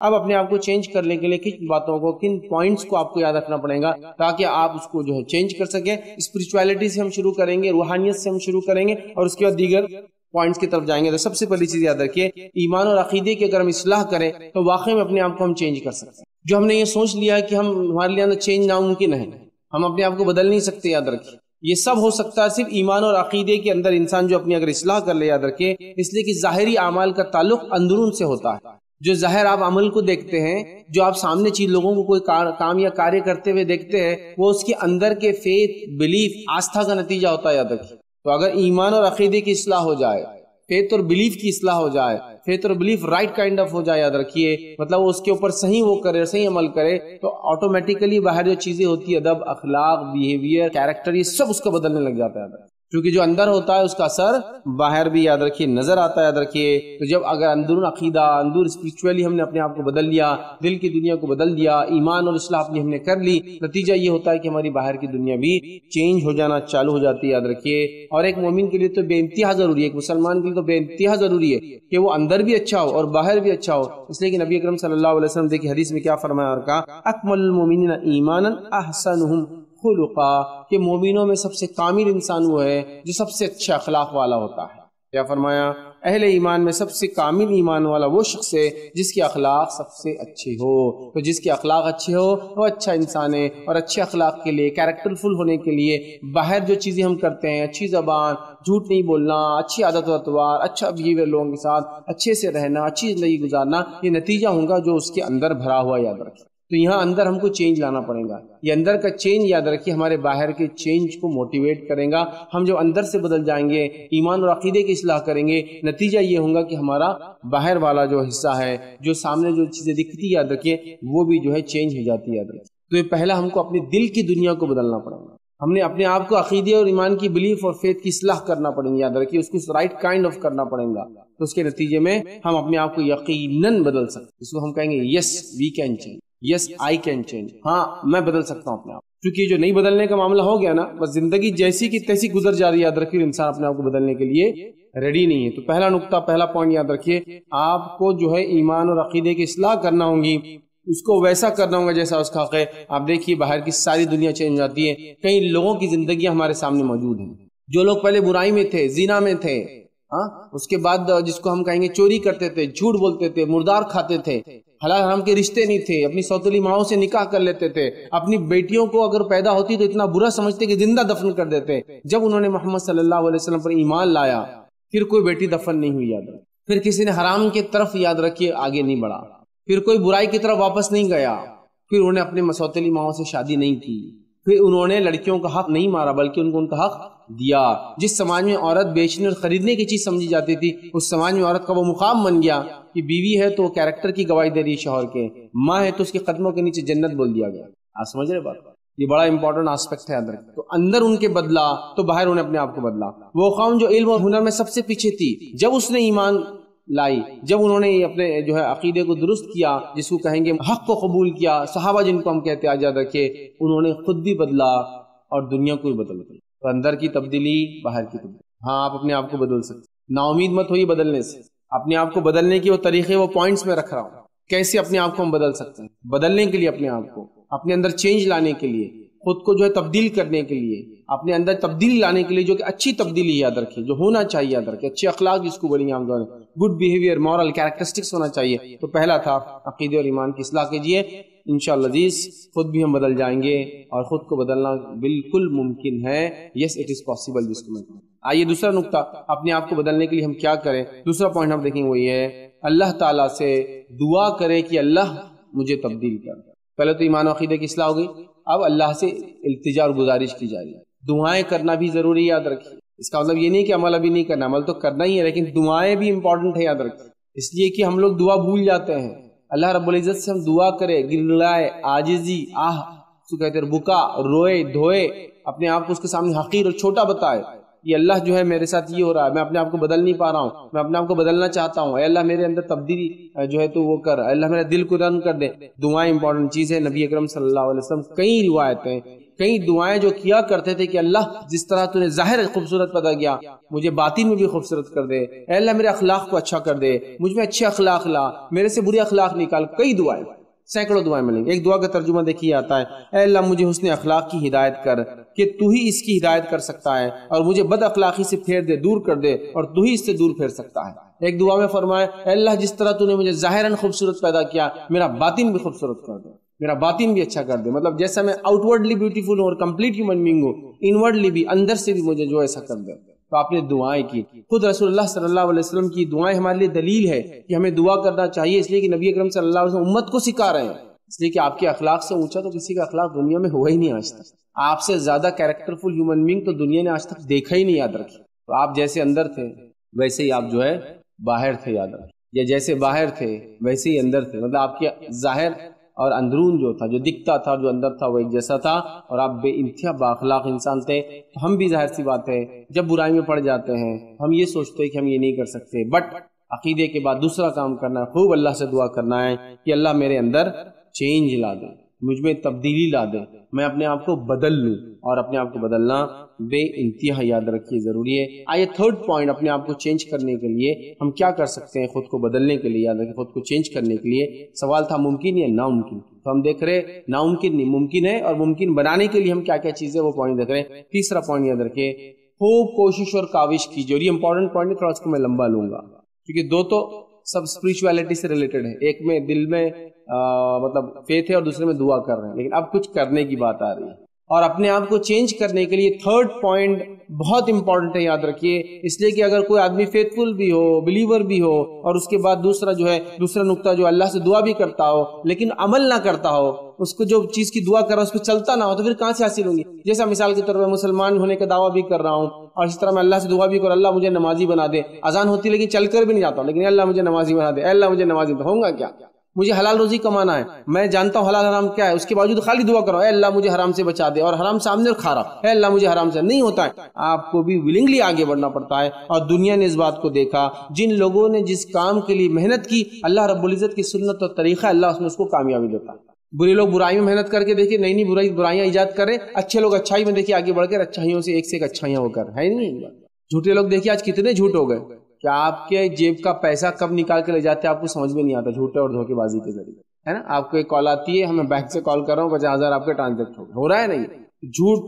اب اپنے آپ کو چینج کرنے کے لیے کن باتوں کو، کن پوائنٹس کو آپ کو یاد رکھنا پڑے گا تاکہ آپ اس کو جو ہے چینج کر سکیں. اسپرچویلٹی سے ہم شروع کریں گے، روحانیت سے ہم شروع کریں گے اور اس کے بعد دیگر پوائنٹس کی طرف جائیں گے. تو سب سے پہلی چیز یاد رکھیے، ایمان اور عقیدے کی اگر ہم اصلاح کریں تو واقعی میں اپنے آپ کو ہم چینج کر سکتے ہیں. جو ہم نے یہ سوچ لیا ہے کہ ہمارے لیے اندر چینج ناممکن ہے، ہم اپنے آپ کو بدل نہیں سکتے، یاد رکھیے یہ سب ہو سکتا ہے صرف ایمان اور عقیدے کے اندر انسان جو اپنی اگر اصلاح کر لے. یاد رکھیے اس لیے کہ ظاہری اعمال کا تعلق اندرون سے ہوتا ہے. جو ظاہر آپ عمل کو دیکھتے ہیں، جو آپ سامنے چیز لوگوں کو کوئی کام یا کاریہ کرتے ہوئے دیکھتے ہیں، وہ اس کے اندر کے فیتھ، بلیف، آستھا کا نتیجہ ہوتا ہے. یاد رکھیے تو اگر ایمان اور عقیدے کی اصلاح ہو جائے، فیتھ اور بلیف کی اصلاح ہو جائے، فیتھ اور بلیف رائٹ کائنڈ آف ہو جائے، یاد رکھیے مطلب وہ اس کے اوپر صحیح وہ کرے، صحیح عمل کرے، تو آٹومیٹیکلی باہر جو چیزیں ہوتی ہے، ادب، اخلاق، بیہیویئر، کیریکٹر، یہ سب اس کو بدلنے لگ جاتا ہے. کیونکہ جو اندر ہوتا ہے اس کا اثر باہر بھی یاد رکھیے نظر آتا ہے. یاد رکھیے تو جب اگر اندرون عقیدہ، اندر اسپرچولی ہم نے اپنے آپ کو بدل لیا، دل کی دنیا کو بدل دیا، ایمان اور اصلاح اپنی ہم نے کر لی، نتیجہ یہ ہوتا ہے کہ ہماری باہر کی دنیا بھی چینج ہو جانا چالو ہو جاتی ہے. یاد رکھیے اور ایک مومن کے لیے تو بے انتہا ضروری ہے، ایک مسلمان کے لیے تو بے انتہا ضروری ہے کہ وہ اندر بھی اچھا ہو اور باہر بھی اچھا ہو. اس لیے کہ نبی اکرم صلی اللہ علیہ وسلم دیکھیے حدیث میں کیا فرمایا اور کہا، اکمل المؤمنین ایمانا احسنہم خلقا، کہ مومنوں میں سب سے کامل انسان وہ ہے جو سب سے اچھا اخلاق والا ہوتا ہے. کیا فرمایا؟ اہل ایمان میں سب سے کامل ایمان والا وہ شخص ہے جس کے اخلاق سب سے اچھے ہو. تو جس کے اخلاق اچھے ہو وہ اچھا انسان ہے. اور اچھے اخلاق کے لیے، کیریکٹر فل ہونے کے لیے باہر جو چیزیں ہم کرتے ہیں، اچھی زبان، جھوٹ نہیں بولنا، اچھی عادت و اطوار، اچھا بیہیویئر، لوگوں کے ساتھ اچھے سے رہنا، اچھی زندگی گزارنا، یہ نتیجہ ہوگا جو اس کے اندر بھرا ہوا. یاد رکھیں تو یہاں اندر ہم کو چینج لانا پڑے گا. یہ اندر کا چینج یاد رکھیے ہمارے باہر کے چینج کو موٹیویٹ کرے گا. ہم جب اندر سے بدل جائیں گے، ایمان اور عقیدے کی اصلاح کریں گے، نتیجہ یہ ہوگا کہ ہمارا باہر والا جو حصہ ہے، جو سامنے جو چیزیں دکھتی یاد رکھیے وہ بھی جو ہے چینج ہو جاتی ہے. یاد رکھیے تو یہ پہلا ہم کو اپنے دل کی دنیا کو بدلنا پڑے گا. ہم نے اپنے آپ کو عقیدے اور ایمان کی بلیف اور فیتھ کی اصلاح کرنا پڑیں گی. یاد رکھیے اس کو رائٹ کائنڈ آف کرنا پڑے گا. تو اس کے نتیجے میں ہم اپنے آپ کو یقیناً بدل سکتے. اس کو ہم کہیں گے yes we can change, yes I can change, ہاں میں بدل سکتا ہوں اپنے آپ. کیونکہ جو نہیں بدلنے کا معاملہ ہو گیا نا، بس زندگی جیسی کی تیسی گزر جا رہی ہے. یاد رکھیے انسان اپنے آپ کو بدلنے کے لیے ریڈی نہیں ہے. تو پہلا نقطہ، پہلا پوائنٹ یاد رکھیے، آپ کو جو ہے ایمان اور عقیدے کی اصلاح کرنا ہوگی، اس کو ویسا کرنا ہوگا جیسا اس کا حق ہے. آپ دیکھیے باہر کی ساری دنیا چینج ہو جاتی ہے. کئی لوگوں کی زندگیاں ہمارے سامنے موجود ہیں، جو لوگ پہلے برائی میں تھے، زنا میں تھے، اس کے بعد جس کو ہم کہیں گے چوری کرتے تھے، جھوٹ بولتے تھے، مردار کھاتے تھے، حلال حرام کے رشتے نہیں تھے، اپنی سوتیلی ماؤں سے نکاح کر لیتے تھے، اپنی بیٹیوں کو اگر پیدا ہوتی تو اتنا برا سمجھتے کہ زندہ دفن کر دیتے. جب انہوں نے محمد صلی اللہ علیہ وسلم پر ایمان لایا پھر کوئی بیٹی دفن نہیں ہوئی. یاد رکھ پھر کسی نے حرام کی طرف یاد رکھیے آگے نہیں بڑھا، پھر کوئی برائی کی طرف واپس نہیں گیا، پھر انہوں نے اپنے سوتیلی ماؤں سے شادی نہیں کی، پھر انہوں نے لڑکیوں کا حق نہیں مارا بلکہ ان کو ان کا حق دیا. جس سماج میں عورت بیچنے اور خریدنے کی چیز سمجھی جاتی تھی، اس سماج میں عورت کا وہ مقام بن گیا کہ بیوی ہے تو وہ کیریکٹر کی گواہی دے رہی ہے شوہر کے، ماں ہے تو اس کے قدموں کے نیچے جنت بول دیا گیا. آپ سمجھ رہے بات؟ یہ بڑا امپورٹنٹ آسپیکٹ ہے. یاد رکھیں تو اندر ان کے بدلا تو باہر انہیں اپنے آپ کو بدلا. وہ قوم جو علم اور ہنر میں سب سے پیچھے تھی، جب اس نے ایمان لائی، جب انہوں نے اپنے جو ہے عقیدے کو درست کیا، جس کو کہیں گے حق کو قبول کیا، صحابہ جن کو ہم کہتے ہیں، یاد رکھیے انہوں نے خود بھی بدلا اور دنیا کو بھی بدل. تو اندر کی تبدیلی، باہر کی تبدیلی. ہاں آپ اپنے آپ کو بدل سکتے، نا امید مت ہوئی بدلنے سے. اپنے آپ کو بدلنے کی وہ طریقے، وہ پوائنٹس میں رکھ رہا ہوں، کیسے اپنے آپ کو ہم بدل سکتے ہیں. بدلنے کے لیے اپنے آپ کو، اپنے اندر چینج لانے کے لیے، خود کو جو ہے تبدیل کرنے کے لیے، اپنے اندر تبدیلی لانے کے لیے، جو کہ اچھی تبدیلی یاد رکھیں، جو ہونا چاہیے. یاد رکھیں اچھے اخلاق جس کو بولیں گے ہم دونوں، گڈ بیہیویئر، مورل کیریکٹرسٹکس ہونا چاہیے. تو پہلا تھا عقیدے اور ایمان کی اصلاح کیجیے، انشاءاللہ عزیز خود بھی ہم بدل جائیں گے اور خود کو بدلنا بالکل ممکن ہے. یس اٹ از پاسبل جس کو میں کہوں. آئیے دوسرا نقطہ، اپنے آپ کو بدلنے کے لیے ہم کیا کریں. دوسرا پوائنٹ ہم دیکھیں وہ یہ ہے، اللہ تعالیٰ سے دعا کرے کہ اللہ مجھے تبدیل کر. پہلے تو ایمان و عقیدے کی اصلاح ہو گئی، اب اللہ سے التجا اور گزارش کی جائے. دعائیں کرنا بھی ضروری ہے. یاد رکھیے اس کا مطلب یہ نہیں کہ عمل ابھی نہیں کرنا، عمل تو کرنا ہی ہے، لیکن دعائیں بھی امپورٹنٹ ہے. یاد رکھیے اس لیے کہ ہم لوگ دعا بھول جاتے ہیں. اللہ رب العزت سے ہم دعا کرے، گرلائے، عاجزی، اس کو کہتے ہیں بکا، روئے دھوئے، اپنے آپ کو اس کے سامنے حقیر اور چھوٹا بتائے، یہ اللہ جو ہے میرے ساتھ یہ ہو رہا ہے، میں اپنے آپ کو بدل نہیں پا رہا ہوں، میں اپنے آپ کو بدلنا چاہتا ہوں، اے اللہ میرے اندر تبدیلی جو ہے تو وہ کر، اے اللہ میرے دل کو رنگ کر دے. دعائیں امپورٹنٹ چیز ہے. نبی اکرم صلی اللہ علیہ وسلم کئی روایتیں، کئی دعائیں جو کیا کرتے تھے کہ اللہ جس طرح تو نے ظاہر خوبصورت پیدا کیا مجھے باطن میں بھی خوبصورت کر دے، اے اللہ میرے اخلاق کو اچھا کر دے، مجھ میں اچھے اخلاق لا، میرے سے برے اخلاق نکال. کئی دعائیں، سینکڑوں دعائیں ملیں گی. ایک دعا کا ترجمہ دیکھیے آتا ہے، اے اللہ مجھے حسن اخلاق کی ہدایت کر کہ تو ہی اس کی ہدایت کر سکتا ہے، اور مجھے بد اخلاقی سے پھیر دے، دور کر دے، اور تو ہی اس سے دور پھیر سکتا ہے. ایک دعا میں فرمائے، اے اللہ جس طرح تو نے مجھے ظاہراً خوبصورت پیدا کیا میرا باطن بھی خوبصورت کر دے، میرا باطن بھی اچھا کر دے. مطلب جیسا میں آؤٹ ورڈلی بیوٹیفل ہوں اور کمپلیٹ ہیومن بینگ ہوں، انورڈلی بھی، اندر سے بھی مجھے جو ایسا کر دے. تو آپ نے دعائیں کی. خود رسول اللہ صلی اللہ علیہ وسلم کی دعائیں ہمارے لیے دلیل ہے کہ ہمیں دعا کرنا چاہیے، اس لیے کہ نبی اکرم صلی اللہ علیہ وسلم امت کو سکھا رہے ہیں. اس لیے کہ آپ کے اخلاق سے اونچا تو کسی کا اخلاق دنیا میں ہوا ہی نہیں آج تک. آپ سے زیادہ کیریکٹرفل ہیومن بینگ تو دنیا نے آج تک دیکھا ہی نہیں، یاد رکھیے. تو آپ جیسے اندر تھے ویسے ہی آپ جو ہے باہر تھے، یاد رکھیے. یا جیسے باہر تھے ویسے ہی اندر تھے. مطلب آپ کے ظاہر اور اندرون جو تھا، جو دکھتا تھا، جو اندر تھا، وہ ایک جیسا تھا، اور آپ بے انتہا بااخلاق انسان تھے. تو ہم بھی ظاہر سی بات ہے جب برائی میں پڑ جاتے ہیں ہم یہ سوچتے ہیں کہ ہم یہ نہیں کر سکتے، بٹ عقیدے کے بعد دوسرا کام کرنا ہے، خوب اللہ سے دعا کرنا ہے کہ اللہ میرے اندر چینج لا دے، مجھ میں تبدیلی لا دے، میں اپنے آپ کو بدل لوں. اور اپنے آپ کو بدلنا بے انتہا یاد رکھیے ضروری ہے. آئیے تھرڈ پوائنٹ، اپنے آپ کو چینج کرنے کے لیے ہم کیا کر سکتے ہیں، خود کو بدلنے کے لیے. یاد رکھیں خود کو چینج کرنے کے لیے سوال تھا ممکن یا ناممکن. تو ہم دیکھ رہے ناممکن نہیں، ممکن ہے، اور ممکن بنانے کے لیے ہم کیا کیا چیزیں وہ پوائنٹ دیکھ رہے ہیں. تیسرا پوائنٹ یاد رکھیں، خوب کوشش اور کاوش کیجیے. اور یہ امپورٹنٹ پوائنٹ ہے، تھوڑا اس کو میں لمبا لوں گا کیونکہ دو تو سب اسپرچویلٹی سے ریلیٹڈ ہے. ایک میں دل میں مطلب فیتھ ہے اور دوسرے میں دعا کر رہے ہیں، لیکن اب کچھ کرنے کی بات آ رہی ہے. اور اپنے آپ کو چینج کرنے کے لیے تھرڈ پوائنٹ بہت امپورٹنٹ ہے، یاد رکھیے. اس لیے کہ اگر کوئی آدمی فیتھ فل بھی ہو، بلیور بھی ہو، اور اس کے بعد دوسرا نقطہ جو اللہ سے دعا بھی کرتا ہو لیکن عمل نہ کرتا ہو، اس کو جو چیز کی دعا کر رہا ہے اس پہ چلتا نہ ہو، تو پھر کہاں سے حاصل ہوگی. جیسا مثال کے طور پر مسلمان ہونے کا دعویٰ بھی کر رہا ہوں اور اس طرح میں اللہ سے دعا بھی کروں، اللہ مجھے نمازی بنا دے. اذان ہوتی لیکن چل کر بھی نہیں جاتا ہوں، لیکن اللہ مجھے نمازی بنا دے، اللہ مجھے نمازی بنا. ہوگا کیا؟ مجھے حلال روزی کمانا ہے، میں جانتا ہوں حلال حرام کیا ہے، اس کے باوجود خالی دعا کرو اے اللہ مجھے حرام سے بچا دے، اور حرام سامنے اور کھا رہا اے اللہ مجھے حرام سے. نہیں ہوتا ہے، آپ کو بھی ولنگلی آگے بڑھنا پڑتا ہے. اور دنیا نے اس بات کو دیکھا، جن لوگوں نے جس کام کے لیے محنت کی، اللہ رب العزت کی سنت اور طریقہ اللہ اس میں اس کو کامیابی دیتا ہے. برے لوگ برائی میں محنت کر کے دیکھیں، نئی نئی برائیاں ایجاد کریں، اچھے لوگ اچھائی میں دیکھیں آگے بڑھ کر اچھائیوں سے ایک اچھائیاں ہو کر ہے نہیں. جھوٹے لوگ دیکھیے آج کتنے جھوٹ ہو گئے کہ آپ کے جیب کا پیسہ کب نکال کے لے جاتے ہیں آپ کو سمجھ میں نہیں آتا، جھوٹے اور دھوکے بازی کے ذریعے، ہے نا. آپ کو ایک کال آتی ہے، ہمیں بینک سے کال کر رہا ہوں 50,000 آپ کے ٹرانزیکٹ ہو رہا ہے. نہیں، جھوٹ،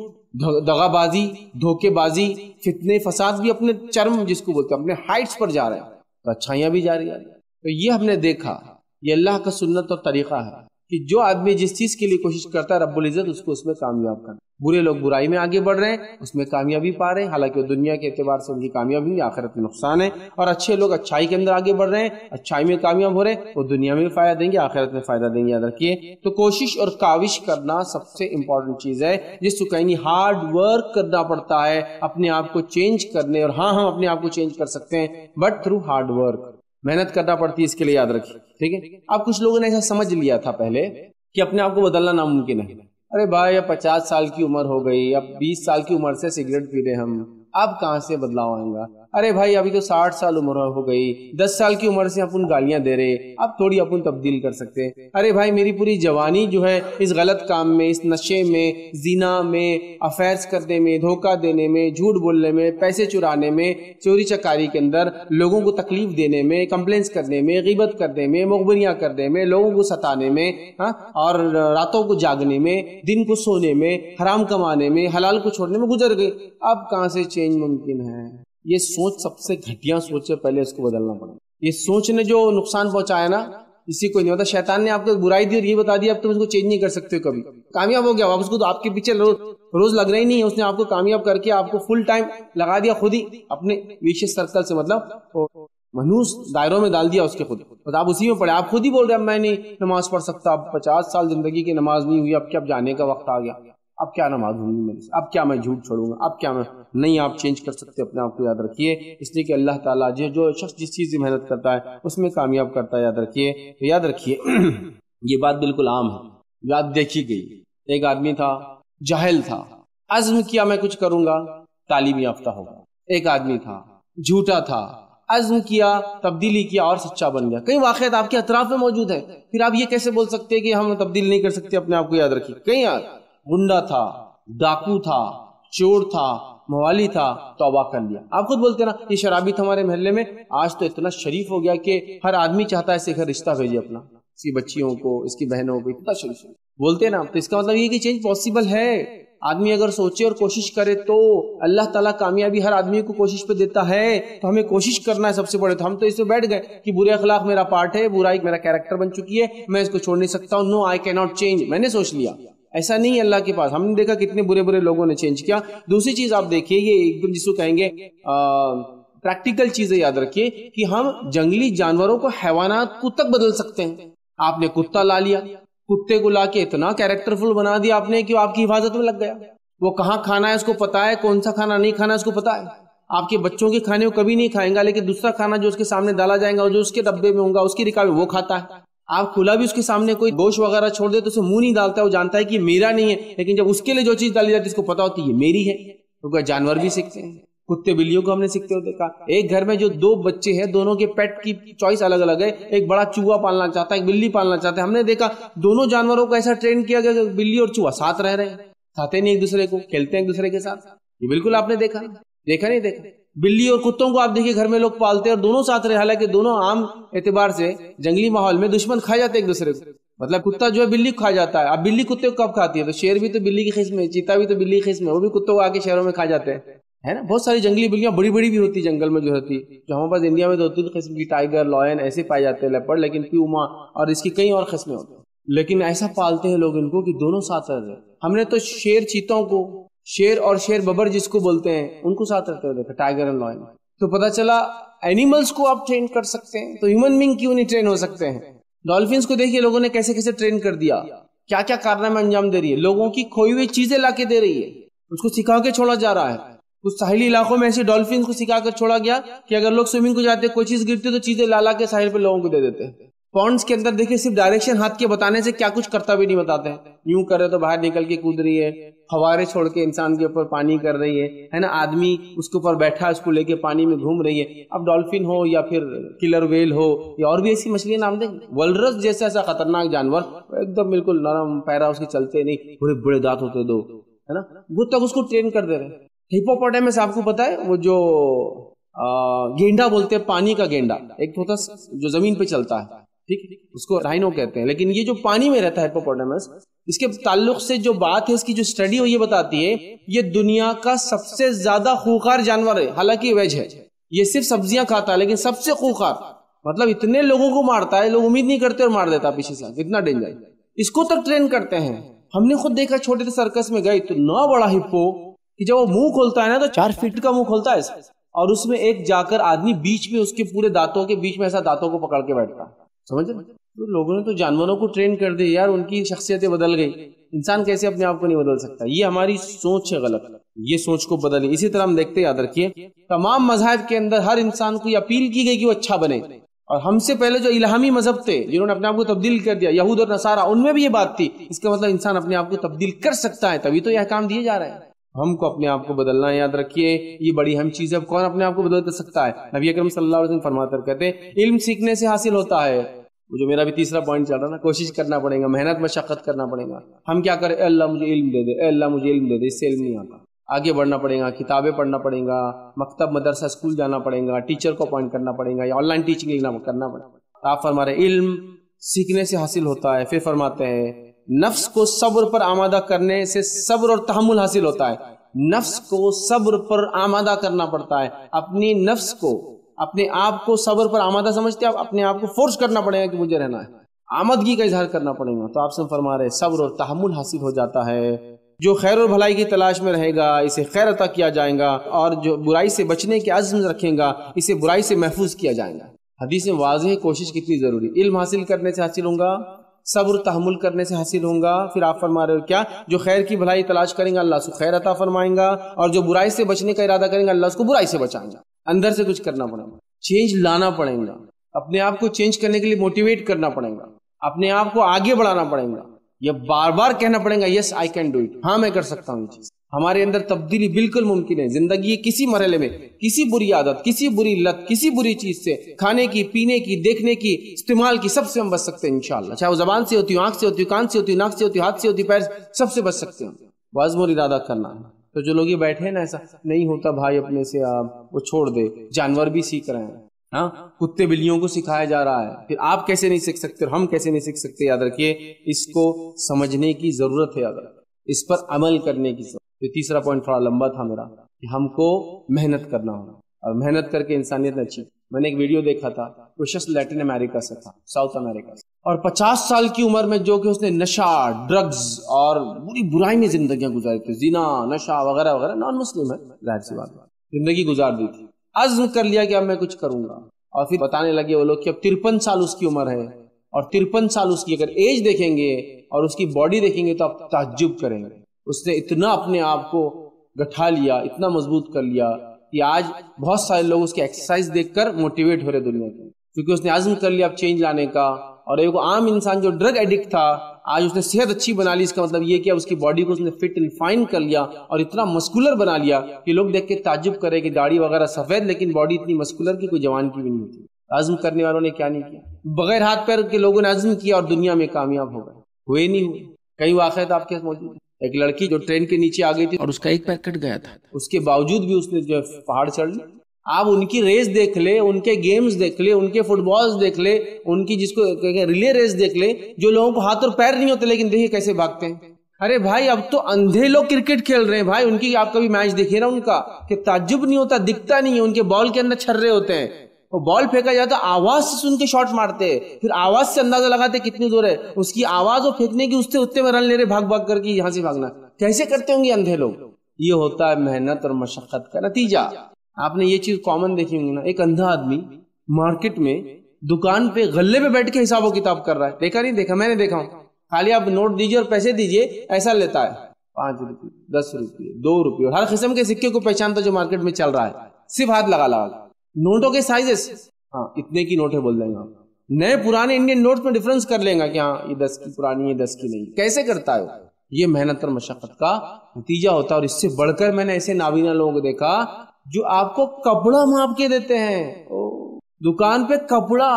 دغا بازی، دھوکے بازی، فتنے فساد بھی اپنے چرم جس کو بولتے ہیں اپنے ہائٹس پر جا رہے ہیں، تو اچھائیاں بھی جاری ہیں. تو یہ ہم نے دیکھا، یہ اللہ کا سنت اور طریقہ ہے کہ جو آدمی جس چیز کے لیے کوشش کرتا ہے رب العزت اس کو اس میں کامیاب کرتا ہے. برے لوگ برائی میں آگے بڑھ رہے ہیں، اس میں کامیابی پا رہے ہیں، حالانکہ دنیا کے اعتبار سے ان کی کامیابی نہیں، آخرت میں نقصان ہے. اور اچھے لوگ اچھائی کے اندر آگے بڑھ رہے ہیں، اچھائی میں کامیاب ہو رہے ہیں، وہ دنیا میں بھی فائدہ دیں گے، آخرت میں فائدہ دیں گے. یاد رکھیے تو کوشش اور کاوش کرنا سب سے امپورٹنٹ چیز ہے، جس کو کہیں ہارڈ ورک کرنا پڑتا ہے اپنے آپ کو چینج کرنے. اور ہاں ہم اپنے آپ کو چینج کر سکتے ہیں بٹ تھرو ہارڈ ورک، محنت کرنا پڑتی ہے اس کے لیے. یاد رکھیے ٹھیک ہے. اب کچھ لوگوں نے ایسا سمجھ لیا تھا پہلے کہ اپنے آپ کو بدلنا ناممکن ہے. ارے بھائی اب 50 سال کی عمر ہو گئی، اب 20 سال کی عمر سے سگریٹ پی رہے ہم، اب کہاں سے بدلاؤ آئے گا. ارے بھائی ابھی تو 60 سال عمر ہو گئی، 10 سال کی عمر سے اپن گالیاں دے رہے، اب تھوڑی اپن تبدیل کر سکتے. ارے بھائی میری پوری جوانی جو ہے اس غلط کام میں، اس نشے میں، زنا میں، افیئرز کرنے میں، دھوکہ دینے میں، جھوٹ بولنے میں، پیسے چرانے میں، چوری چکاری کے اندر، لوگوں کو تکلیف دینے میں، کمپلینس کرنے میں، غیبت کرنے میں، مخبریاں کرنے میں، لوگوں کو ستانے میں، اور راتوں کو جاگنے میں، دن کو سونے میں، حرام کمانے میں، حلال کو چھوڑنے میں گزر گئے. اب کہاں سے چینج ممکن ہے؟ یہ سوچ سب سے گھٹیا سوچ ہے، پہلے اس کو بدلنا پڑا. یہ سوچ نے جو نقصان پہنچایا نا اسی کو نہیں ہوتا. شیطان نے آپ کو برائی دی اور یہ بتا دیا اب تم اس کو چینج نہیں کر سکتے. کبھی کامیاب ہو گیا آپ اس کو تو آپ کے پیچھے روز لگ رہا ہی نہیں ہے. اس نے آپ کو کامیاب کر کے آپ کو فل ٹائم لگا دیا خود ہی اپنے ویشیس سرکل سے، مطلب منحوس دائروں میں ڈال دیا اس کے خود. تو آپ اسی میں پڑے، آپ خود ہی بول رہے ہیں اب میں نہیں نماز پڑھ سکتا، اب 50 سال زندگی کی نماز نہیں ہوئی، اب کیا جانے کا وقت آ گیا، اب کیا نماز ہوگی میرے سے، اب کیا میں جھوٹ چھوڑوں گا، اب کیا میں نہیں. آپ چینج کر سکتے اپنے آپ کو. یاد رکھیے اس لیے کہ اللہ تعالیٰ جو شخص جس چیز کی محنت کرتا ہے اس میں کامیاب کرتا ہے. یاد رکھیے. تو یاد رکھیے یہ بات بالکل عام ہے، یاد دیکھی گئی. ایک آدمی تھا، جاہل تھا، عزم کیا میں کچھ کروں گا، تعلیم یافتہ ہوگا. ایک آدمی تھا، جھوٹا تھا، عزم کیا، تبدیلی کیا اور سچا بن گیا. کئی واقعات آپ کے اطراف میں موجود ہیں، پھر آپ یہ کیسے بول سکتے ہیں کہ ہم تبدیل نہیں کر سکتے اپنے آپ کو. یاد رکھیے کہیں گنڈا تھا، ڈاکو تھا، چور تھا، موالی تھا، توبہ کر لیا. آپ خود بولتے نا یہ شرابی تھا ہمارے محلے میں، آج تو اتنا شریف ہو گیا کہ ہر آدمی چاہتا ہے اس سے گھر رشتہ بھیجے اپنا، اس کی بچیوں کو، اس کی بہنوں کو، اتنا شریف بولتے نا. تو اس کا مطلب یہ کہ چینج پاسبل ہے. آدمی اگر سوچے اور کوشش کرے تو اللہ تعالیٰ کامیابی ہر آدمی کو کوشش پہ دیتا ہے. تو ہمیں کوشش کرنا ہے سب سے بڑے. تو ہم تو اس پہ بیٹھ گئے کہ برے اخلاق میرا پارٹ ہے، برائی میرا کیریکٹر بن چکی ہے، میں اس کو چھوڑ نہیں سکتا ہوں. نو آئی کی ناٹ چینج. میں نے سوچ لیا ایسا نہیں ہے اللہ کے پاس. ہم نے دیکھا کتنے برے برے لوگوں نے چینج کیا. دوسری چیز آپ دیکھیے، یہ ایک دم جس کو کہیں گے پریکٹیکل چیزیں یاد رکھیے کہ ہم جنگلی جانوروں کو، حیوانات کو تک بدل سکتے ہیں. آپ نے کتا لا لیا، کتے کو لا کے اتنا کیریکٹرفل بنا دیا آپ نے کہ آپ کی حفاظت میں لگ گیا. وہ کہاں کھانا ہے اس کو پتا ہے، کون سا کھانا نہیں کھانا ہے اس کو پتا ہے. آپ کے بچوں کے کھانے کو کبھی نہیں کھائیں گا، لیکن دوسرا کھانا جو اس کے سامنے ڈالا جائے گا، جو اس کے ڈبے میں ہوگا، اس کی رکاوٹ وہ کھاتا ہے. آپ کھلا بھی اس کے سامنے کوئی گوشت وغیرہ چھوڑ دے تو اسے منہ نہیں ڈالتا ہے، وہ جانتا ہے کہ یہ میرا نہیں ہے. لیکن جب اس کے لیے جو چیز ڈالی جاتی ہے اس کو پتا ہوتی ہے یہ میری ہے. تو جانور بھی سیکھتے ہیں. کتے بلیوں کو ہم نے سیکھتے ہوئے دیکھا. ایک گھر میں جو دو بچے ہیں، دونوں کے پیٹ کی چوائس الگ الگ ہے. ایک بڑا چوہا پالنا چاہتا ہے، ایک بلی پالنا چاہتا ہے. ہم نے دیکھا دونوں جانوروں کو ایسا ٹرین کیا گیا کہ بلی اور چوہا ساتھ رہ رہے ہیں، کھاتے نہیں ایک دوسرے کو، کھیلتے ہیں ایک دوسرے کے ساتھ. یہ بالکل آپ نے دیکھا نہیں دیکھا. بلی اور کتوں کو آپ دیکھیے گھر میں لوگ پالتے ہیں اور دونوں ساتھ رہے، حالانکہ دونوں عام اعتبار سے جنگلی ماحول میں دشمن کھا جاتے ہیں ایک دوسرے کو. مطلب کتا جو ہے بلی کھا جاتا ہے. اب بلی کتے کو کب کھاتی ہے؟ تو شیر بھی تو بلی کی قسم ہے، چیتا بھی تو بلی کی قسم ہے، وہ بھی کتوں کو آ کے شہروں میں کھا جاتے ہیں، ہے نا. بہت ساری جنگلی بلیاں بڑی بڑی بھی ہوتی جنگل میں جو ہوتی، جو ہمارے پاس انڈیا میں تو 2-3 قسم کی، ٹائیگر، لائن ایسے پائے جاتے ہیں، لیپرڈ، لیکن پیوما اور اس کی کئی اور قسمیں ہوتی ہیں. لیکن ایسا پالتے ہیں لوگ ان کو کہ دونوں ساتھ رہتے ہیں. ہم نے تو شیر چیتوں کو، شیر اور شیر ببر جس کو بولتے ہیں، ان کو ساتھ رہتے ہوئے دیکھا، ٹائیگر اور لائن. تو پتا چلا اینیملز کو آپ ٹرین کر سکتے ہیں تو ہیومن بینگ کیوں نہیں ٹرین ہو سکتے ہیں. ڈالفنس کو دیکھیے لوگوں نے کیسے کیسے ٹرین کر دیا، کیا کیا کارنامے انجام دے رہی ہے، لوگوں کی کھوئی ہوئی چیزیں لا کے دے رہی ہے، اس کو سکھا کے چھوڑا جا رہا ہے. کچھ ساحلی علاقوں میں ایسے ڈالفنس کو سکھا کر چھوڑا گیا کہ اگر لوگ سوئمنگ کو جاتے کوئی چیز گرتی تو چیزیں لا کے ساحل پہ لوگوں کو دے دیتے. پونڈس کے اندر دیکھیں صرف ڈائریکشن ہاتھ کے بتانے سے کیا کچھ کرتا بھی نہیں بتاتے ہیں. یوں کرے تو باہر نکل کے کود رہی ہے، فوارے چھوڑ کے انسان کے اوپر پانی کر رہی ہے نا. آدمی اس کے اوپر بیٹھا اس کو لے کے پانی میں گھوم رہی ہے. اب ڈالفن ہو یا پھر کلر ویل ہو یا اور بھی ایسی مچھلیاں نام دیں. ولرس جیسا ایسا خطرناک جانور، ایک دم بالکل نرم پیرا، اس کے چلتے نہیں، بڑے بڑے دانت ہوتے دو، ہے نا. وہ تک اس کو ٹرین کر دے رہے ہیں. ہپوپوٹیمس آپ کو پتا ہے وہ جو گینڈا بولتے ہیں، پانی کا گینڈا ایک ہوتا جو زمین پہ چلتا ہے، ٹھیک، اس کو رائنو کہتے ہیں. لیکن یہ جو پانی میں رہتا ہے ہپوپوٹیمس، اس کے تعلق سے جو بات ہے، اس کی جو اسٹڈی ہو یہ بتاتی ہے یہ دنیا کا سب سے زیادہ خوخار جانور ہے. حالانکہ ویج ہے، یہ صرف سبزیاں کھاتا ہے، لیکن سب سے خوخار، مطلب اتنے لوگوں کو مارتا ہے، لوگ امید نہیں کرتے اور مار دیتا پیچھے سے، اتنا ڈینجر. اس کو تک ٹرین کرتے ہیں. ہم نے خود دیکھا چھوٹے سے سرکس میں گئے، اتنا بڑا ہپو کہ جب وہ منہ کھولتا ہے نا تو 4 فٹ کا منہ کھولتا ہے، اور اس میں ایک جا کر آدمی بیچ میں اس کے پورے دانتوں کے بیچ میں ایسا دانتوں کو پکڑ کے بیٹھتا ہے. سمجھ رہے؟ تو لوگوں نے تو جانوروں کو ٹرین کر دی یار، ان کی شخصیتیں بدل گئی. انسان کیسے اپنے آپ کو نہیں بدل سکتا؟ یہ ہماری سوچ ہے غلط، یہ سوچ کو بدلی. اسی طرح ہم دیکھتے، یاد رکھیے تمام مذاہب کے اندر ہر انسان کو یہ اپیل کی گئی کہ وہ اچھا بنے. اور ہم سے پہلے جو الہامی مذہب تھے جنہوں نے اپنے آپ کو تبدیل کر دیا، یہود اور نصارہ، ان میں بھی یہ بات تھی. اس کا مطلب انسان اپنے آپ کو تبدیل کر سکتا ہے، تبھی تو یہ احکام دیے جا رہے ہیں. ہم کو اپنے آپ کو بدلنا ہے. یاد رکھیے یہ بڑی اہم چیز ہے. کون اپنے آپ کو بدل کر سکتا ہے؟ نبی اکرم صلی اللہ علیہ وسلم فرماتے کہتے ہیں علم سیکھنے سے حاصل ہوتا ہے. جو میرا بھی تیسرا پوائنٹ چل رہا نا، کوشش کرنا پڑے گا، محنت مشقت کرنا پڑے گا. ہم کیا کریں؟ اے اللہ مجھے علم دے دے، اے اللہ مجھے علم دے دے. اس سے علم نہیں آتا. آگے بڑھنا پڑے گا، کتابیں پڑھنا پڑے گا، مکتب مدرسہ اسکول جانا پڑے گا، ٹیچر کو اپوائنٹ کرنا پڑے گا، یا آن لائن ٹیچنگ کرنا پڑے گا. آپ فرما رہے علم سیکھنے سے حاصل ہوتا ہے. پھر فرماتے ہیں نفس کو صبر پر آمادہ کرنے سے صبر اور تحمل حاصل ہوتا ہے. نفس کو صبر پر آمادہ کرنا پڑتا ہے. اپنی نفس کو، اپنے آپ کو صبر پر آمادہ سمجھتے ہیں، اپنے آپ کو فورس کرنا پڑے گا کہ مجھے رہنا ہے، آمدگی کا اظہار کرنا پڑے گا. تو آپ سے فرما رہے صبر اور تحمل حاصل ہو جاتا ہے. جو خیر اور بھلائی کی تلاش میں رہے گا اسے خیر عطا کیا جائے گا، اور جو برائی سے بچنے کے عزم رکھے گا اسے برائی سے محفوظ کیا جائے گا. حدیث میں واضح ہے کوشش کتنی ضروری. علم حاصل کرنے سے حاصل ہوگا، صبر تحمل کرنے سے حاصل ہوگا. پھر آپ فرما رہے ہو کیا؟ جو خیر کی بھلائی تلاش کریں گا اللہ اس کو خیر عطا فرمائیں گا، اور جو برائی سے بچنے کا ارادہ کریں گا اللہ اس کو برائی سے بچائیں گا. اندر سے کچھ کرنا پڑے گا، چینج لانا پڑے گا، اپنے آپ کو چینج کرنے کے لیے موٹیویٹ کرنا پڑے گا، اپنے آپ کو آگے بڑھانا پڑے گا. یہ بار بار کہنا پڑے گا یس آئی کین ڈو اٹ، ہاں میں کر سکتا ہوں یہ چیز. ہمارے اندر تبدیلی بالکل ممکن ہے. زندگی کسی مرحلے میں کسی بری عادت، کسی بری لت، کسی بری چیز سے، کھانے کی، پینے کی، دیکھنے کی، استعمال کی، سب سے ہم بچ سکتے ہیں انشاءاللہ. چاہے وہ زبان سے ہوتی ہو، آنکھ سے ہوتی ہو، کان سے ہوتی ہو، ناک سے ہوتی ہو، ہاتھ سے ہوتی، پیر، سب سے بچ سکتے ہیں. وہ عزم اور ارادہ کرنا ہے. تو جو لوگ یہ بیٹھے ہیں نا ایسا نہیں ہوتا بھائی اپنے سے آپ وہ چھوڑ دے. جانور بھی سیکھ رہے ہیں, ہاں کتے بلیوں کو سکھایا جا رہا ہے, پھر آپ کیسے نہیں سیکھ سکتے اور ہم کیسے نہیں سیکھ سکتے؟ یاد رکھیے اس کو سمجھنے کی ضرورت ہے, یاد رکھیے اس پر عمل کرنے کی ضرورت. یہ تیسرا پوائنٹ تھوڑا لمبا تھا میرا کہ ہم کو محنت کرنا ہوگا اور محنت کر کے انسانیت اچھی. میں نے ایک ویڈیو دیکھا تھا, وہ شخص لیٹن امریکہ سے تھا, ساؤتھ امریکہ سے, اور 50 سال کی عمر میں جو کہ اس نے نشہ, ڈرگز اور بری برائی میں زندگیاں گزاری تھی, زنا, نشہ وغیرہ وغیرہ, نان مسلم ہے ظاہر سی بات, زندگی گزار دی تھی. عزم کر لیا کہ اب میں کچھ کروں گا, اور پھر بتانے لگے وہ لوگ کہ اب 53 سال اس کی عمر ہے, اور 53 سال اس کی اگر ایج دیکھیں گے اور اس کی باڈی دیکھیں گے تو آپ تعجب کریں گے. اس نے اتنا اپنے آپ کو گٹھا لیا, اتنا مضبوط کر لیا کہ آج بہت سارے لوگ اس کی ایکسرسائز دیکھ کر موٹیویٹ ہو رہے دنیا کے, کیونکہ اس نے عزم کر لیا اب چینج لانے کا. اور ایک عام انسان جو ڈرگ ایڈکٹ تھا آج اس نے صحت اچھی بنا لی. اس کا مطلب یہ کہ اس کی باڈی کو اس نے فٹ اینڈ فائن کر لیا اور اتنا مسکولر بنا لیا کہ لوگ دیکھ کے تعجب کرے کہ داڑھی وغیرہ سفید لیکن باڈی اتنی مسکولر کی کوئی جوان کی بھی نہیں ہوتی. عزم کرنے والوں نے کیا نہیں کیا, بغیر ہاتھ پیر کے لوگوں نے عزم کیا اور دنیا میں کامیاب ہو گئے. ہوئے نہیں ہوئے. کئی واقعات آپ کے موجود ہیں. ایک لڑکی جو ٹرین کے نیچے آ گئی تھی اور اس کا ایک پیر کٹ گیا تھا, اس کے باوجود بھی اس نے جو پہاڑ چڑھ لی. آپ ان کی ریس دیکھ لے, ان کے گیمز دیکھ لے, ان کے فٹ بالز دیکھ لے, ان کی جس کو ریلے ریس دیکھ لے, جو لوگوں کو ہاتھ اور پیر نہیں ہوتے لیکن دیکھیے کیسے بھاگتے ہیں. ارے بھائی اب تو اندھے لوگ کرکٹ کھیل رہے ہیں بھائی, ان کی آپ کبھی میچ دیکھے نا ان کا کہ تعجب نہیں ہوتا, دکھتا نہیں ہے, ان کے بال کے اندر چھرے ہوتے ہیں, وہ بال پھینکا جاتا آواز سے سن کے شاٹ مارتے, پھر آواز سے اندازہ لگاتے کتنی دور ہے, اس کی آواز وہ پھینکنے کی اس سے اتنے میں رن لے رہے بھاگ بھاگ کر کے یہاں سے بھاگنا. کیسے کرتے ہوں گے اندھے لوگ؟ یہ ہوتا ہے محنت اور مشقت کا نتیجہ. آپ نے یہ چیز کامن دیکھی ہوں گی نا, ایک اندھا آدمی مارکیٹ میں دکان پہ غلے پہ بیٹھ کے حساب و کتاب کر رہا ہے. دیکھا نہیں دیکھا؟ میں نے دیکھا ہوں. خالی آپ نوٹ دیجیے اور پیسے دیجیے, ایسا لیتا ہے 5 روپے, 10 روپے, 2 روپے, اور ہر قسم کے سکے کو پہچانتا جو مارکیٹ میں چل رہا ہے, صرف ہاتھ لگا لگا. نوٹوں کے سائزز, ہاں اتنے کی نوٹ ہے بول دیں گا, نئے پرانے انڈین نوٹ میں ڈفرنس کر لیں گا کہ ہاں یہ 10 کی پرانی ہے 10 کی نہیں. کیسے کرتا ہے؟ یہ محنت اور مشقت کا نتیجہ ہوتا ہے. اور اس سے بڑھ کر میں نے ایسے نابینا لوگوں کو دیکھا جو آپ کو کپڑا ماپ کے دیتے ہیں, دکان پہ کپڑا.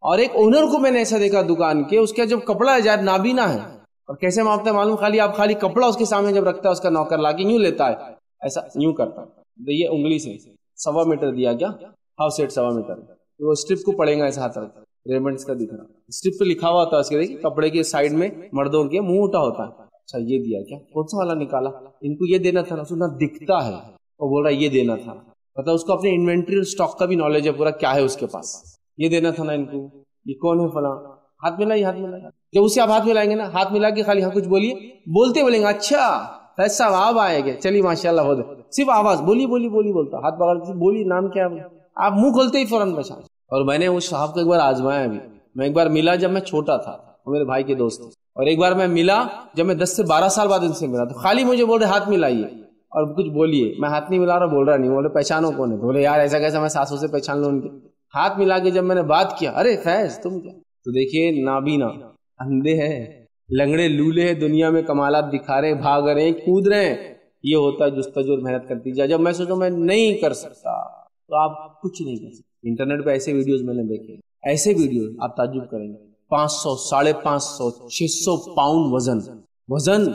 اور ایک اونر کو میں نے ایسا دیکھا دکان کے, اس کا جب کپڑا ہے نابینا ہے, اور کیسے ماپتا ہے معلوم؟ خالی کپڑا اس کے سامنے جب رکھتا ہے اس کا نوکر لا کے یوں لیتا ہے, ایسا یوں کرتا ہے, یہ انگلی سے 1.25 میٹر دیا کیا, ہاف سیٹ 1.25 میٹر, وہ اسٹرپ کو پڑے گا ایسا ہاتھ رکھتا ہے, ریمنڈس کا دکھ رہا, اسٹرپ پہ لکھا ہوا ہوتا ہے اس کے, دیکھیے کپڑے کے سائڈ میں مردوں کے منہ اٹھا ہوتا ہے. اچھا یہ دیا کیا, کون سا والا نکالا, ان کو یہ دینا تھا نا, سنا دکھتا ہے وہ بول رہا ہے یہ دینا تھا, مطلب اس کو اپنے انوینٹری اور اسٹاک کا بھی نالج ہے پورا, کیا ہے اس کے پاس, یہ دینا تھا نا ان کو, یہ کون ہے فلاں, ہاتھ ملائیے, ہاتھ ملائیے. جب اسے آپ ہاتھ ملائیں گے نا, ہاتھ ملا کے خالی ہاں کچھ بولیے, بولتے بولیں گے اچھا ایسا آپ آئے گے, چلیے ماشاء اللہ ہو دے, صرف آواز بولی بولی بولی بولتا, ہاتھ پکڑ بولی, نام کیا ہے, آپ منہ کھولتے ہی فوراً پہچان. اور میں نے اس صاحب کو ایک بار آزمایا بھی. میں ایک بار ملا جب میں چھوٹا تھا, وہ میرے بھائی کے دوست, اور ایک بار میں ملا جب میں 10 سے 12 سال بعد ان سے ملا, تو خالی مجھے بول رہے ہاتھ ملائیے اور کچھ بولیے. میں ہاتھ نہیں ملا رہا, بول رہا نہیں, بولے پہچانو کون ہے, بولے یار ایسا کیسا میں سانسوں سے پہچان لوں ان کے. ہاتھ ملا کے جب میں نے بات کیا, ارے فیض تم کیا, تو دیکھیے نابینا, اندھے ہیں, لنگڑے لولے ہیں, دنیا میں کمالات دکھا رہے ہیں, بھاگ رہے ہیں, کود رہے ہیں. یہ ہوتا ہے جستجو اور محنت کرتی جا. جب میں سوچوں میں نہیں کر سکتا تو آپ کچھ نہیں کر سکتے. انٹرنیٹ پہ ایسے ویڈیوز میں نے دیکھے, ایسے ویڈیوز آپ تعجب کریں گے, 500, 550, 600 پاؤنڈ وزن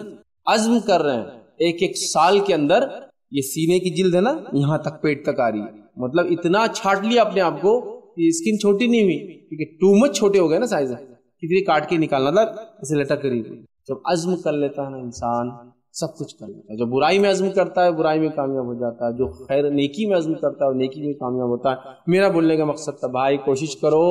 عزم کر رہے ہیں ایک سال کے اندر. یہ سینے کی جلد ہے نا, یہاں تک پیٹ تک آ رہی ہے, مطلب اتنا چھاٹ لیا اپنے آپ کو, اسکن چھوٹی نہیں ہوئی کیونکہ ٹو مچ چھوٹے ہو گئے نا سائز, کتنی کاٹ کے نکالنا تھا, اسے لٹک کری. جب عزم کر لیتا ہے نا انسان, سب کچھ کر لیتا ہے. جو برائی میں عزم کرتا ہے برائی میں کامیاب ہو جاتا ہے, جو خیر نیکی میں عزم کرتا ہے نیکی میں کامیاب ہوتا ہے. میرا بولنے کا مقصد تھا بھائی کوشش کرو,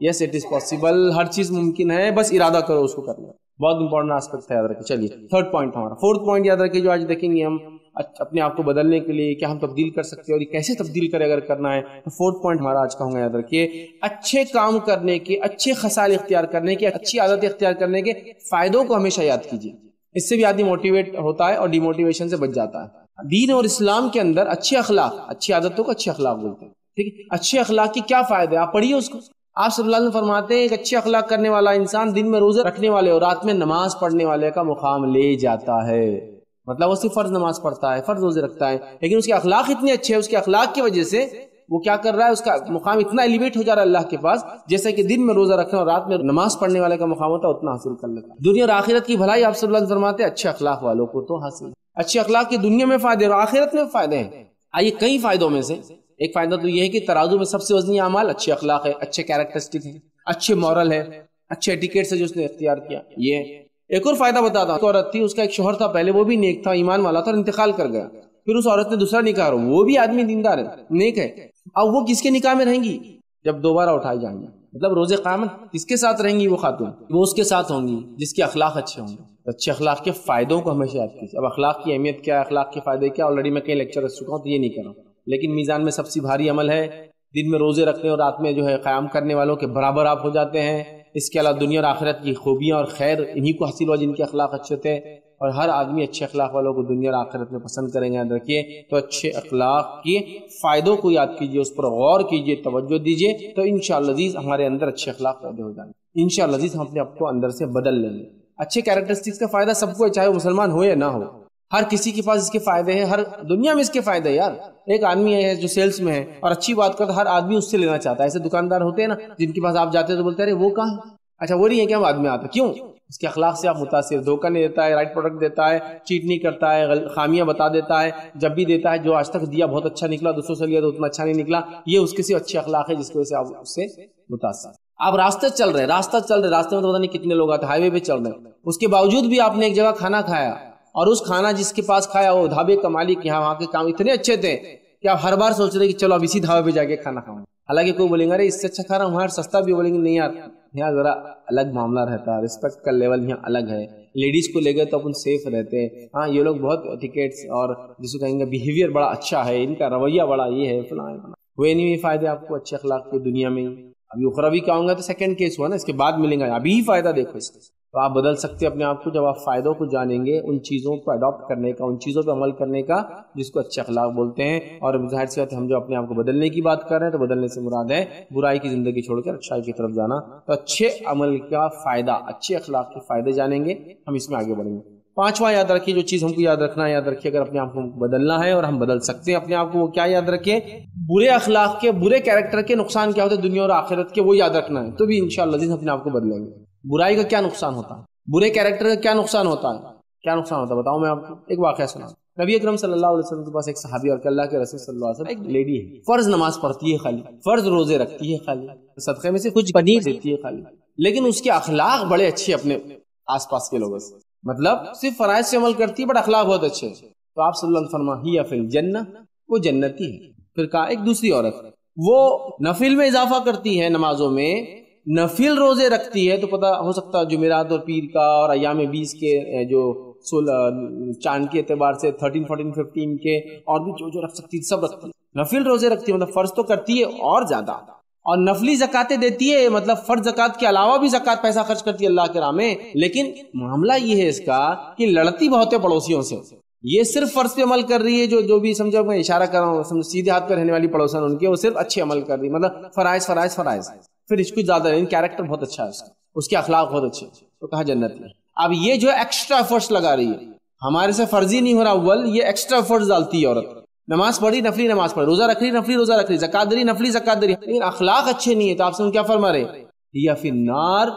یس اٹ از پاسبل, ہر چیز ممکن ہے, بس ارادہ کرو اس کو کرنا. بہت امپورٹنٹ ایسپیکٹ ہے, یاد رکھیں. چلیے 3rd پوائنٹ ہمارا. 4th پوائنٹ یاد رکھیں جو آج دیکھیں گے ہم, اپنے آپ کو بدلنے کے لیے کیا ہم تبدیل کر سکتے ہیں اور کیسے تبدیل کرے اگر کرنا ہے. تو 4th پوائنٹ ہمارا آج کا ہوگا, یاد رکھیے, اچھے کام کرنے کے, اچھے خصال اختیار کرنے کے, اچھی عادت اختیار کرنے کے فائدوں کو ہمیشہ یاد کیجیے. اس سے بھی آدمی موٹیویٹ ہوتا ہے اور ڈی موٹیویشن سے بچ جاتا ہے. دین اور اسلام کے اندر اچھے اخلاق, اچھی عادتوں کو اچھے اخلاق بولتے ہیں. ٹھیک ہے, اچھے اخلاق کی کیا فائدے, آپ پڑھیے اس کو. آپ صلی اللہ علیہ وسلم فرماتے ہیں ایک اچھے اخلاق کرنے والا انسان دن میں روزہ رکھنے والے اور رات میں نماز پڑھنے والے کا مقام لے جاتا ہے. مطلب وہ صرف فرض نماز پڑھتا ہے, فرض روزے رکھتا ہے, لیکن اس کے اخلاق اتنے اچھے ہیں, اس کے اخلاق کی وجہ سے وہ کیا کر رہا ہے، اس کا مقام اتنا ایلیویٹ ہو جا رہا ہے اللہ کے پاس، جیسے کہ دن میں روزہ رکھنا اور رات میں نماز پڑھنے والے کا مقام ہوتا ہے اتنا حاصل کر لیتا ہے۔ دنیا اور آخرت کی بھلائی آپ صلی اللہ علیہ وسلم فرماتے ہیں اچھے اخلاق والوں کو تو حاصل، اچھے اخلاق کی دنیا میں فائدے اور آخرت میں فائدے ہیں۔ آئیے کئی فائدوں میں سے ایک فائدہ تو یہ ہے کہ ترازو میں سب سے وزنی اعمال اچھے اخلاق ہے، اچھے کیریکٹرسٹک ہیں، اچھے مورل ہے، اچھے ایٹیکیٹ سے جو اس نے اختیار کیا۔ یہ ایک اور فائدہ بتاتا ہوں، ایک عورت تھی، اس کا ایک شوہر تھا پہلے، وہ بھی نیک تھا، ایمان والا تھا اور انتقال کر گیا، پھر اس عورت نے دوسرا نکاح، وہ بھی آدمی دیندار ہے، نیک ہے، اب وہ کس کے نکاح میں رہیں گی جب دوبارہ اٹھائی جائیں گی، مطلب روز قیامت کس کے ساتھ رہیں گی وہ خاتون، وہ اس کے ساتھ ہوں گی جس کے اخلاق اچھے ہوں گے۔ اچھے اخلاق کے فائدوں کو ہمیشہ یاد کیجیے۔ اب اخلاق کی اہمیت کیا ہے، اخلاق کے فائدے کیا، آلریڈی میں کئی لیکچر رکھ چکا ہوں تو یہ نہیں کر رہا ہوں، لیکن میزان میں سب سے بھاری عمل ہے دن میں روزے رکھنے اور رات میں جو ہے قیام کرنے والوں کے برابر آپ ہو جاتے ہیں۔ اس کے علاوہ دنیا اور آخرت کی خوبیاں اور خیر انہی کو حاصل ہوا جن کے اخلاق اچھے تھے، اور ہر آدمی اچھے اخلاق والوں کو دنیا اور آخرت میں پسند کریں گے۔ یاد رکھیے، تو اچھے اخلاق کے فائدوں کو یاد کیجیے، اس پر غور کیجیے، توجہ دیجیے، تو انشاءاللہ عزیز ہمارے اندر اچھے اخلاق پیدا ہو جائیں گے، انشاءاللہ عزیز ہم اپنے آپ کو اندر سے بدل لیں گے۔ اچھے کیریکٹرسٹکس کا فائدہ سب کو ہے، چاہے وہ مسلمان ہو یا نہ ہو، ہر کسی کے پاس اس کے فائدے ہیں، ہر دنیا میں اس کے فائدے ہیں۔ یار ایک آدمی ہے جو سیلس میں ہے اور اچھی بات کرتا ہے، ہر آدمی اس سے لینا چاہتا ہے۔ ایسے دکاندار ہوتے ہیں نا جن کے پاس آپ جاتے ہیں تو بولتے ہیں ارے وہ کہاں ہے، اچھا وہ نہیں ہے کیا، بعد میں آتا، کیوں؟ اس کے اخلاق سے آپ متاثر، دھوکہ نہیں دیتا ہے، رائٹ پروڈکٹ دیتا ہے، چیٹ نہیں کرتا ہے، خامیاں بتا دیتا ہے، جب بھی دیتا ہے جو آج تک دیا بہت اچھا نکلا، دوسروں سے لیا تو اتنا اچھا نہیں نکلا، یہ اس کے سے اچھے اخلاق ہے جس کی وجہ سے آپ اس سے متاثر۔ آپ راستے چل رہے راستے میں تو پتہ نہیں کتنے لوگ آتے، ہائی وے پہ چل رہے ہیں، اس کے باوجود بھی آپ نے ایک جگہ کھانا کھایا، اور اس کھانا جس کے پاس کھایا وہ ڈھابے کا مالک، یہاں وہاں کے کام اتنے اچھے تھے کہ آپ ہر بار سوچ رہے کہ چلو اب اسی ڈھابے پہ جا کے کھانا کھاؤں، حالانکہ کوئی بولیں گے ارے اس سے اچھا کھانا وہاں سستا بھی، بولیں گے نہیں یار یہاں ذرا الگ معاملہ رہتا ہے، رسپیکٹ کا لیول یہاں الگ ہے، لیڈیز کو لے گئے تو اپن سیف رہتے ہیں، ہاں یہ لوگ بہت ایٹیکیٹس اور جس کو کہیں گے بیہیویئر بڑا اچھا ہے، ان کا رویہ بڑا یہ ہے فلاں ہے، وہ نہیں فائدے آپ کو اچھے اخلاق کی دنیا میں، ابھی اخروی کا ہوں گا تو سیکنڈ کیس ہوا نا، اس کے بعد ملیں گا، ابھی ہی فائدہ دیکھو اس کا، تو آپ بدل سکتے ہیں اپنے آپ کو جب آپ فائدوں کو جانیں گے، ان چیزوں کو اڈاپٹ کرنے کا، ان چیزوں پہ عمل کرنے کا جس کو اچھے اخلاق بولتے ہیں۔ اور ظاہر سی بات ہے ہم جو اپنے آپ کو بدلنے کی بات کر رہے ہیں تو بدلنے سے مراد ہے برائی کی زندگی چھوڑ کر اچھائی کی طرف جانا، تو اچھے عمل کا فائدہ، اچھے اخلاق کے فائدے جانیں گے، ہم اس میں آگے بڑھیں گے۔ پانچواں یاد رکھیے، جو چیز ہم کو یاد رکھنا ہے، یاد رکھیے اگر اپنے آپ کو بدلنا ہے اور ہم بدل سکتے ہیں اپنے آپ کو، وہ کیا یاد رکھیے، برے اخلاق کے، برے کیریکٹر کے نقصان کیا ہوتے ہیں دنیا اور آخرت کے، وہ یاد رکھنا ہے، تو بھی انشاءاللہ اپنے آپ کو بدلیں گے۔ برائی کا کیا نقصان ہوتا ہے، برے کیریکٹر کا کیا نقصان ہوتا ہے، کیا نقصان ہوتا ہے بتاؤں میں آپ کو، ایک واقعہ سنا۔ نبی اکرم صلی اللہ علیہ وسلم کے پاس ایک صحابی اور اللہ کے رسول صلی اللہ علیہ وسلم، ایک لیڈی ہے، فرض نماز پڑھتی ہے خالی، فرض روزے رکھتی ہے خالی، صدقے میں سے کچھ پنیر دیتی ہے خالی، لیکن اس کے اخلاق بڑے اچھے اپنے آس پاس کے لوگوں سے، مطلب صرف فرائض سے عمل کرتی ہے بٹ اخلاق بہت اچھے، تو آپ صلی اللہ علیہ وسلم فرمایا ہی فی الجنہ، وہ جنتی ہے۔ پھر کہا ایک دوسری عورت، وہ نفل میں اضافہ کرتی ہے، نمازوں میں نفل روزے رکھتی ہے، تو پتہ ہو سکتا ہے جمعرات اور پیر کا اور ایام 20 کے جو چاند کے اعتبار سے 13، 14، 15 کے اور بھی جو رکھ سکتی سب رکھتی ہے، نفل روزے رکھتی ہے، مطلب فرض تو کرتی ہے اور زیادہ، اور نفلی زکاتیں دیتی ہے، مطلب فرض زکات کے علاوہ بھی زکات پیسہ خرچ کرتی ہے اللہ کے راہ میں، لیکن معاملہ یہ ہے اس کا کہ لڑتی بہت ہے پڑوسیوں سے، یہ صرف فرض پہ عمل کر رہی ہے، جو بھی سمجھو میں اشارہ کر رہا ہوں، سیدھے ہاتھ پہ رہنے والی پڑوسن ان کے، وہ صرف اچھے عمل کر رہی ہے، مطلب فرائض فرائض فرائض، پھر اس کو زیادہ نہیں، کیریکٹر بہت اچھا ہے اس کے اخلاق بہت اچھے، تو کہا جنت میں۔ اب یہ جو ایکسٹرا ایفرٹس لگا رہی ہے، ہمارے سے فرضی نہیں ہو رہا، اول یہ ایکسٹرا ایفرٹس ڈالتی ہے عورت، نماز پڑھی نفلی نماز پڑھی، روزہ رکھ رہی نفلی روزہ رکھ رہی، زکات دے رہی نفلی زکات دے رہی، لیکن اخلاق اچھے نہیں ہے، تو آپ سمجھ کیا فرما رہے، یا فی النار،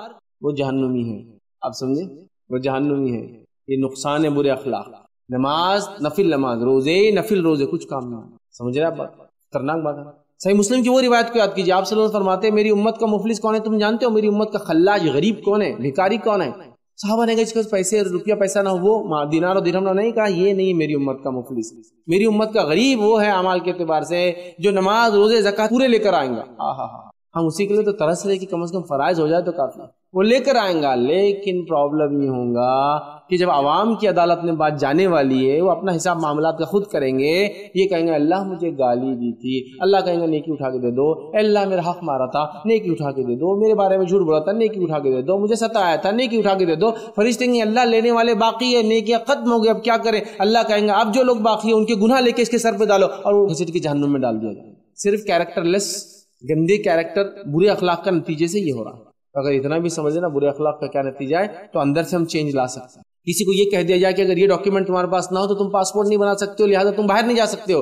وہ جہنمی ہے، آپ سمجھے، وہ جہنمی ہے، یہ نقصان ہے برے اخلاق، نماز نفل نماز، روزے نفل روزے، کچھ کام نہیں، سمجھ رہے آپ بات، خطرناک بات ہے۔ صحیح مسلم کی وہ روایت کو یاد کیجیے، آپ صلی اللہ علیہ وسلم فرماتے ہیں میری امت کا مفلس کون ہے تم جانتے ہو، میری امت کا خلاج غریب کون ہے، بھکاری کون ہے، صحابہ نے کہا جس کے پاس پیسے روپیہ پیسہ نہ ہو، وہ دینار و درہم نہ، نہیں کہا یہ نہیں میری امت کا مفلس، میری امت کا غریب وہ ہے اعمال کے اعتبار سے جو نماز روزے زکات پورے لے کر آئیں گا، ہم اسی کے لیے تو ترس رہے کہ کم از کم فرائض ہو جائے تو کافی، وہ لے کر آئیں گا، لیکن پرابلم یہ ہوگا کہ جب عوام کی عدالت میں بات جانے والی ہے، وہ اپنا حساب معاملات کا خود کریں گے، یہ کہیں گے اللہ مجھے گالی دی تھی، اللہ کہیں گے نیکی اٹھا کے دے دو، اللہ میرا حق مارا تھا نیکی اٹھا کے دے دو، میرے بارے میں جھوٹ بولا تھا نیکی اٹھا کے دے دو، مجھے ستایا تھا نیکی اٹھا کے دے دو، فرشتے کہیں اللہ لینے والے باقی ہے، نیکیاں ختم ہو گئی اب کیا کریں، اللہ کہیں گے اب جو لوگ باقی ہیں ان کے گناہ لے کے اس کے سر پہ ڈالو، اور وہ گھسیٹ کے جہنم میں ڈال دیا جائے۔ صرف کیریکٹر لیس، گندے کیریکٹر، برے اخلاق کا نتیجے سے یہ ہو رہا ہے۔ اگر اتنا بھی سمجھ لینا برے اخلاق کا کیا نتیجہ ہے تو اندر سے ہم چینج لا سکتے ہیں۔ کسی کو یہ کہہ دیا جائے کہ اگر یہ ڈاکیومنٹ تمہارے پاس نہ ہو تو تم پاسپورٹ نہیں بنا سکتے ہو، لہٰذا تم باہر نہیں جا سکتے ہو،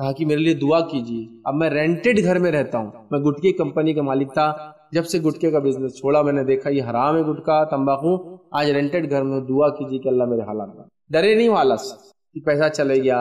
کہا کہ میرے لیے دعا کیجیے. اب میں رینٹڈ گھر میں رہتا ہوں, میں گٹکے کمپنی کا مالک تھا. جب سے گٹکے کا بزنس چھوڑا میں نے دیکھا یہ حرام ہے گٹکا تمباکو. آج رینٹڈ گھر میں دعا کیجیے کہ اللہ میرے حالات میں. ڈرے نہیں والا کہ پیسہ چلے گیا,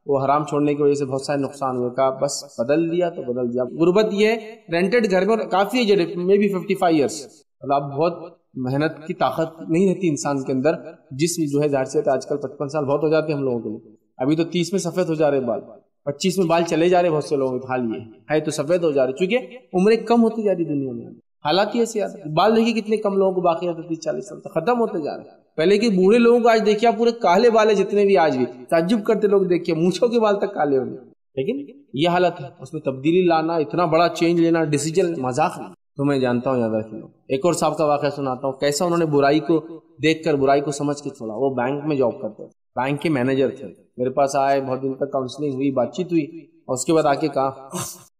وہ حرام چھوڑنے کی وجہ سے بہت سارے نقصان ہوئے. کہا بس بدل دیا تو بدل دیا. غربت یہ رینٹڈ گھر میں کافی ایجڈ, میں بھی 55 ایئرس, مطلب بہت محنت کی طاقت نہیں رہتی انسان کے اندر. جسم جو ہے ظاہر سے آج کل 55 سال بہت ہو جاتے ہیں ہم لوگوں کے لیے. ابھی تو 30 میں سفید ہو جا رہے بال, 25 میں بال چلے جا رہے بہت سے لوگوں کے. حال یہ ہے تو سفید ہو جا رہے چونکہ عمریں کم ہوتی جا رہی دنیا میں. حالات ایسے بال دیکھیے کتنے کم لوگوں کو باقی رہتے 30-40 سال تک ختم ہوتے جا رہے ہیں. پہلے کے بوڑھے لوگوں کو آج دیکھیے آپ پورے کالے بال ہے جتنے بھی, آج بھی تعجب کرتے لوگ دیکھیے مونچھوں کے بال تک کالے ہونے. لیکن یہ حالت ہے, اس میں تبدیلی لانا, اتنا بڑا چینج لینا, ڈیسیجن مذاق نہیں. تو میں جانتا ہوں, یاد رکھیں. ایک اور صاحب کا واقعہ سناتا ہوں, کیسا انہوں نے برائی کو دیکھ کر برائی کو سمجھ کے چھوڑا. وہ بینک میں جاب کرتے تھے, بینک کے مینیجر تھے. میرے پاس آئے, بہت دن تک کاؤنسلنگ ہوئی, بات چیت ہوئی, اور اس کے بعد آ کے کہا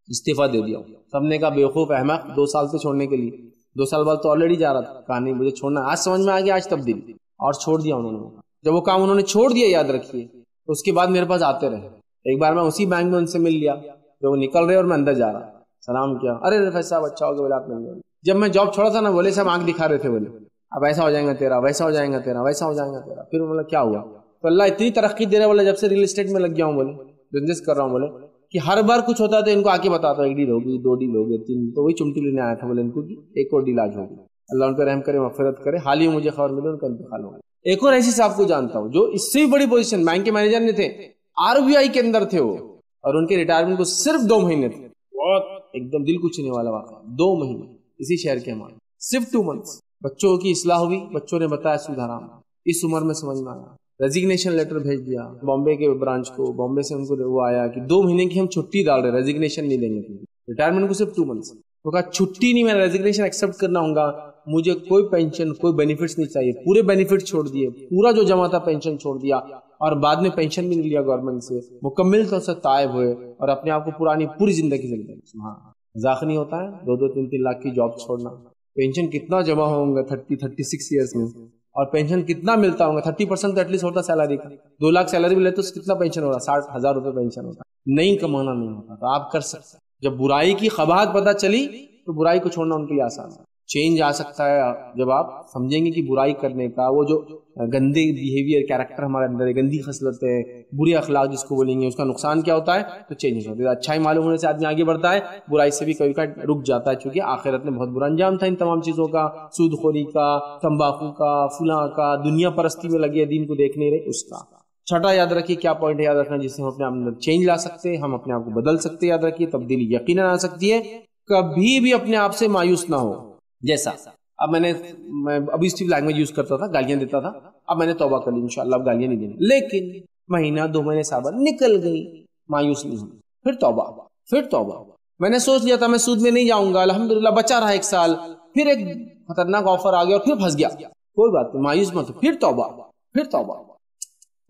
استعفیٰ دے دیا. سب نے کہا بیوقوف احمق, 2 سال سے چھوڑنے کے لیے. 2 سال بعد تو آلریڈی جا رہا تھا. کہا نہیں مجھے چھوڑنا. آج سمجھ میں آ گیا, آج تبدیلی, اور چھوڑ دیا انہوں نے. جب وہ کام انہوں نے چھوڑ دیا, یاد رکھیے, تو اس کے بعد میرے پاس آتے رہے. ایک بار میں اسی بینک میں ان سے مل لیا, جب وہ نکل رہے اور میں اندر جا رہا, سلام کیا, ارے فیصل صاحب اچھا ہو گیا, بولے آپ مل گئے. جب میں جاب چھوڑا تھا نا, بولے صاحب آنکھ دکھا رہے تھے, بولے اب ایسا ہو جائے گا تیرا, ویسا ہو جائے گا تیرا, ویسا ہو جائے گا تیرا. پھر بولا کیا ہوا, تو اللہ اتنی ترقی دے رہا, بولے جب سے ریل اسٹیٹ میں لگ گیا ہوں, بولے بزنس کر رہا ہوں, بولے کہ ہر بار کچھ ہوتا ہے تو ان کو آ کے بتاتا ہوں, 1 ڈیل ہوگی, 2 ڈیل ہوگی, 3. تو وہی چمٹی لینے آیا تھا, بولے ان کو ایک اور ڈیل آج ہوگی, اللہ ان پہ رحم کرے, مغفرت کرے. حال ہی مجھے خبر ملی ان کا انتقال ہو گیا. ایک اور ایسی صاحب کو جانتا ہوں جو اس سے بھی بڑی پوزیشن, بینک کے مینیجر نہیں تھے, RBI کے اندر تھے وہ, اور ان کے ریٹائرمنٹ کو صرف 2 مہینے تھے. بہت ایک دم دل کو چھونے والا واقعہ. 2 مہینے اسی شہر کے ہمارے, صرف 2 months. بچوں کی اصلاح ہوئی, بچوں نے بتایا سود حرام, اس عمر میں سمجھ میں آیا, ریزگنیشن لیٹر بھیج دیا بامبے کے برانچ کو. بامبے سے ان کو وہ آیا کہ 2 مہینے کی ہم چھٹی ڈال رہے, ریزگنیشن نہیں دیں گے, ریٹائرمنٹ کو صرف 2 months. تو کہا چھٹی نہیں, میں ریزگنیشن ایکسیپٹ کرنا ہوں گا, مجھے کوئی پینشن کوئی بینیفٹس نہیں چاہیے. پورے بینیفٹ چھوڑ دیے, پورا جو جمع تھا پینشن چھوڑ دیا, اور بعد میں پینشن بھی نہیں لیا گورنمنٹ سے. مکمل طور سے تائب ہوئے اور اپنے آپ کو پرانی پوری زندگی زندگی. ہاں مذاق نہیں ہوتا ہے 2-3 لاکھ کی جاب چھوڑنا. پینشن کتنا جمع ہوں گا 36 ایئرس میں, اور پینشن کتنا ملتا ہوگا, 30% تو ایٹ لیسٹ ہوتا سیلری کا. 2 لاکھ سیلری بھی لے تو کتنا پینشن ہو رہا, 60,000 روپے پینشن ہوتا. نہیں کمانا نہیں ہوتا, تو آپ کر سکتے. جب برائی کی قباحت پتہ چلی تو برائی کو چھوڑنا ان کے لیے آسان ہے. چینج آ سکتا ہے جب آپ سمجھیں گے کہ برائی کرنے کا وہ جو گندے بیہیویئر کیریکٹر ہمارے اندر ہے, گندی خصلت ہے, بری اخلاق جس کو بولیں گے, اس کا نقصان کیا ہوتا ہے, تو چینج ہوتا ہے. اچھائی معلوم ہونے سے آدمی آگے بڑھتا ہے, برائی سے بھی کبھی کبھی رک جاتا ہے, چونکہ آخرت میں بہت برا انجام تھا ان تمام چیزوں کا, سود خوری کا, تمباکو کا, فلاں کا, دنیا پرستی میں لگے دین کو دیکھ نہیں رہے اس کا. چھٹا یاد رکھیے کیا پوائنٹ ہے یاد رکھنا جس سے ہم اپنے آپ میں چینج لا سکتے ہیں, ہم اپنے آپ کو بدل سکتے ہیں. یاد رکھیے تبدیلی یقیناً آ سکتی ہے, کبھی بھی اپنے آپ سے مایوس نہ ہو. جیسا اب میں ابھی اسٹیو لینگویج یوز کرتا تھا, گالیاں دیتا تھا, اب میں نے توبہ کر لی انشاءاللہ, اب گالیاں نہیں دیں. لیکن مہینہ 2 مہینے صابر نکل گئی, مایوس نہیں ہونا, پھر توبہ. میں نے سوچ لیا تھا میں سود میں نہیں جاؤں گا, الحمدللہ بچا رہا 1 سال, پھر ایک خطرناک آفر آ گیا اور پھر پھنس گیا. کوئی بات نہیں, مایوس مت ہو, پھر توبہ.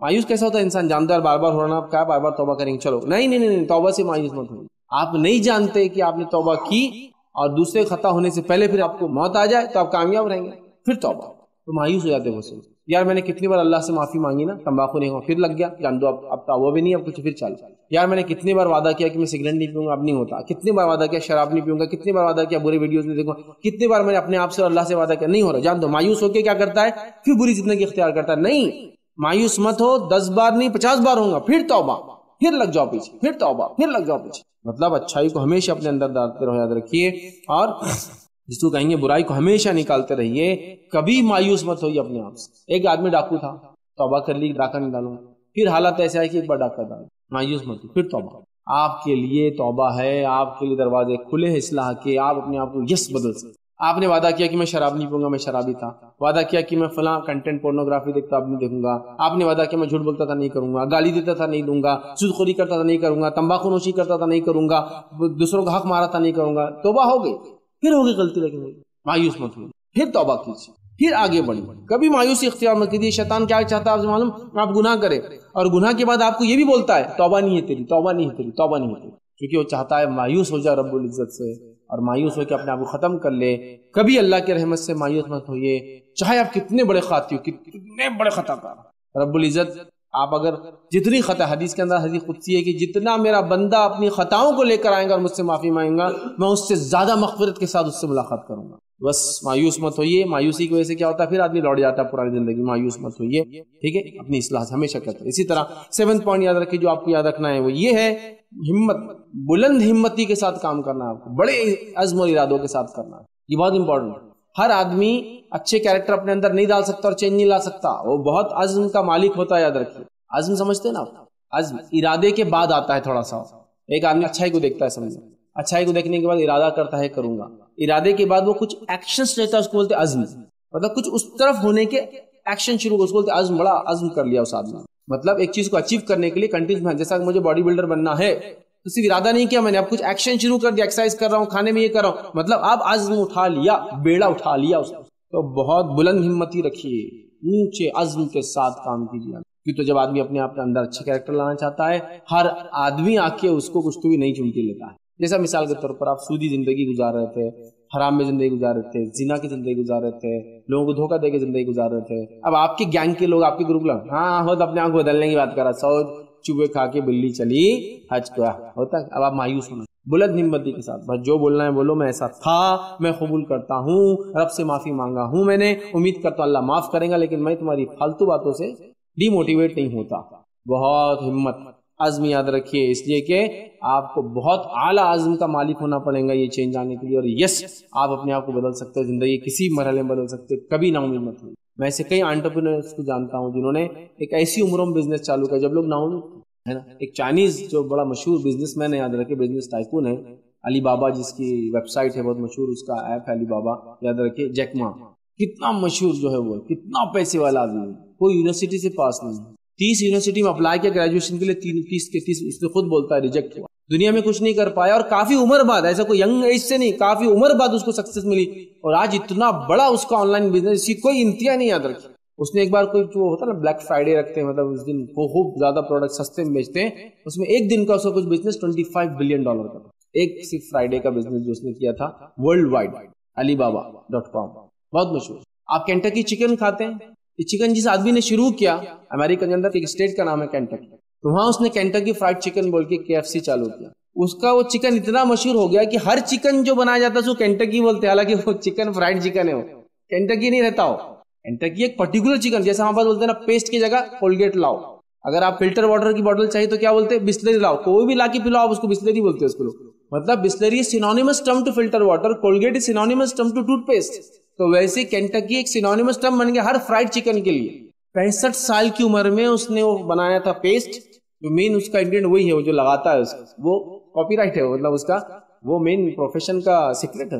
مایوس کیسا ہوتا ہے انسان جانتا ہے بار بار ہونا, آپ کیا بار بار توبہ کریں گے, چلو نہیں, توبہ سے مایوس مت ہو. آپ نہیں جانتے کہ آپ نے توبہ کی اور دوسرے خطا ہونے سے پہلے پھر آپ کو موت آ جائے تو آپ کامیاب رہیں گے. پھر توبہ, تو مایوس ہو جاتے ہیں وہ. یار میں نے کتنی بار اللہ سے معافی مانگی نا, تمباکو نہیں ہوا, پھر لگ گیا, جان دو اب توبہ بھی نہیں, اب کچھ پھر چل. یار میں نے کتنی بار وعدہ کیا کہ میں سگریٹ نہیں پیوں گا, اب نہیں ہوتا. کتنی بار وعدہ کیا شراب نہیں پیوں گا, کتنی بار وعدہ کیا برے ویڈیوز نہیں دیکھوں گا, کتنی بار میں نے اپنے آپ سے اور اللہ سے وعدہ کیا, نہیں ہو رہا. جان دو مایوس ہو کے کیا کرتا ہے, پھر بری زندگی اختیار کرتا ہے. نہیں, مایوس مت ہو, 10 بار نہیں 50 بار ہوگا, پھر توبہ, پھر لگ جاؤ پیچھے, پھر توبہ, پھر لگ جاؤ پیچھے. مطلب اچھائی کو ہمیشہ اپنے اندر ڈالتے رہو, یاد رکھیے. اور جس کو کہیں گے برائی کو ہمیشہ نکالتے رہیے, کبھی مایوس مت ہوئیے اپنے آپ سے. ایک آدمی ڈاکو تھا, توبہ کر لی, ڈاکہ نہیں ڈالوں, پھر حالت ایسا ہے کہ ایک بار ڈاکہ ڈالو, مایوس مت ہو, پھر توبہ. آپ کے لیے توبہ ہے, آپ کے لیے دروازے کھلے ہیں اصلاح کے. آپ اپنے آپ کو یس بدل سکتے. آپ نے وعدہ کیا کہ میں شراب نہیں پیوں گا, میں شرابی تھا. وعدہ کیا کہ میں فلاں کنٹینٹ پورنوگرافی دیکھتا اب نہیں دیکھوں گا. آپ نے وعدہ کیا میں جھوٹ بولتا تھا نہیں کروں گا, گالی دیتا تھا نہیں دوں گا, سود خوری کرتا تھا نہیں کروں گا, تمباکو نوشی کرتا تھا نہیں کروں گا, دوسروں کا حق مارا تھا نہیں کروں گا. توبہ ہو گئی, پھر ہوگی غلطی, لیکن مایوس مت ہوئی, پھر توبہ کیجیے, پھر آگے بڑھیں. کبھی مایوسی اختیار مت کیجیے. شیطان کیا چاہتا ہے آپ سے معلوم, آپ گناہ کریں اور گناہ کے بعد آپ کو یہ بھی بولتا ہے توبہ نہیں ہے تیری, توبہ نہیں ہے تیری, توبہ نہیں ہے تیری, کیونکہ وہ چاہتا ہے مایوس ہو جائے رب العزت سے, اور مایوس ہو کے اپنے آپ کو ختم کر لے. کبھی اللہ کے رحمت سے مایوس مت ہوئیے, چاہے آپ کتنے بڑے خاطی ہو, کتنے بڑے خطا کار, رب العزت آپ اگر جتنی خطا، حدیث کے اندر حدیث قدسی ہے کہ جتنا میرا بندہ اپنی خطاؤں کو لے کر آئے گا اور مجھ سے معافی مانگے گا، میں اس سے زیادہ مغفرت کے ساتھ اس سے ملاقات کروں گا. بس مایوس مت ہوئیے. مایوسی کی وجہ سے کیا ہوتا ہے، پھر آدمی لوٹ جاتا ہے پرانی زندگی. مایوس مت ہوئیے، ٹھیک ہے، اپنی اصلاح ہمیشہ کرتے. اسی طرح 7 پوائنٹ یاد رکھیے جو آپ کو یاد رکھنا ہے، وہ یہ ہے ہمت. بلند ہمتی کے ساتھ کام کرنا ہے آپ کو، بڑے عزم و ارادوں کے ساتھ کرنا ہے. یہ بہت امپورٹنٹ ہے. ہر آدمی اچھے کیریکٹر اپنے اندر نہیں ڈال سکتا اور چینج نہیں لا سکتا. وہ بہت عزم کا مالک ہوتا ہے، یاد رکھیے. عزم سمجھتے ہیں نا آپ؟ عزم ارادے کے بعد آتا ہے تھوڑا سا. ایک آدمی اچھائی کو دیکھتا ہے، سمجھے، اچھائی کو دیکھنے کے بعد ارادہ کرتا ہے کروں گا. ارادے کے بعد وہ کچھ ایکشنز لیتا ہے، اس کو بولتے ہیں عزم. مطلب کچھ اس طرف ہونے کے ایکشن شروع ہو، اس کو بولتے ہیں عزم. بڑا عزم کر لیا اس آدمی. مطلب ایک چیز کو اچیو کرنے کے لیے کنٹینیوس، جیسا کہ مجھے باڈی بلڈر بننا ہے تو صرف ارادہ نہیں کیا میں نے، اب کچھ ایکشن شروع کر دیا. ایکسرسائز کر رہا ہوں، کھانے میں یہ کر رہا ہوں، مطلب آپ عزم اٹھا لیا، بیڑا اٹھا لیا اس کو. تو بہت بلند ہمتی رکھیے، اونچے عزم کے ساتھ کام کیجیے. کیوں تو جب آدمی اپنے آپ کے اندر اچھے کیریکٹر لانا چاہتا ہے، ہر آدمی آ کے اس کو کچھ تو بھی نہیں چن کے لیتا ہے. جیسا مثال کے طور پر آپ سودی زندگی گزار رہے تھے، حرام میں زندگی گزار رہے تھے، زنا کی زندگی گزار رہے تھے، لوگوں کو دھوکہ دے کے زندگی گزار رہے تھے. اب آپ کے گینگ کے لوگ، آپ کے گروپ لوگ، ہاں ہو تو اپنے آپ کو بدلنے کی بات کر رہا، 100 چوبے کھا کے بلی چلی حج کو ہوتا ہے. اب آپ مایوس ہونا، بلند ہمتی کے ساتھ بس جو بولنا ہے بولو. میں ایسا تھا، میں قبول کرتا ہوں، رب سے معافی مانگا ہوں میں نے، امید کرتا ہوں اللہ معاف کرے گا، لیکن میں تمہاری فالتو باتوں سے ڈی موٹیویٹ نہیں ہوتا. بہت ہمت، عزم یاد رکھیے، اس لیے کہ آپ کو بہت اعلیٰ عزم کا مالک ہونا پڑے گا یہ چینج آنے کے لیے. اور یس، آپ اپنے آپ کو بدل سکتے ہیں، زندگی کسی مرحلے میں بدل سکتے. کبھی نا امید مت ہوئی. میں ایسے کئی انٹرپرینورز کو جانتا ہوں جنہوں نے ایک ایسی عمروں میں بزنس چالو کیا جب لوگ نا امید ہے نا. ایک چائنیز جو بڑا مشہور بزنس مین ہے، یاد رکھے، بزنس ٹائکون ہے، علی بابا، جس کی ویب سائٹ ہے بہت مشہور، اس کا ایپ ہے علی بابا، یاد رکھے. جیک ما کتنا مشہور جو ہے، وہ کتنا پیسے والا آدمی، کوئی یونیورسٹی سے پاس نہیں. 30 یونیورسٹی میں اپلائی کیا گریجویشن کے لیے، 30 کے 30 اس نے خود بولتا ہے ریجیکٹ ہوا. دنیا میں کچھ نہیں کر پایا، اور کافی عمر بعد، ایسا کوئی ینگ ایج سے نہیں، کافی عمر بعد اس کو سکسیس ملی. اور آج اتنا بڑا اس کا آن لائن بزنس، اس کی کوئی انتہا نہیں. یاد رکھیے، اس نے ایک بار کوئی جو ہوتا ہے نا بلیک فرائیڈے رکھتے ہیں، مطلب اس دن وہ خوب زیادہ پروڈکٹ سستے میں بیچتے ہیں، اس میں ایک دن کا اس کا کچھ بزنس $25 بلین کا. ایک صرف فرائیڈے کا بزنس جو اس نے کیا تھا ورلڈ وائڈ، alibaba.com، بہت مشہور. آپ کینٹکی چکن کھاتے ہیں، یہ چکن جس آدمی نے شروع کیا، امریکہ کے اندر ایک اسٹیٹ کا نام ہے کینٹکی، تو وہاں اس نے کینٹکی فرائیڈ چکن بول کے KFC چالو کیا. اس کا وہ چکن اتنا مشہور ہو گیا کہ ہر چکن جو بنایا جاتا ہے اس کو کینٹکی بولتے ہیں، حالانکہ وہ چکن فرائیڈ چکن ہے، وہ کینٹکی نہیں رہتا. ہو کینٹکی ایک پرٹیکولر چکن، جیسے ہم بات بولتے ہیں نا پیسٹ کی جگہ کولگیٹ لاؤ. اگر آپ فلٹر واٹر کی بوتل چاہیے تو کیا بولتے ہیں، بسلری لاؤ. کوئی بھی لا کے پلاؤ، اس کو بسلری بولتے ہیں اس کو لوگ. مطلب Bisleri is synonymous term to filter water, Colgate is synonymous term to toothpaste. تو ویسے کینٹکی ایک سینونیمس ٹرم بن گیا ہر فرائیڈ چکن کے لیے. 65 سال کی عمر میں اس نے وہ بنایا تھا پیسٹ، جو مین اس کا انگریڈینٹ وہی ہے، وہ جو لگاتا ہے اس کو، وہ کاپی رائٹ ہے، مطلب اس کا وہ مین پروفیشن کا سیکرٹ ہے.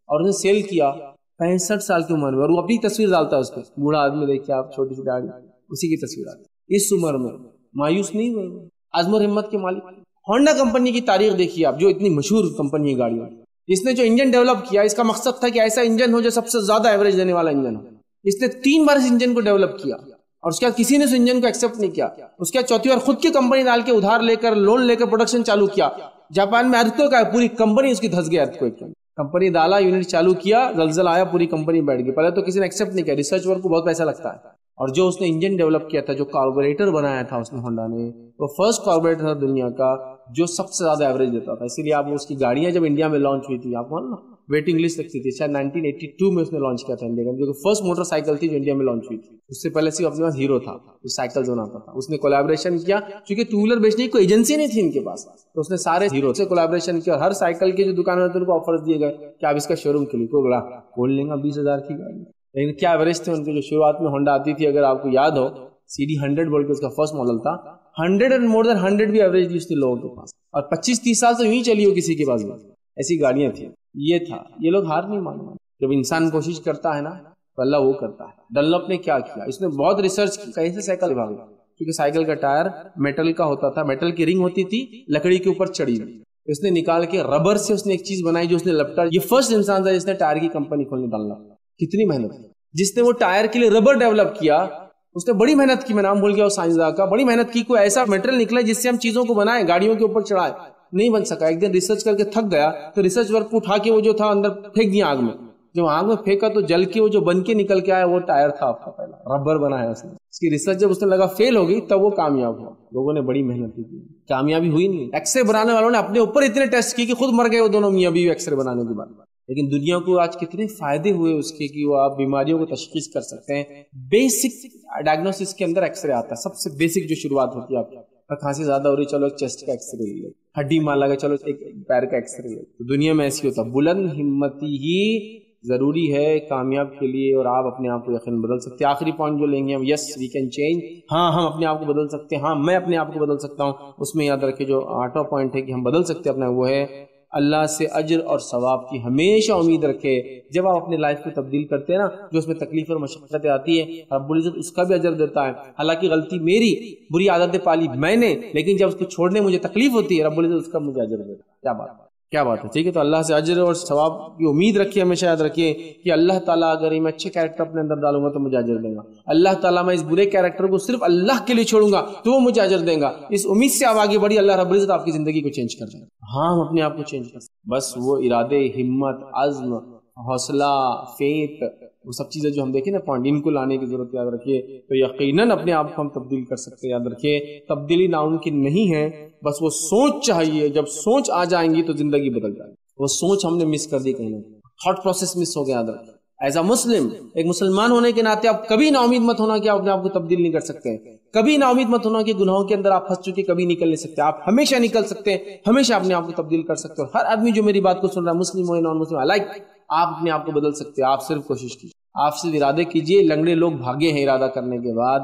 اور اس نے سیل کیا 65 سال کی عمر میں، اور وہ اپنی تصویر ڈالتا ہے اس پہ. بوڑھا آدمی دیکھیے آپ، چھوٹی سی داڑھی، اسی کی تصویر آتی ہے. اس عمر میں مایوس نہیں ہوئے، عزم و ہمت کے مالک. ہونڈا کمپنی کی تاریخ دیکھیے آپ، جو اتنی مشہور کمپنی ہے گاڑیوں، اس نے جو انجن ڈیولپ کیا، اس کا مقصد تھا کہ ایسا انجن ہو جو سب سے زیادہ ایوریج دینے والا انجن ہو. اس نے 3 بار اس انجن کو ڈیولپ کیا، اور اس کے بعد کسی نے اس انجن کو ایکسپٹ نہیں کیا. اس کے بعد 4تھی بار خود کی کمپنی ڈال کے ادھار لے کر لون لے کر پروڈکشن چالو کیا. جاپان میں ارتھکویک آیا، پوری کمپنی اس کی دھس گئی. ارتھکویک کمپنی ڈالا، یونٹ چالو کیا، زلزلہ آیا، پوری کمپنی بیٹھ گئی. پہلے تو کسی نے ایکسپٹ نہیں کیا، ریسرچ ورک کو بہت پیسہ لگتا ہے. اور جو اس نے انجن ڈیولپ کیا تھا، جو کاربوریٹر بنایا تھا اس نے ہونڈا نے، وہ فرسٹ کاربوریٹر تھا دنیا کا جو سب سے زیادہ ایوریج دیتا تھا. اسی لیے آپ اس کی گاڑیاں جب انڈیا میں لانچ ہوئی تھی، آپ کو نا ویٹنگ لسٹ رکھتی تھی. شاید 1982 میں اس نے لانچ کیا تھا انڈیا میں، جو کہ فرسٹ موٹر سائیکل تھی جو انڈیا میں لانچ ہوئی تھی. اس سے پہلے صرف اپنے پاس ہیرو تھا جو سائیکل بناتا تھا. اس نے کولیبریشن کیا، چونکہ ٹو ویلر بیچنے کی کوئی ایجنسی نہیں تھی ان کے پاس، تو اس نے سارے ہیرو سے کولیبریشن کیا. اور ہر سائیکل کے جو دکان ہوتے ان کو آفرز دیے گئے کہ آپ اس کا شو روم کھلی، کو بڑا کھول لیں گا 20,000 کی گاڑی. لیکن کیا ایوریج تھے ان کے جو شروعات میں ہونڈا آتی تھی، اگر آپ کو یاد ہو CD 100 بول کے اس کا فرسٹ ماڈل تھا، 100 اینڈ مور دین 100 بھی ایوریج تھی اس کے لوگوں کے پاس. اور 25-30 سال تو یوں ہی چلی ہو کسی کے پاس بھی، ایسی گاڑیاں تھیں. یہ تھا، یہ لوگ ہار نہیں ماننا. جب انسان کوشش کرتا ہے نا تو اللہ وہ کرتا ہے. ڈنلوپ نے کیا کیا، اس نے بہت ریسرچ کی کیسے سائیکل بھاگے، کیونکہ سائیکل کا ٹائر میٹل کا ہوتا تھا، میٹل کی رنگ ہوتی تھی لکڑی کے اوپر چڑھی ہوئی. اس نے نکال کے ربر سے اس نے ایک چیز بنائی جو اس نے لپٹا. یہ فرسٹ انسان تھا جس نے ٹائر کی کمپنی کھولنے ڈالنا. کتنی محنت کی جس نے وہ ٹائر کے لیے ربر ڈیولپ کیا، اس نے بڑی محنت کی. میں نام بھول گیا اس سائنسداں کا، بڑی محنت کی. کوئی ایسا میٹل نکلا جس سے ہم چیزوں کو بنائیں، گاڑیوں کے اوپر نہیں بن سکا. ایک دن ریسرچ کر کے تھک گیا تو ریسرچ ورک کو اٹھا کے وہ جو تھا اندر پھینک دیا آگ میں. جو آگ میں پھینکا تو جل کے وہ جو بن کے نکل کے آیا وہ ٹائر تھا آپ کا پہلا، ربر بنایا اس نے. اس کی ریسرچ جب اس نے لگا فیل ہو گئی تب وہ کامیاب ہوا. لوگوں نے بڑی محنت کی، کامیابی ہوئی نہیں. ایکس رے بنانے والوں نے اپنے اوپر اتنے ٹیسٹ کیے کہ خود مر گئے وہ دونوں میاں بیوی ایکس رے بنانے کے بعد. لیکن دنیا کو آج کتنے فائدے ہوئے اس کے کہ وہ آپ بیماریوں کو تشخیص کر سکتے ہیں. بیسک ڈائگنوسس کے اندر ایکس رے آتا ہے، سب سے بیسک جو شروعات ہوتی ہے آپ کی. کھانسی زیادہ ہو رہی، چلو ایک چیسٹ کا ایکس رے لے لو. ہڈی مان لگا، چلو ایک پیر کا ایکس رے لے لو. تو دنیا میں ایسی ہوتا ہے. بلند ہمتی ہی ضروری ہے کامیاب کے لیے، اور آپ اپنے آپ کو یقین بدل سکتے ہیں. آخری پوائنٹ جو لیں گے ہم، یس وی کین چینج. ہاں ہم اپنے آپ کو بدل سکتے ہیں، ہاں میں اپنے آپ کو بدل سکتا ہوں. اس میں یاد رکھے جو 8واں پوائنٹ ہے کہ ہم بدل سکتے ہیں اپنا، وہ ہے اللہ سے اجر اور ثواب کی ہمیشہ امید رکھے. جب آپ اپنے لائف کو تبدیل کرتے ہیں نا، جو اس میں تکلیف اور مشقتیں آتی ہیں، رب العزت اس کا بھی اجر دیتا ہے. حالانکہ غلطی میری، بری عادتیں پالی میں نے، لیکن جب اس کو چھوڑنے مجھے تکلیف ہوتی ہے، رب العزت اس کا مجھے اجر دیتا ہے. کیا بات ہے، کیا بات ہے. ٹھیک ہے، تو اللہ سے اجر اور ثواب کی امید رکھیے. ہمیشہ یاد رکھیے کہ اللہ تعالیٰ اگر میں اچھے کیریکٹر اپنے اندر ڈالوں گا تو مجھے اجر دے گا. اللہ تعالیٰ میں اس برے کیریکٹر کو صرف اللہ کے لیے چھوڑوں گا تو وہ مجھے اجر دے گا. اس امید سے آپ آگے بڑھی، اللہ رب العزت آپ کی زندگی کو چینج کر دے گا. ہاں ہم اپنے آپ کو چینج کر سکتے، بس وہ ارادے، ہمت، عزم، حوصلہ، فیت، وہ سب چیزیں جو ہم دیکھیں نا پوائنٹ، ان کو لانے کی ضرورت. یاد رکھیے تو یقیناً اپنے آپ کو ہم تبدیل کر سکتے ہیں. یاد رکھیے تبدیلی ناممکن نہیں ہے، بس وہ سوچ چاہیے. جب سوچ آ جائیں گی تو زندگی بدل جائے گی. وہ سوچ ہم نے مس کر دی کہیں نہ کہیں، تھاٹ پروسیس مس ہو گیا. یاد رکھیے ایز اے مسلم، ایک مسلمان ہونے کے ناطے آپ کبھی نا امید مت ہونا کہ آپ اپنے آپ کو تبدیل نہیں کر سکتے. کبھی نا امید مت ہونا کہ گناہوں کے اندر آپ پھنس چکے کبھی نکل نہیں سکتے. آپ ہمیشہ نکل سکتے ہیں، ہمیشہ اپنے آپ کو تبدیل کر سکتے ہیں. اور ہر آدمی جو میری بات کو سن رہا ہے، مسلم ہو یا نان مسلم، لائک آپ اپنے آپ کو بدل سکتے ہیں. آپ صرف کوشش کیجیے، آپ صرف ارادے کیجیے. لنگڑے لوگ بھاگے ہیں ارادہ کرنے کے بعد،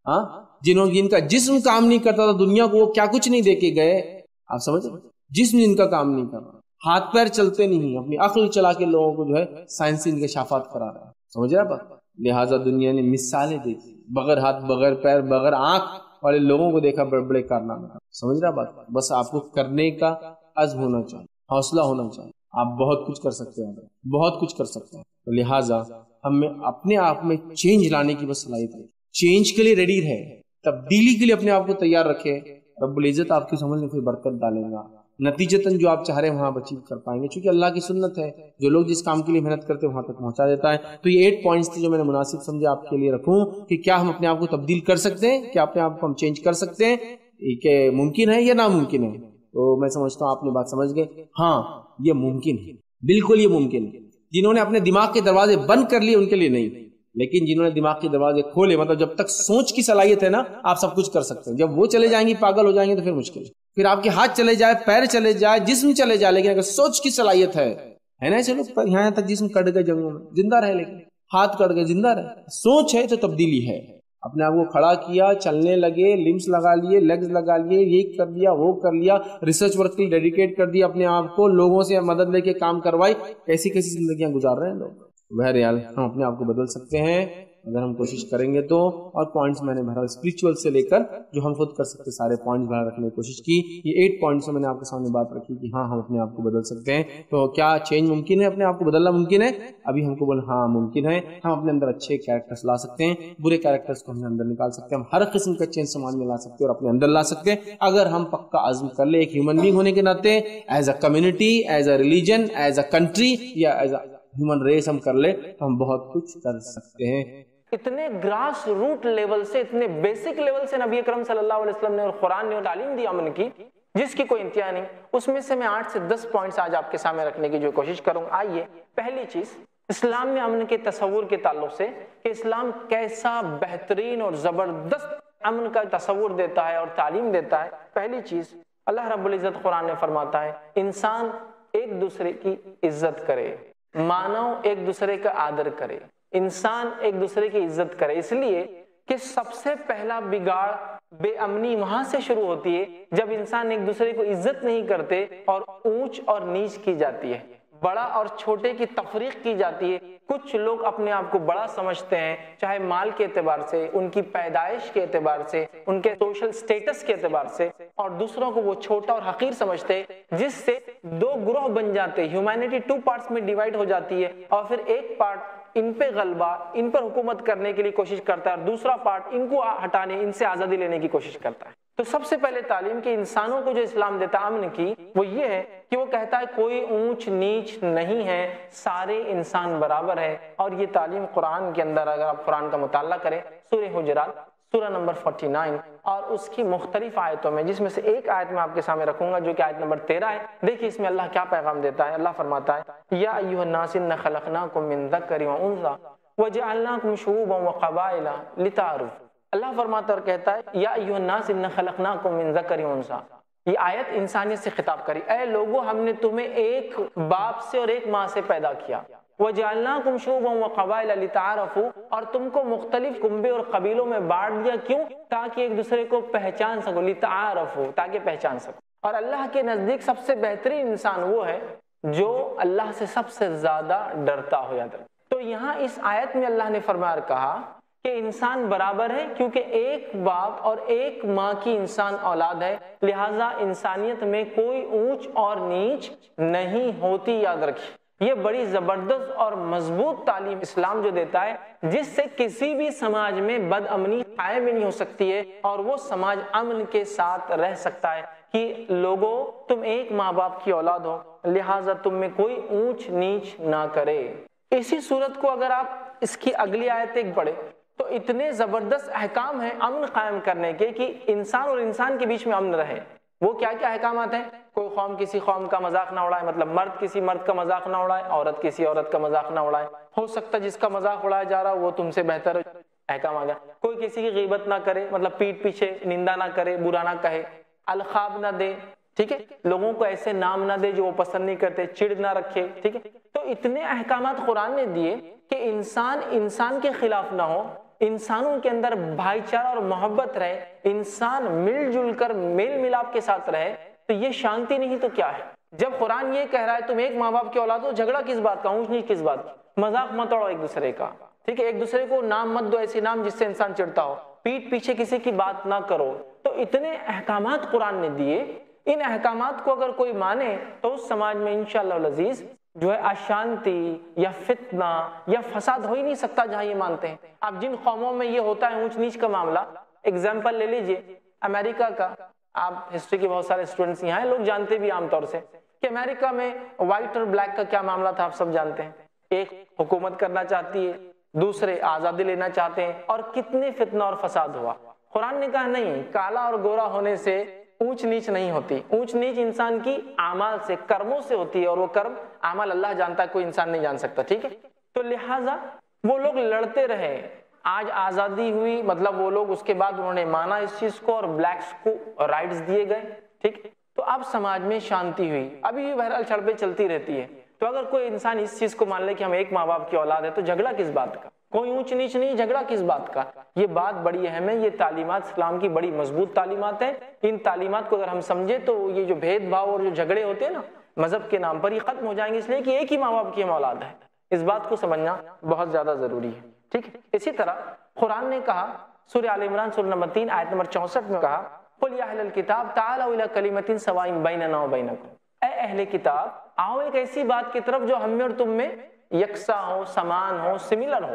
ہاں جن کا جسم کام نہیں کرتا تھا دنیا کو، وہ کیا کچھ نہیں دے کے گئے. آپ سمجھ رہے، جسم جن کا کام نہیں کر رہا، ہاتھ پیر چلتے نہیں، اپنی عقل چلا کے لوگوں کو جو ہے سائنسی انکشافات کرا رہا ہے. سمجھ رہے آپ. لہٰذا دنیا نے مثالیں دیکھی، بغیر ہاتھ، بغیر پیر، بغیر آنکھ والے لوگوں کو دیکھا، بڑے بڑے کارنامے. سمجھ رہے بات. بس آپ کو کرنے کا عزم ہونا چاہیے، حوصلہ ہونا چاہیے. آپ بہت کچھ کر سکتے ہیں، بہت کچھ کر سکتے ہیں. تو لہٰذا ہمیں اپنے آپ میں چینج لانے کی بس صلاحیت ہے. چینج کے لیے ریڈی رہے، تبدیلی کے لیے اپنے آپ کو تیار رکھے. رب العزت آپ کی سمجھ میں پھر برکت ڈالے گا. نتیجتاً جو آپ چاہ رہے ہیں وہاں اچیو کر پائیں گے، چونکہ اللہ کی سنت ہے، جو لوگ جس کام کے لیے محنت کرتے ہیں وہاں تک پہنچا دیتا ہے. تو یہ 8 پوائنٹس تھے جو میں نے مناسب سمجھے آپ کے لیے رکھوں کہ کیا ہم اپنے آپ کو تبدیل کر سکتے ہیں، کیا اپنے آپ کو ہم چینج کر سکتے ہیں، کہ ممکن ہے یا ناممکن ہے. تو میں سمجھتا ہوں آپ نے بات سمجھ گئے. ہاں یہ ممکن ہے، بالکل یہ ممکن ہے. جنہوں نے اپنے دماغ کے دروازے بند کر لیے ان کے لیے نہیں، لیکن جنہوں نے دماغ کے دروازے کھولے، مطلب جب تک سوچ کی صلاحیت ہے نا، آپ سب کچھ کر سکتے ہیں. جب وہ چلے جائیں گی، پاگل ہو جائیں گے، تو پھر مشکل ہے. پھر آپ کے ہاتھ چلے جائے، پیر چلے جائے، جسم چلے جائے، لیکن اگر سوچ کی صلاحیت ہے نا. چلو یہاں تک جسم کٹ گئے جنگوں میں، زندہ رہے، لیکن ہاتھ کٹ گئے زندہ رہے. سوچ ہے تو تبدیلی ہے. اپنے آپ کو کھڑا کیا، چلنے لگے، لمس لگا لیے، لیگز لگا لیے، یہ کر لیا، وہ کر لیا، ریسرچ ورک کے لیے ڈیڈیکیٹ کر دیا اپنے آپ کو، لوگوں سے مدد لے کے کام کروائی. کیسی کیسی زندگیاں گزار رہے ہیں لوگ. بہرحال ہم اپنے آپ کو بدل سکتے ہیں اگر ہم کوشش کریں گے تو. اور پوائنٹس میں نے بہرحال اسپرچول سے لے کر جو ہم خود کر سکتے سارے پوائنٹس بہرحال رکھنے کی کوشش کی. یہ 8 پوائنٹس میں نے آپ کے سامنے بات رکھی کہ ہاں ہم اپنے آپ کو بدل سکتے ہیں. تو کیا چینج ممکن ہے، اپنے آپ کو بدلنا ممکن ہے؟ ابھی ہم کو بول ہاں ممکن ہے. ہم اپنے اندر اچھے کیریکٹرز لا سکتے ہیں، برے کیریکٹرز کو ہم اندر نکال سکتے ہیں. ہم ہر قسم کا چینج سماج میں لا سکتے ہیں اور اپنے اندر لا سکتے ہیں اگر ہم پکا عزم کر لیں. ایک ہیومن بینگ ہونے کے ناطے، as a community, as a religion, as a country, یا ایز اے ہیومن ریس ہم کر لیں تو ہم بہت کچھ کر سکتے ہیں. اتنے گراس روٹ لیول سے، اتنے بیسک لیول سے نبی اکرم صلی اللہ علیہ وسلم نے اور قرآن نے تعلیم دی امن کی، جس کی کوئی انتہا نہیں. اس میں سے میں 8 سے 10 پوائنٹس آج آپ کے سامنے رکھنے کی جو کوشش کروں. آئیے، پہلی چیز اسلام میں امن کے تصور کے تعلق سے کہ اسلام کیسا بہترین اور زبردست امن کا تصور دیتا ہے اور تعلیم دیتا ہے. پہلی چیز، اللہ رب العزت قرآن میں فرماتا ہے انسان ایک دوسرے کی عزت کرے، مانو ایک دوسرے کا آدر کرے، انسان ایک دوسرے کی عزت کرے. اس لیے کہ سب سے پہلا بگاڑ، بے امنی وہاں سے شروع ہوتی ہے جب انسان ایک دوسرے کو عزت نہیں کرتے اور اونچ اور نیچ کی جاتی ہے، بڑا اور چھوٹے کی تفریق کی جاتی ہے. کچھ لوگ اپنے آپ کو بڑا سمجھتے ہیں، چاہے مال کے اعتبار سے، ان کی پیدائش کے اعتبار سے، ان کے سوشل سٹیٹس کے اعتبار سے، اور دوسروں کو وہ چھوٹا اور حقیر سمجھتے ہیں، جس سے 2 گروہ بن جاتے ہیں. ہیومینٹی 2 پارٹس میں ڈیوائیڈ ہو جاتی ہے اور پھر ایک پارٹ ان پہ غلبہ، ان پر حکومت کرنے کے لیے کوشش کرتا ہے اور دوسرا پارٹ ان کو ہٹانے، ان سے آزادی لینے کی کوشش کرتا ہے. تو سب سے پہلے تعلیم کہ انسانوں کو جو اسلام دیتا امن کی وہ یہ ہے کہ وہ کہتا ہے کوئی اونچ نیچ نہیں ہے، سارے انسان برابر ہے. اور یہ تعلیم قرآن کے اندر اگر آپ قرآن کا مطالعہ کریں سورہ حجرات سورہ نمبر 49 اور اس کی مختلف آیتوں میں، جس میں سے ایک آیت میں آپ کے سامنے رکھوں گا جو کہ آیت نمبر 13 ہے. دیکھیے اس میں اللہ کیا پیغام دیتا ہے. اللہ فرماتا ہے یا ایھا الناس انا خلقناکم من ذکر و انثی وجعلناکم شعوبا وقبائل لتعارفوا. اللہ فرماتا اور کہتا ہے یا ایھا الناس انا خلقناکم من ذکر و انثی. یہ آیت انسانیت سے خطاب کری، اے لوگو ہم نے تمہیں ایک باپ سے اور ایک ماں سے پیدا کیا. وَجَعَلْنَاكُمْ شُعُوبًا وَقَبَائِلَ لِتَعَارَفُوا، اور تم کو مختلف کنبے اور قبیلوں میں بانٹ دیا. کیوں؟ تاکہ ایک دوسرے کو پہچان سکو. لِتَعَارَفُوا، تاکہ پہچان سکو. اور اللہ کے نزدیک سب سے بہترین انسان وہ ہے جو اللہ سے سب سے زیادہ ڈرتا ہو. یاد رکھیں. تو یہاں اس آیت میں اللہ نے فرمایا اور کہا کہ انسان برابر ہے کیونکہ ایک باپ اور ایک ماں کی انسان اولاد ہے، لہٰذا انسانیت میں کوئی اونچ اور نیچ نہیں ہوتی. یاد رکھیے یہ بڑی زبردست اور مضبوط تعلیم اسلام جو دیتا ہے، جس سے کسی بھی سماج میں بد امنی قائم نہیں ہو سکتی ہے اور وہ سماج امن کے ساتھ رہ سکتا ہے کہ لوگوں تم ایک ماں باپ کی اولاد ہو، لہٰذا تم میں کوئی اونچ نیچ نہ کرے. اسی صورت کو اگر آپ اس کی اگلی آیتیں پڑھیں تو اتنے زبردست احکام ہیں امن قائم کرنے کے کہ انسان اور انسان کے بیچ میں امن رہے. وہ کیا کیا احکامات ہیں؟ کوئی قوم کسی قوم کا مذاق نہ اڑائے، مطلب مرد کسی مرد کا مذاق نہ اڑائے، عورت کسی عورت کا مذاق نہ اڑائے. ہو سکتا ہے جس کا مذاق اڑایا جا رہا وہ تم سے بہتر احکام آ گیا. کوئی کسی کی غیبت نہ کرے، مطلب پیٹھ پیچھے نندا نہ کرے، برا نہ کہے، القاب نہ دے، ٹھیک ہے، لوگوں کو ایسے نام نہ دے جو وہ پسند نہیں کرتے، چڑ نہ رکھے، ٹھیک ہے. تو اتنے احکامات قرآن نے دیے کہ انسان کے خلاف نہ ہو، انسانوں کے اندر بھائی چارہ اور محبت رہے، انسان مل جل کر میل ملاپ کے ساتھ رہے. تو یہ شانتی نہیں تو کیا ہے؟ جب قرآن یہ کہہ رہا ہے تم ایک ماں باپ کی اولاد ہو، جھگڑا کس بات کا، اونچ نیچ کس بات کی، مذاق مت اڑاؤ ایک دوسرے کا، ٹھیک ہے، ایک دوسرے کو نام مت دو ایسے نام جس سے انسان چڑھتا ہو، پیٹھ پیچھے کسی کی بات نہ کرو. تو اتنے احکامات قرآن نے دیے. ان احکامات کو اگر کوئی مانے تو اس سماج میں انشاءاللہ العزیز جو ہے اشانتی یا فتنہ یا فساد ہو ہی نہیں سکتا جہاں یہ مانتے ہیں. اب جن قوموں میں یہ ہوتا ہے اونچ نیچ کا معاملہ، اگزامپل لے لیجئے امریکہ کا. آپ ہسٹری کے بہت سارے اسٹوڈنٹس یہاں ہیں، لوگ جانتے بھی عام طور سے کہ امریکہ میں وائٹ اور بلیک کا کیا معاملہ تھا. آپ سب جانتے ہیں، ایک حکومت کرنا چاہتی ہے، دوسرے آزادی لینا چاہتے ہیں، اور کتنے فتنہ اور فساد ہوا. قرآن نے کہا نہیں، کالا اور گورا ہونے سے اونچ نیچ نہیں ہوتی. اونچ نیچ انسان کی اعمال سے، کرموں سے ہوتی ہے، اور وہ کرم اعمال اللہ جانتا ہے، کوئی انسان نہیں جان سکتا. ٹھیک ہے، تو لہٰذا وہ لوگ لڑتے رہے. آج آزادی ہوئی، مطلب وہ لوگ اس کے بعد انہوں نے مانا اس چیز کو اور بلیکس کو رائٹس دیے گئے. ٹھیک، تو اب سماج میں شانتی ہوئی. ابھی بھی بہرحال جھڑپیں چلتی رہتی ہے. تو اگر کوئی انسان اس چیز کو مان لے کہ ہم ایک ماں باپ کی اولاد ہے تو جھگڑا کس بات کا، کوئی اونچ نیچ نہیں، جھگڑا کس بات کا. یہ بات بڑی اہم ہے. یہ تعلیمات اسلام کی بڑی مضبوط تعلیمات ہیں. ان تعلیمات کو اگر ہم سمجھے تو یہ جو بھید بھاؤ اور جو جھگڑے ہوتے ہیں نا مذہب کے نام پر، یہ ختم ہو جائیں گے، اس لیے کہ ایک ہی ماں باپ کی ہم اولاد ہے. اس بات کو سمجھنا بہت زیادہ ضروری ہے. ٹھیک ہے، اسی طرح قرآن نے کہا سورہ آل عمران سورہ نمبر 3 آیت نمبر 64 میں کہا قُلْ يَا أَهْلَ الْكِتَابِ تَعَالَوْا إِلَىٰ كَلِمَةٍ سَوَاءٍ بَيْنَنَا وَبَيْنَكُمْ. اے اہل کتاب، آؤ ایک ایسی بات کی طرف جو ہم میں اور تم میں یکساں ہو، سمان ہو، سملر ہو.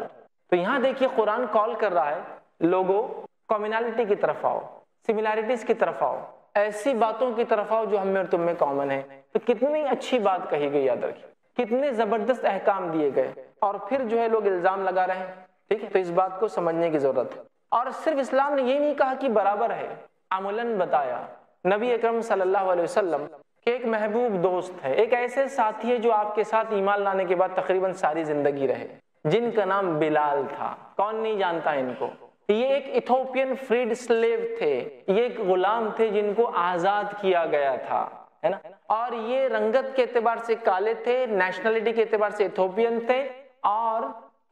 تو یہاں دیکھیے قرآن کال کر رہا ہے لوگوں کامنالٹی کی طرف آؤ، سملیرٹیز کی طرف آؤ، ایسی باتوں کی طرف آؤ جو ہم میں اور تم میں کامن ہے. تو کتنی اچھی بات کہی گئی، یاد رکھیے کتنے زبردست احکام دیے گئے، اور پھر جو ہے لوگ الزام لگا رہے ہیں. ٹھیک ہے، تو اس بات کو سمجھنے کی ضرورت ہے. اور صرف اسلام نے یہ نہیں کہا کہ برابر ہے، عملاً بتایا. نبی اکرم صلی اللہ علیہ وسلم کہ ایک محبوب دوست ہے، ایک ایسے ساتھی ہے جو آپ کے ساتھ ایمان لانے کے بعد تقریباً ساری زندگی رہے، جن کا نام بلال تھا. کون نہیں جانتا ان کو؟ یہ ایک ایتھوپین فریڈ سلیو تھے، یہ ایک غلام تھے جن کو آزاد کیا گیا تھا، ہے نا. اور یہ رنگت کے اعتبار سے کالے تھے، نیشنلٹی کے اعتبار سے ایتھوپین تھے، اور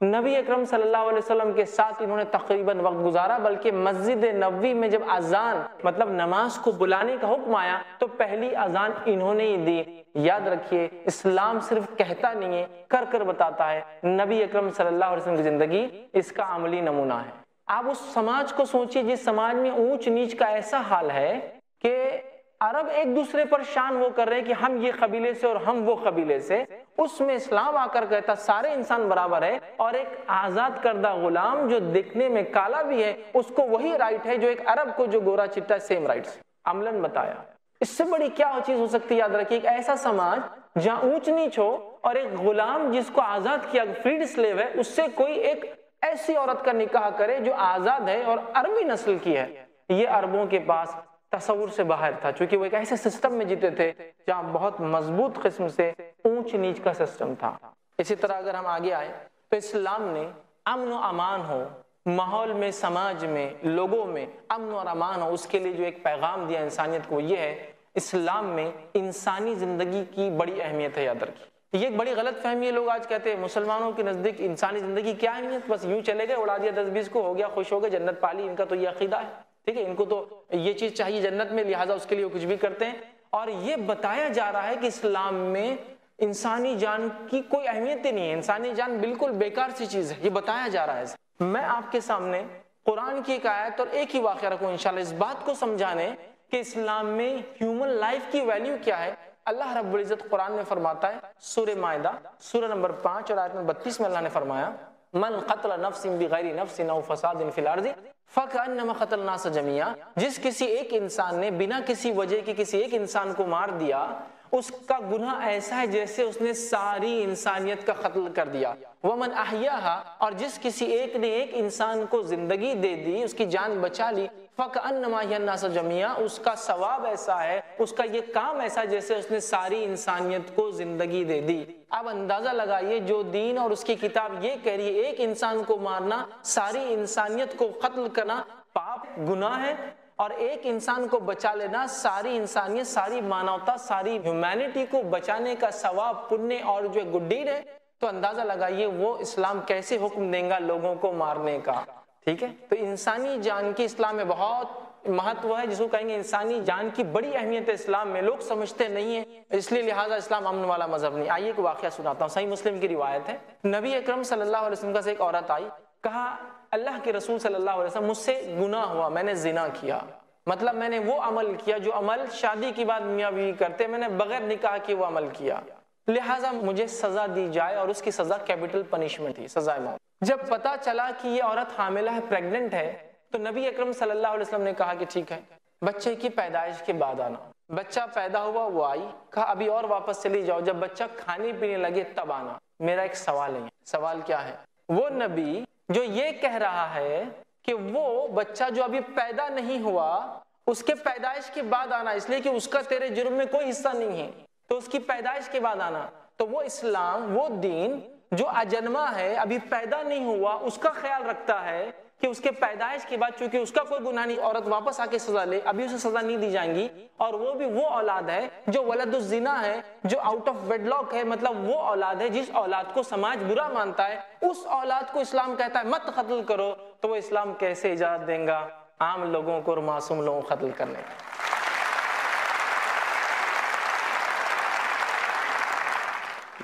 نبی اکرم صلی اللہ علیہ وسلم کے ساتھ انہوں نے تقریباً وقت گزارا. بلکہ مسجد نبوی میں جب اذان مطلب نماز کو بلانے کا حکم آیا تو پہلی اذان انہوں نے ہی دی. یاد رکھیے اسلام صرف کہتا نہیں ہے، کر کر بتاتا ہے. نبی اکرم صلی اللہ علیہ وسلم کی زندگی اس کا عملی نمونہ ہے. آپ اس سماج کو سوچیے جس سماج میں اونچ نیچ کا ایسا حال ہے کہ عرب ایک دوسرے پر شان وہ کر رہے ہیں کہ ہم یہ قبیلے سے اور ہم وہ قبیلے سے، اس میں اسلام آ کر کہتا سارے انسان برابر ہے، اور ایک آزاد کردہ غلام جو دیکھنے میں کالا بھی ہے اس کو وہی رائٹ ہے جو ایک عرب کو جو گورا چٹا سیم رائٹس عملاً بتایا۔ اس سے بڑی کیا چیز ہو سکتی ہے؟ یاد رکھیے ایک ایسا سماج جہاں اونچ نیچ ہو اور ایک غلام جس کو آزاد کیا فریڈ سلیو ہے اس سے کوئی ایک ایسی عورت کا نکاح کرے جو آزاد ہے اور عربی نسل کی ہے۔ یہ عربوں کے پاس تصور سے باہر تھا، چونکہ وہ ایک ایسے سسٹم میں جیتے تھے جہاں بہت مضبوط قسم سے اونچ نیچ کا سسٹم تھا۔ اسی طرح اگر ہم آگے آئے تو اسلام نے امن و امان ہو، ماحول میں، سماج میں، لوگوں میں امن اور امان ہو، اس کے لیے جو ایک پیغام دیا انسانیت کو، یہ ہے اسلام میں انسانی زندگی کی بڑی اہمیت ہے۔ یاد رکھیے یہ ایک بڑی غلط فہمی ہے، لوگ آج کہتے ہیں مسلمانوں کے نزدیک انسانی زندگی کیا اہمیت، بس یوں چلے گئے، اڑا دیا 10-20 کو، ہو گیا، خوش ہو گئے، جنت پالی، ان کا تو یہ عقیدہ ہے، ٹھیک ہے، ان کو تو یہ چیز چاہیے جنت میں، لہٰذا اس کے لیے وہ کچھ بھی کرتے ہیں۔ اور یہ بتایا جا رہا ہے کہ اسلام میں انسانی جان کی کوئی اہمیت ہی نہیں ہے، انسانی جان بالکل بیکار سی چیز ہے، یہ بتایا جا رہا ہے۔ میں آپ کے سامنے قرآن کی ایک آیت اور ایک ہی واقعہ رکھوں انشاءاللہ اس بات کو سمجھانے کہ اسلام میں ہیومن لائف کی ویلیو کیا ہے۔ اللہ رب العزت قرآن میں فرماتا ہے، سورہ مائدہ سورہ نمبر 5 اور آیت نمبر 32 میں اللہ نے فرمایا، من قتل نفس بغیر نفس او فساد فی الارض فکأنما قتل الناس جميعا، جس کسی ایک انسان نے بنا کسی وجہ کے کسی ایک انسان کو مار دیا، اس کا گناہ ایسا ہے جیسے اس نے ساری انسانیت کا قتل کر دیا۔ ومن احیاہا، اور جس کسی ایک نے ایک انسان کو زندگی دے دی، اس کی جان بچا لی، فکأنما احیا الناس جميعا، اس کا ثواب ایسا ہے، اس کا یہ کام ایسا جیسے اس نے ساری انسانیت کو زندگی دے دی۔ اب اندازہ لگائیے جو دین اور اس کی کتاب یہ کہہ رہی ہے ایک انسان کو مارنا، ساری انسانیت کو قتل کرنا پاپ گناہ ہے، اور ایک انسان کو بچا لینا ساری انسانیت، ساری مانوتا، ساری ہیومینٹی کو بچانے کا ثواب، پنیہ اور جو گڈ ڈیڈ ہے، تو اندازہ لگائیے وہ اسلام کیسے حکم دے گا لوگوں کو مارنے کا، ٹھیک ہے۔ تو انسانی جان کی اسلام میں بہت مہتو ہے، جس کو کہیں گے انسانی جان کی بڑی اہمیت ہے اسلام میں، لوگ سمجھتے نہیں ہیں، اس لیے لہٰذا اسلام امن والا مذہب نہیں۔ آئیے ایک واقعہ سناتا ہوں، صحیح مسلم کی روایت ہے، نبی اکرم صلی اللہ علیہ وسلم کا سے ایک عورت آئی، کہا اللہ کے رسول صلی اللہ علیہ وسلم مجھ سے گناہ ہوا، میں نے زنا کیا، مطلب میں نے وہ عمل کیا جو عمل شادی کے بعد میاں بیوی کرتے، میں نے بغیر نکاح کے وہ عمل کیا، لہٰذا مجھے سزا دی جائے، اور اس کی سزا کیپٹل پنشمنٹ تھی، سزائے موت۔ جب پتا چلا کہ یہ عورت حاملہ ہے، پریگننٹ ہے، تو نبی اکرم صلی اللہ علیہ وسلم نے کہا کہ ٹھیک ہے، بچے کی پیدائش کے بعد آنا۔ بچہ پیدا ہوا، وہ آئی، کہا ابھی اور واپس چلی جاؤ، جب بچہ کھانے پینے لگے تب آنا۔ میرا ایک سوال ہے، سوال کیا ہے؟ وہ نبی جو یہ کہہ رہا ہے کہ وہ بچہ جو ابھی پیدا نہیں ہوا اس کے پیدائش کے بعد آنا، اس لیے کہ اس کا تیرے جرم میں کوئی حصہ نہیں ہے، تو اس کی پیدائش کے بعد آنا، تو وہ اسلام، وہ دین جو اجنما ہے، ابھی پیدا نہیں ہوا، اس کا خیال رکھتا ہے کہ اس کے پیدائش کے بعد چونکہ اس کا کوئی گناہ نہیں، عورت واپس آ کے سزا لے، ابھی اسے سزا نہیں دی جائیں گی، اور وہ بھی وہ اولاد ہے جو ولد الزنا ہے، جو آؤٹ آف ویڈ لاک ہے، مطلب وہ اولاد ہے جس اولاد کو سماج برا مانتا ہے، اس اولاد کو اسلام کہتا ہے مت قتل کرو، تو وہ اسلام کیسے اجازت دیں گا عام لوگوں کو اور معصوم لوگوں کو قتل کرنے کا؟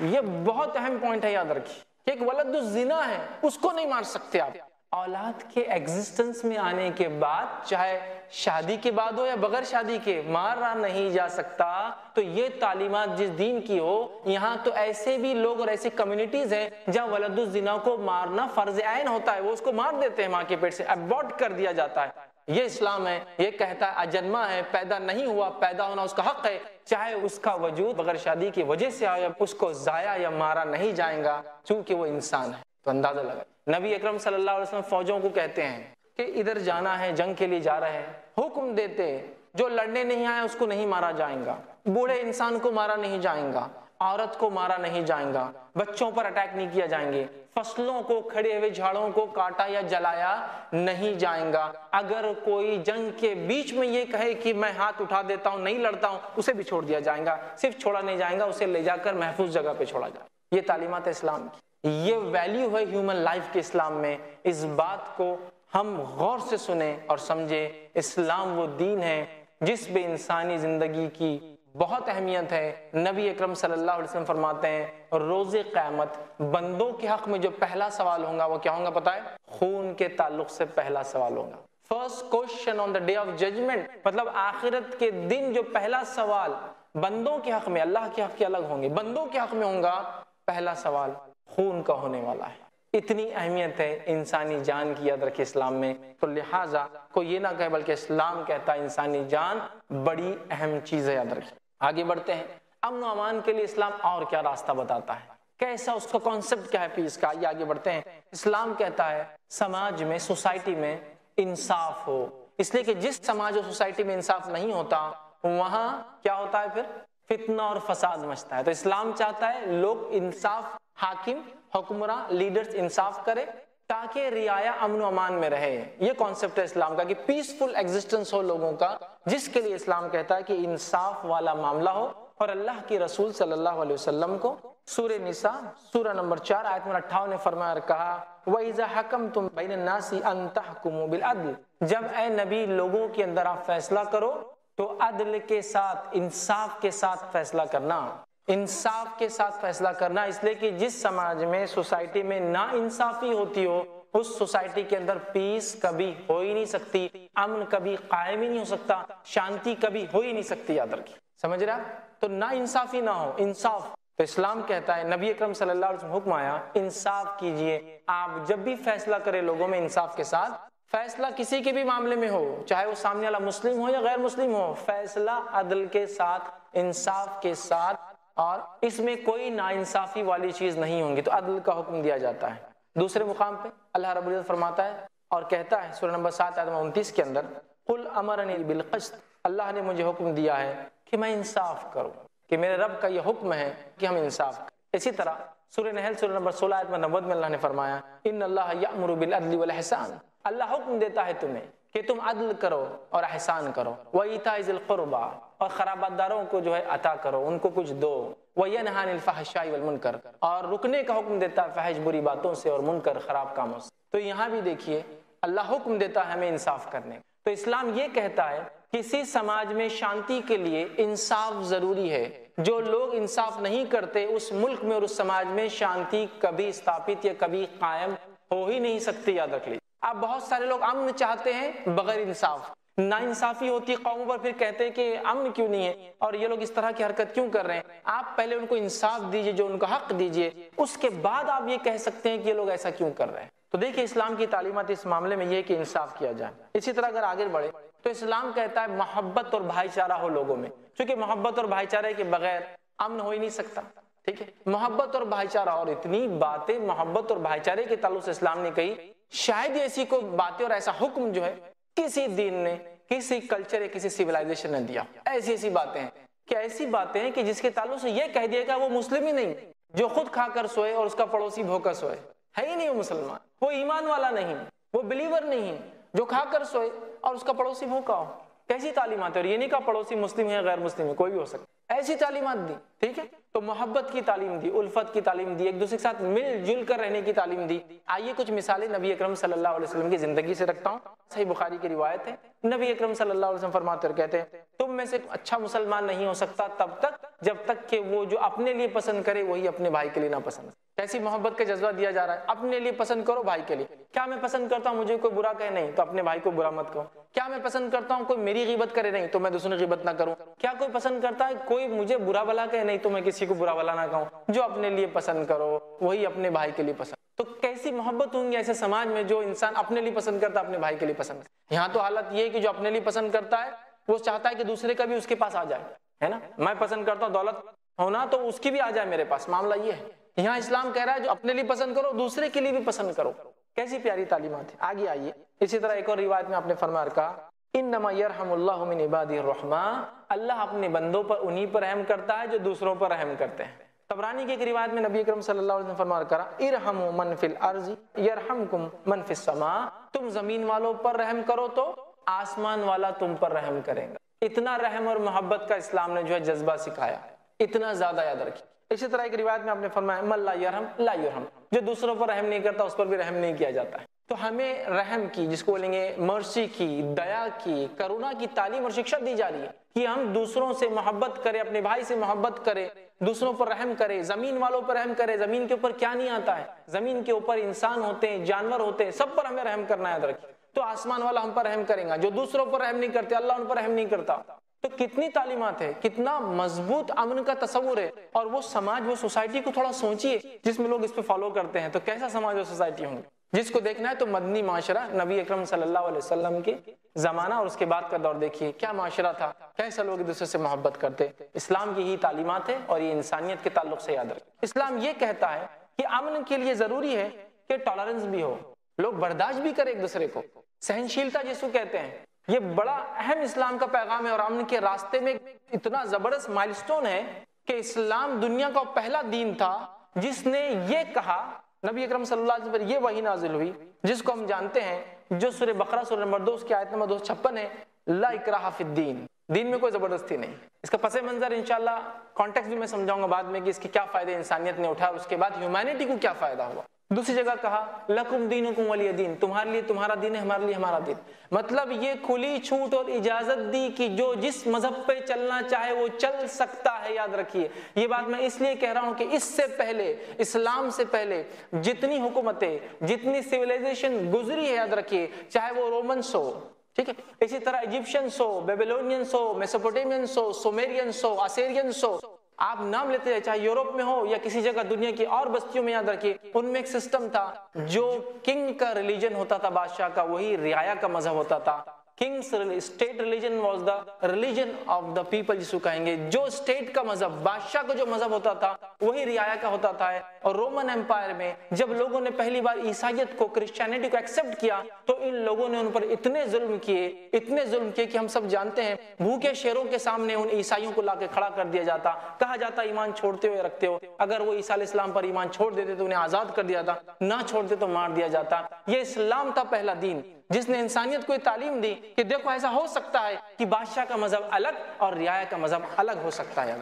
یہ بہت اہم پوائنٹ ہے، یاد رکھیے کہ ایک ولد الزنا ہے، اس کو نہیں مار سکتے آپ۔ اولاد کے ایگزسٹنس میں آنے کے بعد، چاہے شادی کے بعد ہو یا بغیر شادی کے، مارا نہیں جا سکتا۔ تو یہ تعلیمات جس دین کی ہو، یہاں تو ایسے بھی لوگ اور ایسی کمیونٹیز ہیں جہاں ولد الزنا کو مارنا فرض عین ہوتا ہے، وہ اس کو مار دیتے ہیں ماں کے پیٹ سے، ابورٹ کر دیا جاتا ہے۔ یہ اسلام ہے، یہ کہتا ہے اجنما ہے، پیدا نہیں ہوا، پیدا ہونا اس کا حق ہے، چاہے اس کا وجود بغیر شادی کی وجہ سے آیا، اس کو ضائع یا مارا نہیں جائے گا، چونکہ وہ انسان ہے۔ تو اندازہ لگا، نبی اکرم صلی اللہ علیہ وسلم فوجوں کو کہتے ہیں کہ ادھر جانا ہے، جنگ کے لیے جا رہے ہیں، حکم دیتے جو لڑنے نہیں آئے اس کو نہیں مارا جائے گا، بوڑھے انسان کو مارا نہیں جائے گا، عورت کو مارا نہیں جائے گا، بچوں پر اٹیک نہیں کیا جائیں گے، فصلوں کو، کھڑے ہوئے جھاڑوں کو کاٹا یا جلایا نہیں جائے گا، اگر کوئی جنگ کے بیچ میں یہ کہے کہ میں ہاتھ اٹھا دیتا ہوں، نہیں لڑتا ہوں، اسے بھی چھوڑ دیا جائے گا، صرف چھوڑا نہیں جائے گا، اسے لے جا کر محفوظ جگہ پہ چھوڑا جائے۔ یہ تعلیمات اسلام کی، یہ ویلیو ہے ہیومن لائف کے اسلام میں۔ اس بات کو ہم غور سے سنیں اور سمجھیں، اسلام وہ دین ہے جس پہ انسانی زندگی کی بہت اہمیت ہے۔ نبی اکرم صلی اللہ علیہ وسلم فرماتے ہیں روز قیامت بندوں کے حق میں جو پہلا سوال ہوگا وہ کیا ہوگا پتہ ہے؟ خون کے تعلق سے پہلا سوال ہوگا۔ First question on the day of judgment, مطلب آخرت کے دن جو پہلا سوال بندوں کے حق میں، اللہ کے حق کے الگ ہوں گے، بندوں کے حق میں ہوں گا، پہلا سوال خون کا ہونے والا ہے۔ اتنی اہمیت ہے انسانی جان کی، یاد رکھے اسلام میں، تو لہٰذا کوئی یہ نہ کہے بلکہ اسلام کہتا ہے انسانی جان بڑی اہم چیز ہے، یاد رکھے۔ آگے بڑھتے ہیں، امن و امان کے لیے اسلام اور کیا راستہ بتاتا ہے، کیسا اس کا کانسیپٹ کیا ہے پیس کا، یہ آگے بڑھتے ہیں۔ اسلام کہتا ہے سماج میں، سوسائٹی میں انصاف ہو، اس لیے کہ جس سماج اور سوسائٹی میں انصاف نہیں ہوتا وہاں کیا ہوتا ہے، پھر فتنہ اور فساد مچتا ہے۔ تو اسلام چاہتا ہے لوگ انصاف، حاکم، حکمراں، لیڈرز انصاف کرے تاکہ رعایا امن و امان میں رہے۔ یہ کانسیپٹ ہے اسلام کا کہ پیسفل ایگزسٹنس ہو لوگوں کا، جس کے لیے اسلام کہتا ہے کہ انصاف والا معاملہ ہو۔ اور اللہ کے رسول صلی اللہ علیہ وسلم کو سورہ نساء سورہ نمبر 4 آیت نمبر 58 نے فرمایا اور کہا وَإِذَا حَكَمْتُمْ بَيْنَ النَّاسِ أَن تَحْكُمُوا بِالْعَدْلِ، جب اے نبی لوگوں کے اندر آپ فیصلہ کرو تو عدل کے ساتھ، انصاف کے ساتھ فیصلہ کرنا، انصاف کے ساتھ فیصلہ کرنا، اس لیے کہ جس سماج میں، سوسائٹی میں نا انصافی ہوتی ہو اس سوسائٹی کے اندر پیس کبھی ہو ہی نہیں سکتی، امن کبھی قائم ہی نہیں ہو سکتا، شانتی کبھی ہو ہی نہیں سکتی، یاد رکھیے، سمجھ رہا؟ تو نا انصافی نہ ہو، انصاف۔ تو اسلام کہتا ہے، نبی اکرم صلی اللہ علیہ وسلم حکم آیا انصاف کیجئے، آپ جب بھی فیصلہ کرے لوگوں میں انصاف کے ساتھ، فیصلہ کسی کے بھی معاملے میں ہو، چاہے وہ سامنے والا مسلم ہو یا غیر مسلم ہو، فیصلہ عدل کے ساتھ، انصاف کے ساتھ، اور اس میں کوئی ناانصافی والی چیز نہیں ہوں گی، تو عدل کا حکم دیا جاتا ہے۔ دوسرے مقام پہ اللہ رب العزت فرماتا ہے اور کہتا ہے سورہ نمبر 7 آیت نمبر 29 کے اندر قُلْ أَمَرَنِي بِالْقِسْطِ، اللہ نے مجھے حکم دیا ہے کہ میں انصاف کروں، کہ میرے رب کا یہ حکم ہے کہ ہم انصاف کریں۔ اسی طرح سورہ نحل سورہ نمبر 16 آیت نمبر 90 میں اللہ نے فرمایا ان اللہ یأمر بالعدل والإحسان، اللہ حکم دیتا ہے تمہیں کہ تم عدل کرو اور احسان کرو، وَإِيتَاءِ ذِي الْقُرْبَى، اور خرابات داروں کو جو ہے عطا کرو، ان کو کچھ دو، وَيَنْهَى عَنِ الْفَحْشَاءِ وَالْمُنكَرِ، اور رکنے کا حکم دیتا ہے فحش بری باتوں سے اور منکر خراب کاموں سے۔ تو یہاں بھی دیکھیے اللہ حکم دیتا ہے ہمیں انصاف کرنے۔ تو اسلام یہ کہتا ہے کسی سماج میں شانتی کے لیے انصاف ضروری ہے، جو لوگ انصاف نہیں کرتے اس ملک میں اور اس سماج میں شانتی کبھی استھاپت یا کبھی قائم ہو ہی نہیں سکتی، یاد رکھ لیجیے۔ اب بہت سارے لوگ امن چاہتے ہیں بغیر انصاف، نا انصافی ہوتی ہے قوموں پر، پھر کہتے ہیں کہ امن کیوں نہیں ہے اور یہ لوگ اس طرح کی حرکت کیوں کر رہے ہیں۔ آپ پہلے ان کو انصاف دیجئے، جو ان کا حق دیجئے، اس کے بعد آپ یہ کہہ سکتے ہیں کہ یہ لوگ ایسا کیوں کر رہے ہیں۔ تو دیکھیں اسلام کی تعلیمات اس معاملے میں یہ ہے کہ انصاف کیا جائے۔ اسی طرح اگر آگے بڑھے تو اسلام کہتا ہے محبت اور بھائی چارہ ہو لوگوں میں، چونکہ محبت اور بھائی چارے کے بغیر امن ہو ہی نہیں سکتا، ٹھیک ہے؟ محبت اور بھائی چارہ، اور اتنی باتیں محبت اور بھائی چارے کے تعلق سے اسلام نے کہی، شاید ایسی کوئی باتیں اور ایسا حکم جو ہے کسی دین نے، کسی کلچر یا کسی سیولائزیشن نے دیا۔ ایسی باتیں ہیں کہ ایسی باتیں ہیں کہ جس کے تعلق سے یہ کہہ دیا کہ وہ مسلم ہی نہیں، جو خود کھا کر سوئے اور اس کا پڑوسی بھوکا سوئے، ہے ہی نہیں وہ مسلمان، وہ ایمان والا نہیں، وہ بلیور نہیں، جو کھا کر سوئے اور اس کا پڑوسی بھوکا ہو۔ کیسی تعلیمات ہے؟ اور یہ نہیں کہا پڑوسی مسلم ہے غیر مسلم ہے، کوئی بھی ہو سکتا، ایسی تعلیمات دی، ٹھیک ہے؟ تو محبت کی تعلیم دی، الفت کی تعلیم دی، ایک دوسرے کے ساتھ مل جل کر رہنے کی تعلیم دی۔ آئیے کچھ مثالیں نبی اکرم صلی اللہ علیہ وسلم کی زندگی سے رکھتا ہوں، صحیح بخاری کی روایت ہے، نبی اکرم صلی اللہ علیہ وسلم فرماتے اور کہتے ہیں تم میں سے اچھا مسلمان نہیں ہو سکتا تب تک جب تک کہ وہ جو اپنے لیے پسند کرے وہی اپنے بھائی کے لیے نہ پسند۔ کیسی محبت کا جذبہ دیا جا رہا ہے، اپنے لیے پسند کرو بھائی کے لیے۔ کیا میں پسند کرتا ہوں مجھے کوئی برا کہے نہیں تو اپنے بھائی کو برا مت کہو۔ کیا میں پسند کرتا ہوں کوئی میری غیبت کرے نہیں تو میں دوسروں کی غیبت نہ کروں۔ کیا کوئی پسند کرتا ہے کوئی مجھے برا بھلا کہے نہیں تو میں کسی کو برا بھلا نہ کہوں۔ جو اپنے لیے پسند کرو وہی اپنے بھائی کے لیے پسند۔ تو کیسی محبت ہوں گی ایسے سماج میں جو انسان اپنے لیے پسند کرتا ہے اپنے بھائی کے لیے پسند کرتا۔ یہاں تو حالت یہ ہے کہ جو اپنے لیے پسند کرتا ہے وہ چاہتا ہے کہ دوسرے کا بھی اس کے پاس آ جائے، ہے نا؟ میں پسند کرتا ہوں دولت ہونا تو اس کی بھی آ جائے میرے پاس، معاملہ یہ ہے۔ یہاں اسلام کہہ رہا ہے جو اپنے لیے پسند کرو دوسرے کے لیے بھی پسند کرو۔ کیسی پیاری تعلیمات ہے۔ آگے آئیے، اسی طرح ایک اور روایت میں آپ نے فرمایا کہا انما یرحم اللہ من عبادہ الرحماء، اللہ اپنے بندوں پر انہی پر رحم کرتا ہے جو دوسروں پر رحم کرتے ہیں۔ طبرانی کی ایک روایت میں نبی اکرم صلی اللہ علیہ وسلم فرمایا کرا ارحموا من فی الارض یرحمکم من فی السماء، تم زمین والوں پر رحم کرو تو آسمان والا تم پر رحم کرے گا۔ اتنا رحم اور محبت کا اسلام نے جو ہے جذبہ سکھایا، اتنا زیادہ یاد رکھیے۔ اسی طرح ایک روایت میں آپ نے فرمایا من لا یرحم لا یرحم، جو دوسروں پر رحم نہیں کرتا اس پر بھی رحم نہیں کیا جاتا ہے۔ تو ہمیں رحم کی، جس کو بولیں گے مرسی کی، دیا کی، کرونا کی تعلیم اور شکشا دی جا رہی ہے کہ ہم دوسروں سے محبت کریں، اپنے بھائی سے محبت کریں، دوسروں پر رحم کریں، زمین والوں پر رحم کریں۔ زمین کے اوپر کیا نہیں آتا ہے، زمین کے اوپر انسان ہوتے ہیں، جانور ہوتے ہیں، سب پر ہمیں رحم کرنا ہے، یاد رکھیے۔ تو آسمان والا ہم پر رحم کرے گا، جو دوسروں پر رحم نہیں کرتے اللہ ان پر رحم نہیں کرتا۔ تو کتنی تعلیمات ہے, کتنا مضبوط امن کا تصور ہے. اور وہ سماج, وہ سوسائٹی کو تھوڑا سوچئے جس میں لوگ اس پہ فالو کرتے ہیں, تو کیسا سماج اور سوسائٹی ہوں گے. جس کو دیکھنا ہے تو مدنی معاشرہ, نبی اکرم صلی اللہ علیہ وسلم کے زمانہ اور اس کے بعد کا دور دیکھیے, کیا معاشرہ تھا, کیسے لوگ ایک دوسرے سے محبت کرتے. اسلام کی ہی تعلیمات ہے اور یہ انسانیت کے تعلق سے یاد رکھیں. اسلام یہ کہتا ہے کہ امن کے لیے ضروری ہے کہ ٹالرنس بھی ہو, لوگ برداشت بھی کریں ایک دوسرے کو, سہنشیلتا جس کو کہتے ہیں. یہ بڑا اہم اسلام کا پیغام ہے اور امن کے راستے میں اتنا زبردست مائلسٹون ہے کہ اسلام دنیا کا پہلا دین تھا جس نے یہ کہا, نبی اکرم صلی اللہ علیہ وسلم پر یہ وحی نازل ہوئی جس کو ہم جانتے ہیں, جو سورہ بقرہ سورہ نمبر 2 اس کی آیت نمبر 256 ہے, لا اکراہ فی الدین, دین میں کوئی زبردستی نہیں. اس کا پس منظر انشاءاللہ کانٹیکس بھی میں سمجھاؤں گا بعد میں کہ اس کے کیا فائدے انسانیت نے اٹھایا اور اس کے بعد ہیومینٹی کو کیا فائدہ ہوا. دوسری جگہ کہا لکم دینکم ولی دین, تمہارے لیے تمہارا دین ہے, ہمارے لیے ہمارا دین. مطلب یہ کھلی چھوٹ اور اجازت دی کہ جو جس مذہب پہ چلنا چاہے وہ چل سکتا ہے. یاد رکھیے یہ بات میں اس لیے کہہ رہا ہوں کہ اس سے پہلے, اسلام سے پہلے جتنی حکومتیں, جتنی سویلائزیشن گزری ہے, یاد رکھیے چاہے وہ رومنس ہو, ٹھیک ہے, اسی طرح ایجپشنس ہو, بیبلونینس ہو, میسوپوٹیمینس ہو, سومیرینس ہو, اسیرینس ہو, آپ نام لیتے ہیں, چاہے یورپ میں ہو یا کسی جگہ دنیا کی اور بستیوں میں, یاد رکھیے ان میں ایک سسٹم تھا جو کنگ کا ریلیجن ہوتا تھا, بادشاہ کا, وہی رعایا کا مذہب ہوتا تھا. Kings state religion was the religion of the people, جس کو کہیں گے جو اسٹیٹ کا مذہب, بادشاہ کا جو مذہب ہوتا تھا وہی رعایا کا ہوتا تھا. اور رومن امپائر میں جب لوگوں نے پہلی بار عیسائیت کو, کرسچینٹی کو ایکسپٹ کیا تو ان لوگوں نے ان پر اتنے ظلم کیے کہ ہم سب جانتے ہیں بھوکے شیروں کے سامنے ان عیسائیوں کو لا کے کھڑا کر دیا جاتا, کہا جاتا ایمان چھوڑتے ہو یا رکھتے ہو, اگر وہ عیسیٰ علیہ السلام پر ایمان چھوڑ دیتے تو انہیں آزاد کر دیا جاتا, نہ چھوڑتے تو مار دیا جاتا. یہ اسلام تھا پہلا دین جس نے انسانیت کو یہ تعلیم دی کہ دیکھو ایسا ہو سکتا ہے کہ بادشاہ کا مذہب الگ اور رعایا کا مذہب الگ ہو سکتا ہے.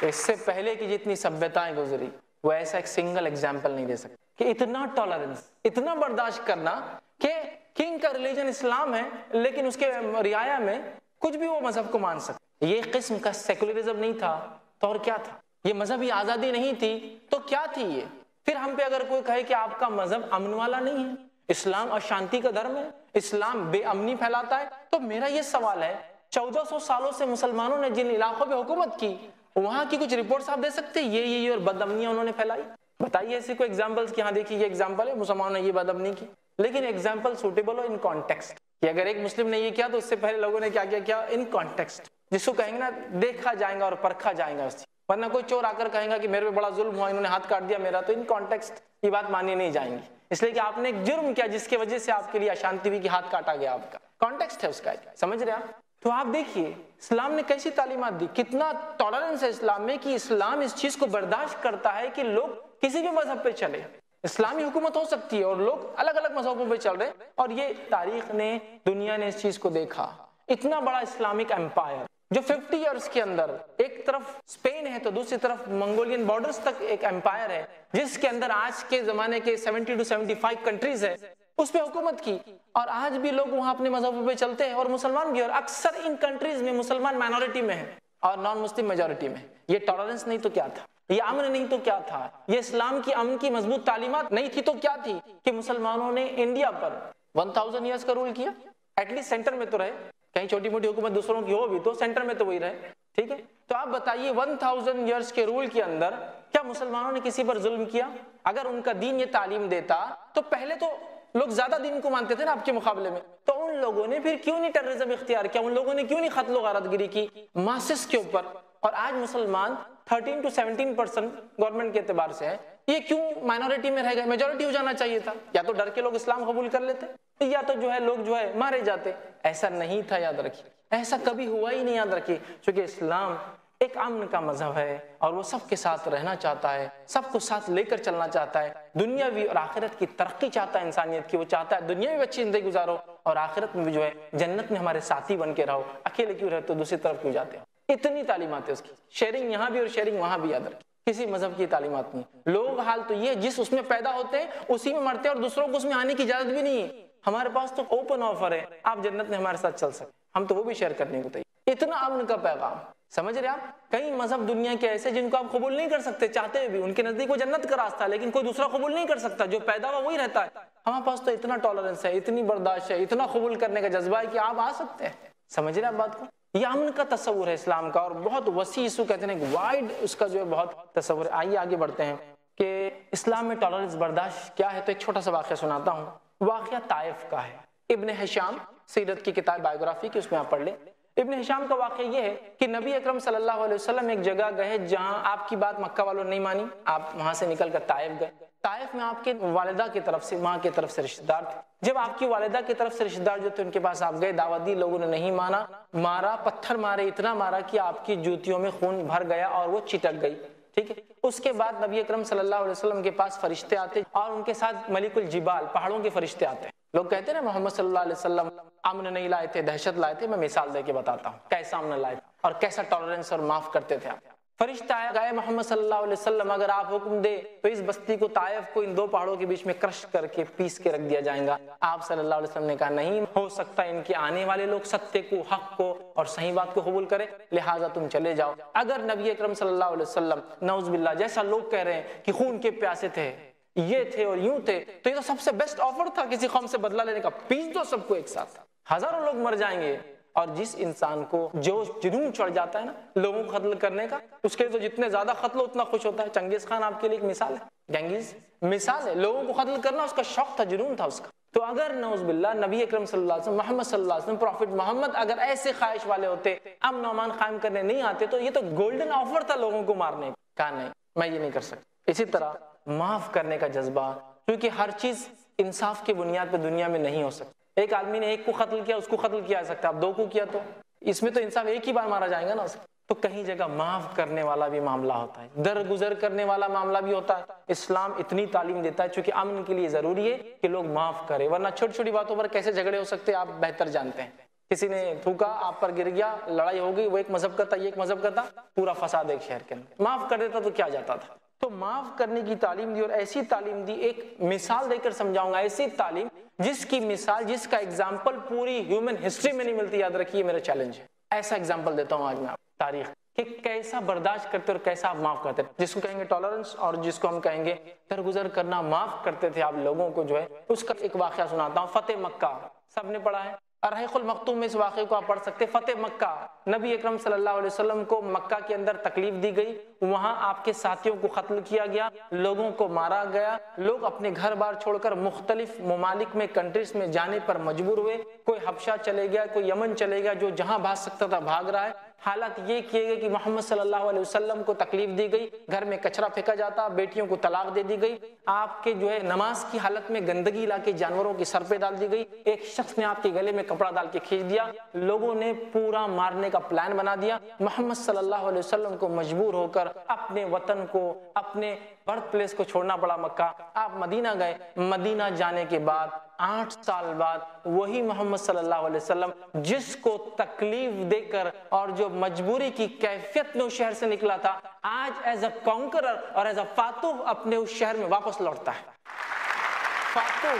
اس سے پہلے کی جتنی سبھیتائیں گزری وہ ایسا ایک سنگل ایگزامپل نہیں دے سکتے کہ اتنا ٹالرنس, اتنا برداشت کرنا کہ کنگ کا ریلیجن اسلام ہے لیکن اس کے رعایا میں کچھ بھی وہ مذہب کو مان سکتے. یہ قسم کا سیکولرزم نہیں تھا تو اور کیا تھا, یہ مذہبی آزادی نہیں تھی تو کیا تھی یہ. پھر ہم پہ اگر کوئی کہے کہ آپ کا مذہب امن والا نہیں ہے, اسلام اشانتی کا دھرم ہے, اسلام بے امنی پھیلاتا ہے, تو میرا یہ سوال ہے 1400 سالوں سے مسلمانوں نے جن علاقوں پہ حکومت کی وہاں کی کچھ رپورٹس آپ دے سکتے ہیں یہ اور بد امنیاں انہوں نے پھیلائی, بتائیے ایسی کوئی ایگزامپلس کہ ہاں دیکھیے یہ ایگزامپل ہے مسلمانوں نے یہ بد امنی کی, لیکن example suitable who in context, کہ اگر ایک مسلم نے یہ کیا تو اس سے پہلے لوگوں نے کیا کیا ان کانٹیکسٹ, جس کو کہیں گے نا دیکھا جائے گا اور پرکھا جائے گا. ورنہ کوئی چور آ کر کہیں گا کہ میرے پہ بڑا ظلم ہوا, انہوں نے ہاتھ کاٹ دیا میرا, تو ان کانٹیکسٹ یہ بات مانی نہیں جائیں گی, اس لیے کہ آپ نے ایک جرم کیا جس کی وجہ سے آپ کے لیے اشانتی ہوئی کہ ہاتھ کاٹا گیا, آپ کا کانٹیکسٹ ہے اس کا, سمجھ رہے آپ. تو آپ دیکھیے اسلام نے کیسی تعلیمات دی, کتنا ٹالرنس ہے اسلام میں کہ اسلام اس چیز کو برداشت کرتا ہے کہ لوگ کسی بھی مذہب پہ چلے, اسلامی حکومت ہو سکتی ہے اور لوگ الگ الگ مذہبوں پہ چل رہے, اور یہ تاریخ نے, دنیا نے اس چیز کو دیکھا. اتنا بڑا اسلامک امپائر جو 50 ایئرس کے اندر ایک طرف اسپین ہے تو دوسری طرف منگولین بارڈرز تک ایک امپائر ہے جس کے اندر آج کے زمانے کے 70 to 75 کنٹریز ہے, اس پہ حکومت کی, اور آج بھی لوگ وہاں اپنے مذہبوں پہ چلتے ہیں اور مسلمان بھی, اور اکثر ان کنٹریز میں مسلمان مائنورٹی میں ہیں اور نان مسلم میجورٹی میں. یہ ٹالرنس نہیں تو کیا تھا, یہ امن نہیں تو کیا تھا, یہ اسلام کی امن کی مضبوط تعلیمات نہیں تھی تو کیا تھی کہ مسلمانوں نے انڈیا پر 1000 ایئرس کا رول کیا, ایٹ لیسٹ سینٹر میں تو رہے, کہیں چھوٹی موٹی حکومت دوسروں کی ہو بھی تو سینٹر میں تو وہی رہے, ٹھیک ہے. تو آپ بتائیے 1000 ایئرس کے رول کے اندر کیا مسلمانوں نے کسی پر ظلم کیا؟ اگر ان کا دین یہ تعلیم دیتا تو پہلے تو لوگ زیادہ دین کو مانتے تھے نا آپ کے مقابلے میں, تو ان لوگوں نے پھر کیوں نہیں ٹیررزم اختیار کیا, ان لوگوں نے کیوں نہیں قتل و غارت گری کی ماسس کے اوپر. اور آج مسلمان 13 to 17% گورنمنٹ کے اعتبار سے ہے, یہ کیوں مائنورٹی میں رہ گئے؟ میجورٹی ہو جانا چاہیے تھا, یا تو ڈر کے لوگ اسلام قبول کر لیتے یا تو لوگ مارے جاتے. ایسا نہیں تھا, یاد رکھیے, ایسا کبھی ہوا ہی نہیں, یاد رکھیے, کیونکہ اسلام ایک امن کا مذہب ہے اور وہ سب کے ساتھ رہنا چاہتا ہے, سب کو ساتھ لے کر چلنا چاہتا ہے, دنیاوی اور آخرت کی ترقی چاہتا ہے انسانیت کی, وہ چاہتا ہے دنیا میں اچھی زندگی گزارو اور آخرت میں بھی جنت میں ہمارے ساتھی بن کے رہو, اکیلے کیوں رہتے ہو, دوسری طرف کیوں جاتے ہو. اتنی تعلیمات ہے اس کی, شیئرنگ یہاں بھی اور شیئرنگ وہاں بھی, یاد رکھیے کسی مذہب کی تعلیمات نہیں. لوگ حال تو یہ جس اس میں پیدا ہوتے ہیں اسی میں مرتے ہیں اور دوسروں کو اس میں آنے کی اجازت بھی نہیں ہے. ہمارے پاس تو اوپن آفر ہے, آپ جنت میں ہمارے ساتھ چل سکتے, ہم تو وہ بھی شیئر کرنے کو تیار. اتنا امن کا پیغام, سمجھ رہے آپ؟ کئی مذہب دنیا کے ایسے جن کو آپ قبول نہیں کر سکتے چاہتے بھی، ان کے نزدیک وہ جنت کا راستہ ہے، لیکن کوئی دوسرا قبول نہیں کر سکتا، جو پیدا ہوا وہی رہتا ہے۔ ہمارے پاس تو اتنا ٹالرنس ہے، اتنی برداشت ہے، اتنا قبول کرنے کا جذبہ ہے کہ آپ آ سکتے ہیں۔ سمجھ رہے آپ بات کو؟ یہ امن کا تصور ہے اسلام کا، اور بہت وسیع، اس کو کہتے ہیں وائڈ، اس کا جو ہے بہت تصور ہے۔ آئیے آگے بڑھتے ہیں کہ اسلام میں ٹالرنس، برداشت کیا ہے۔ تو ایک چھوٹا سا واقعہ سناتا ہوں، واقعہ طائف کا ہے۔ ابن ہشام سیرت کی کتاب بایوگرافی کی، اس میں آپ پڑھ لیں۔ ابن ہشام کا واقعہ یہ ہے کہ نبی اکرم صلی اللہ علیہ وسلم ایک جگہ گئے جہاں آپ کی بات مکہ والوں نے نہیں مانی، آپ وہاں سے نکل کر طائف گئے۔ طائف میں آپ کے والدہ کی طرف سے، ماں کی طرف سے رشتہ دار تھے۔ جب آپ کی والدہ کی طرف سے رشتہ دار جو تھے ان کے پاس آپ گئے، دعوت دی، لوگوں نے نہیں مانا، مارا، پتھر مارے، اتنا مارا کہ آپ کی جوتیوں میں خون بھر گیا اور وہ چٹک گئی، ٹھیک ہے۔ اس کے بعد نبی اکرم صلی اللہ علیہ وسلم کے پاس فرشتے آتے اور ان کے ساتھ ملک الجبال، پہاڑوں کے فرشتے آتے ہیں۔ لوگ کہتے ہیں نا محمد صلی اللہ علیہ وسلم امن نہیں لائے تھے، دہشت لائے تھے۔ میں مثال دے کے بتاتا ہوں کیسا امن لائے تھے اور کیسا ٹالرنس اور معاف کرتے تھے آپ۔ فرشتہ آیا، گئے محمد صلی اللہ علیہ وسلم اگر آپ حکم دے تو اس بستی کو، طائف کو، ان دو پہاڑوں کے بیچ میں کرش کر کے پیس کے رکھ دیا جائے گا۔ آپ صلی اللہ علیہ وسلم نے کہا نہیں ہو سکتا، ان کے آنے والے لوگ ستیہ کو، حق کو اور صحیح بات کو قبول کریں، لہٰذا تم چلے جاؤ۔ اگر نبی اکرم صلی اللہ علیہ وسلم نعوذ باللہ جیسا لوگ کہہ رہے ہیں کہ خون کے پیاسے تھے، یہ تھے اور یوں تھے، تو یہ تو سب سے بیسٹ آفر تھا کسی قوم سے بدلہ لینے کا، پیس دو سب کو ایک ساتھ، ہزاروں لوگ مر جائیں گے۔ اور جس انسان کو جوش جنون چڑھ جاتا ہے نا لوگوں کو قتل کرنے کا، اس کے لیے تو جتنے زیادہ قتل ہو اتنا خوش ہوتا ہے۔ چنگیز خان آپ کے لیے ایک مثال ہے، جنگیز مثال ہے، لوگوں کو قتل کرنا اس کا شوق تھا، جنون تھا اس کا۔ تو اگر نعوذ باللہ نبی اکرم صلی اللہ علیہ وسلم، محمد صلی اللہ علیہ وسلم، پروفٹ محمد اگر ایسے خواہش والے ہوتے، امن و امان قائم کرنے نہیں آتے، تو یہ تو گولڈن آفر تھا لوگوں کو مارنے کا۔ کہا نہیں میں یہ نہیں کر سکتا۔ اسی طرح معاف کرنے کا جذبہ، کیونکہ ہر چیز انصاف کی بنیاد پہ دنیا میں نہیں ہو سکتی۔ ایک آدمی نے ایک کو قتل کیا، اس کو قتل کیا جا سکتا ہے، اب دو کو کیا تو اس میں تو انصاف ایک ہی بار مارا جائے گا نا۔ تو کہیں جگہ معاف کرنے والا بھی معاملہ ہوتا ہے، درگزر کرنے والا معاملہ بھی ہوتا ہے۔ اسلام اتنی تعلیم دیتا ہے چونکہ امن کے لیے ضروری ہے کہ لوگ معاف کریں، ورنہ چھوٹی چھوٹی باتوں پر کیسے جھگڑے ہو سکتے ہیں آپ بہتر جانتے ہیں۔ کسی نے تھوکا، آپ پر گر گیا، لڑائی ہو گئی، وہ ایک مذہب کا تھا، یہ ایک مذہب کا تھا، پورا فساد ایک شہر کے اندر۔ معاف کر دیتا تو کیا جاتا تھا۔ تو معاف کرنے کی تعلیم دی، اور ایسی تعلیم دی، ایک مثال دے کر سمجھاؤں گا، ایسی تعلیم جس کی مثال، جس کا ایگزامپل پوری ہیومن ہسٹری میں نہیں ملتی، یاد رکھیے میرا چیلنج ہے۔ ایسا ایگزامپل دیتا ہوں آج میں آپ تاریخ کہ کیسا برداشت کرتے اور کیسا آپ معاف کرتے، جس کو کہیں گے ٹالرنس اور جس کو ہم کہیں گے درگزر کرنا، معاف کرتے تھے آپ لوگوں کو جو ہے۔ اس کا ایک واقعہ سناتا ہوں، فتح مکہ، سب نے پڑھا ہے، الرحیق المختوم میں اس واقعے کو آپ پڑھ سکتے۔ فتح مکہ، نبی اکرم صلی اللہ علیہ وسلم کو مکہ کے اندر تکلیف دی گئی، وہاں آپ کے ساتھیوں کو قتل کیا گیا، لوگوں کو مارا گیا، لوگ اپنے گھر بار چھوڑ کر مختلف ممالک میں، کنٹریز میں جانے پر مجبور ہوئے، کوئی حبشہ چلے گیا، کوئی یمن چلے گیا، جو جہاں بھاگ سکتا تھا بھاگ رہا ہے۔ حالت یہ کیے گئے کہ محمد صلی اللہ علیہ وسلم کو تکلیف دی گئی، گھر میں کچرا پھینکا جاتا، بیٹیوں کو طلاق دے دی گئی، آپ کے جو ہے نماز کی حالت میں گندگی لا کے جانوروں کے سر پہ ڈال دی گئی، ایک شخص نے آپ کے گلے میں کپڑا ڈال کے کھینچ دیا، لوگوں نے پورا مارنے کا پلان بنا دیا۔ محمد صلی اللہ علیہ وسلم کو مجبور ہو کر اپنے وطن کو، اپنے برتھ پلیس کو چھوڑنا پڑا مکہ۔ آپ مدینہ گئے، مدینہ جانے کے بعد 8 سال بعد وہی محمد صلی اللہ علیہ وسلم جس کو تکلیف دے کر اور جو مجبوری کی کیفیت میں اس شہر سے نکلا تھا، آج ایز اے کانکرر اور ایز اے فاتح اپنے اس شہر میں واپس لوٹتا ہے۔ فاتح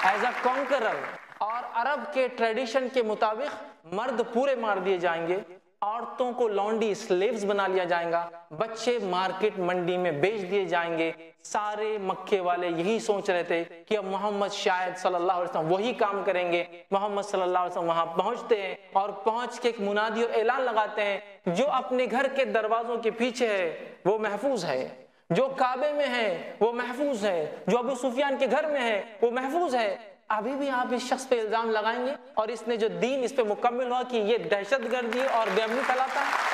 ایز اے کانکرر۔ اور عرب کے ٹریڈیشن کے مطابق مرد پورے مار دیے جائیں گے، عورتوں کو لانڈی سلیوز بنا لیا جائے گا، بچے مارکیٹ منڈی میں بیچ دیے جائیں گے۔ سارے مکے والے یہی سوچ رہے تھے کہ اب محمد شاید صلی اللہ علیہ وسلم وہی کام کریں گے۔ محمد صلی اللہ علیہ وسلم وہاں پہنچتے ہیں اور پہنچ کے ایک منادی اور اعلان لگاتے ہیں، جو اپنے گھر کے دروازوں کے پیچھے ہے وہ محفوظ ہے، جو کعبے میں ہے وہ محفوظ ہے، جو ابو سفیان کے گھر میں ہے وہ محفوظ ہے۔ ابھی بھی آپ اس شخص پہ الزام لگائیں گے اور اس نے جو دین اس پہ مکمل ہوا کہ یہ دہشت گردی اور بے امنی پھیلاتا ہے۔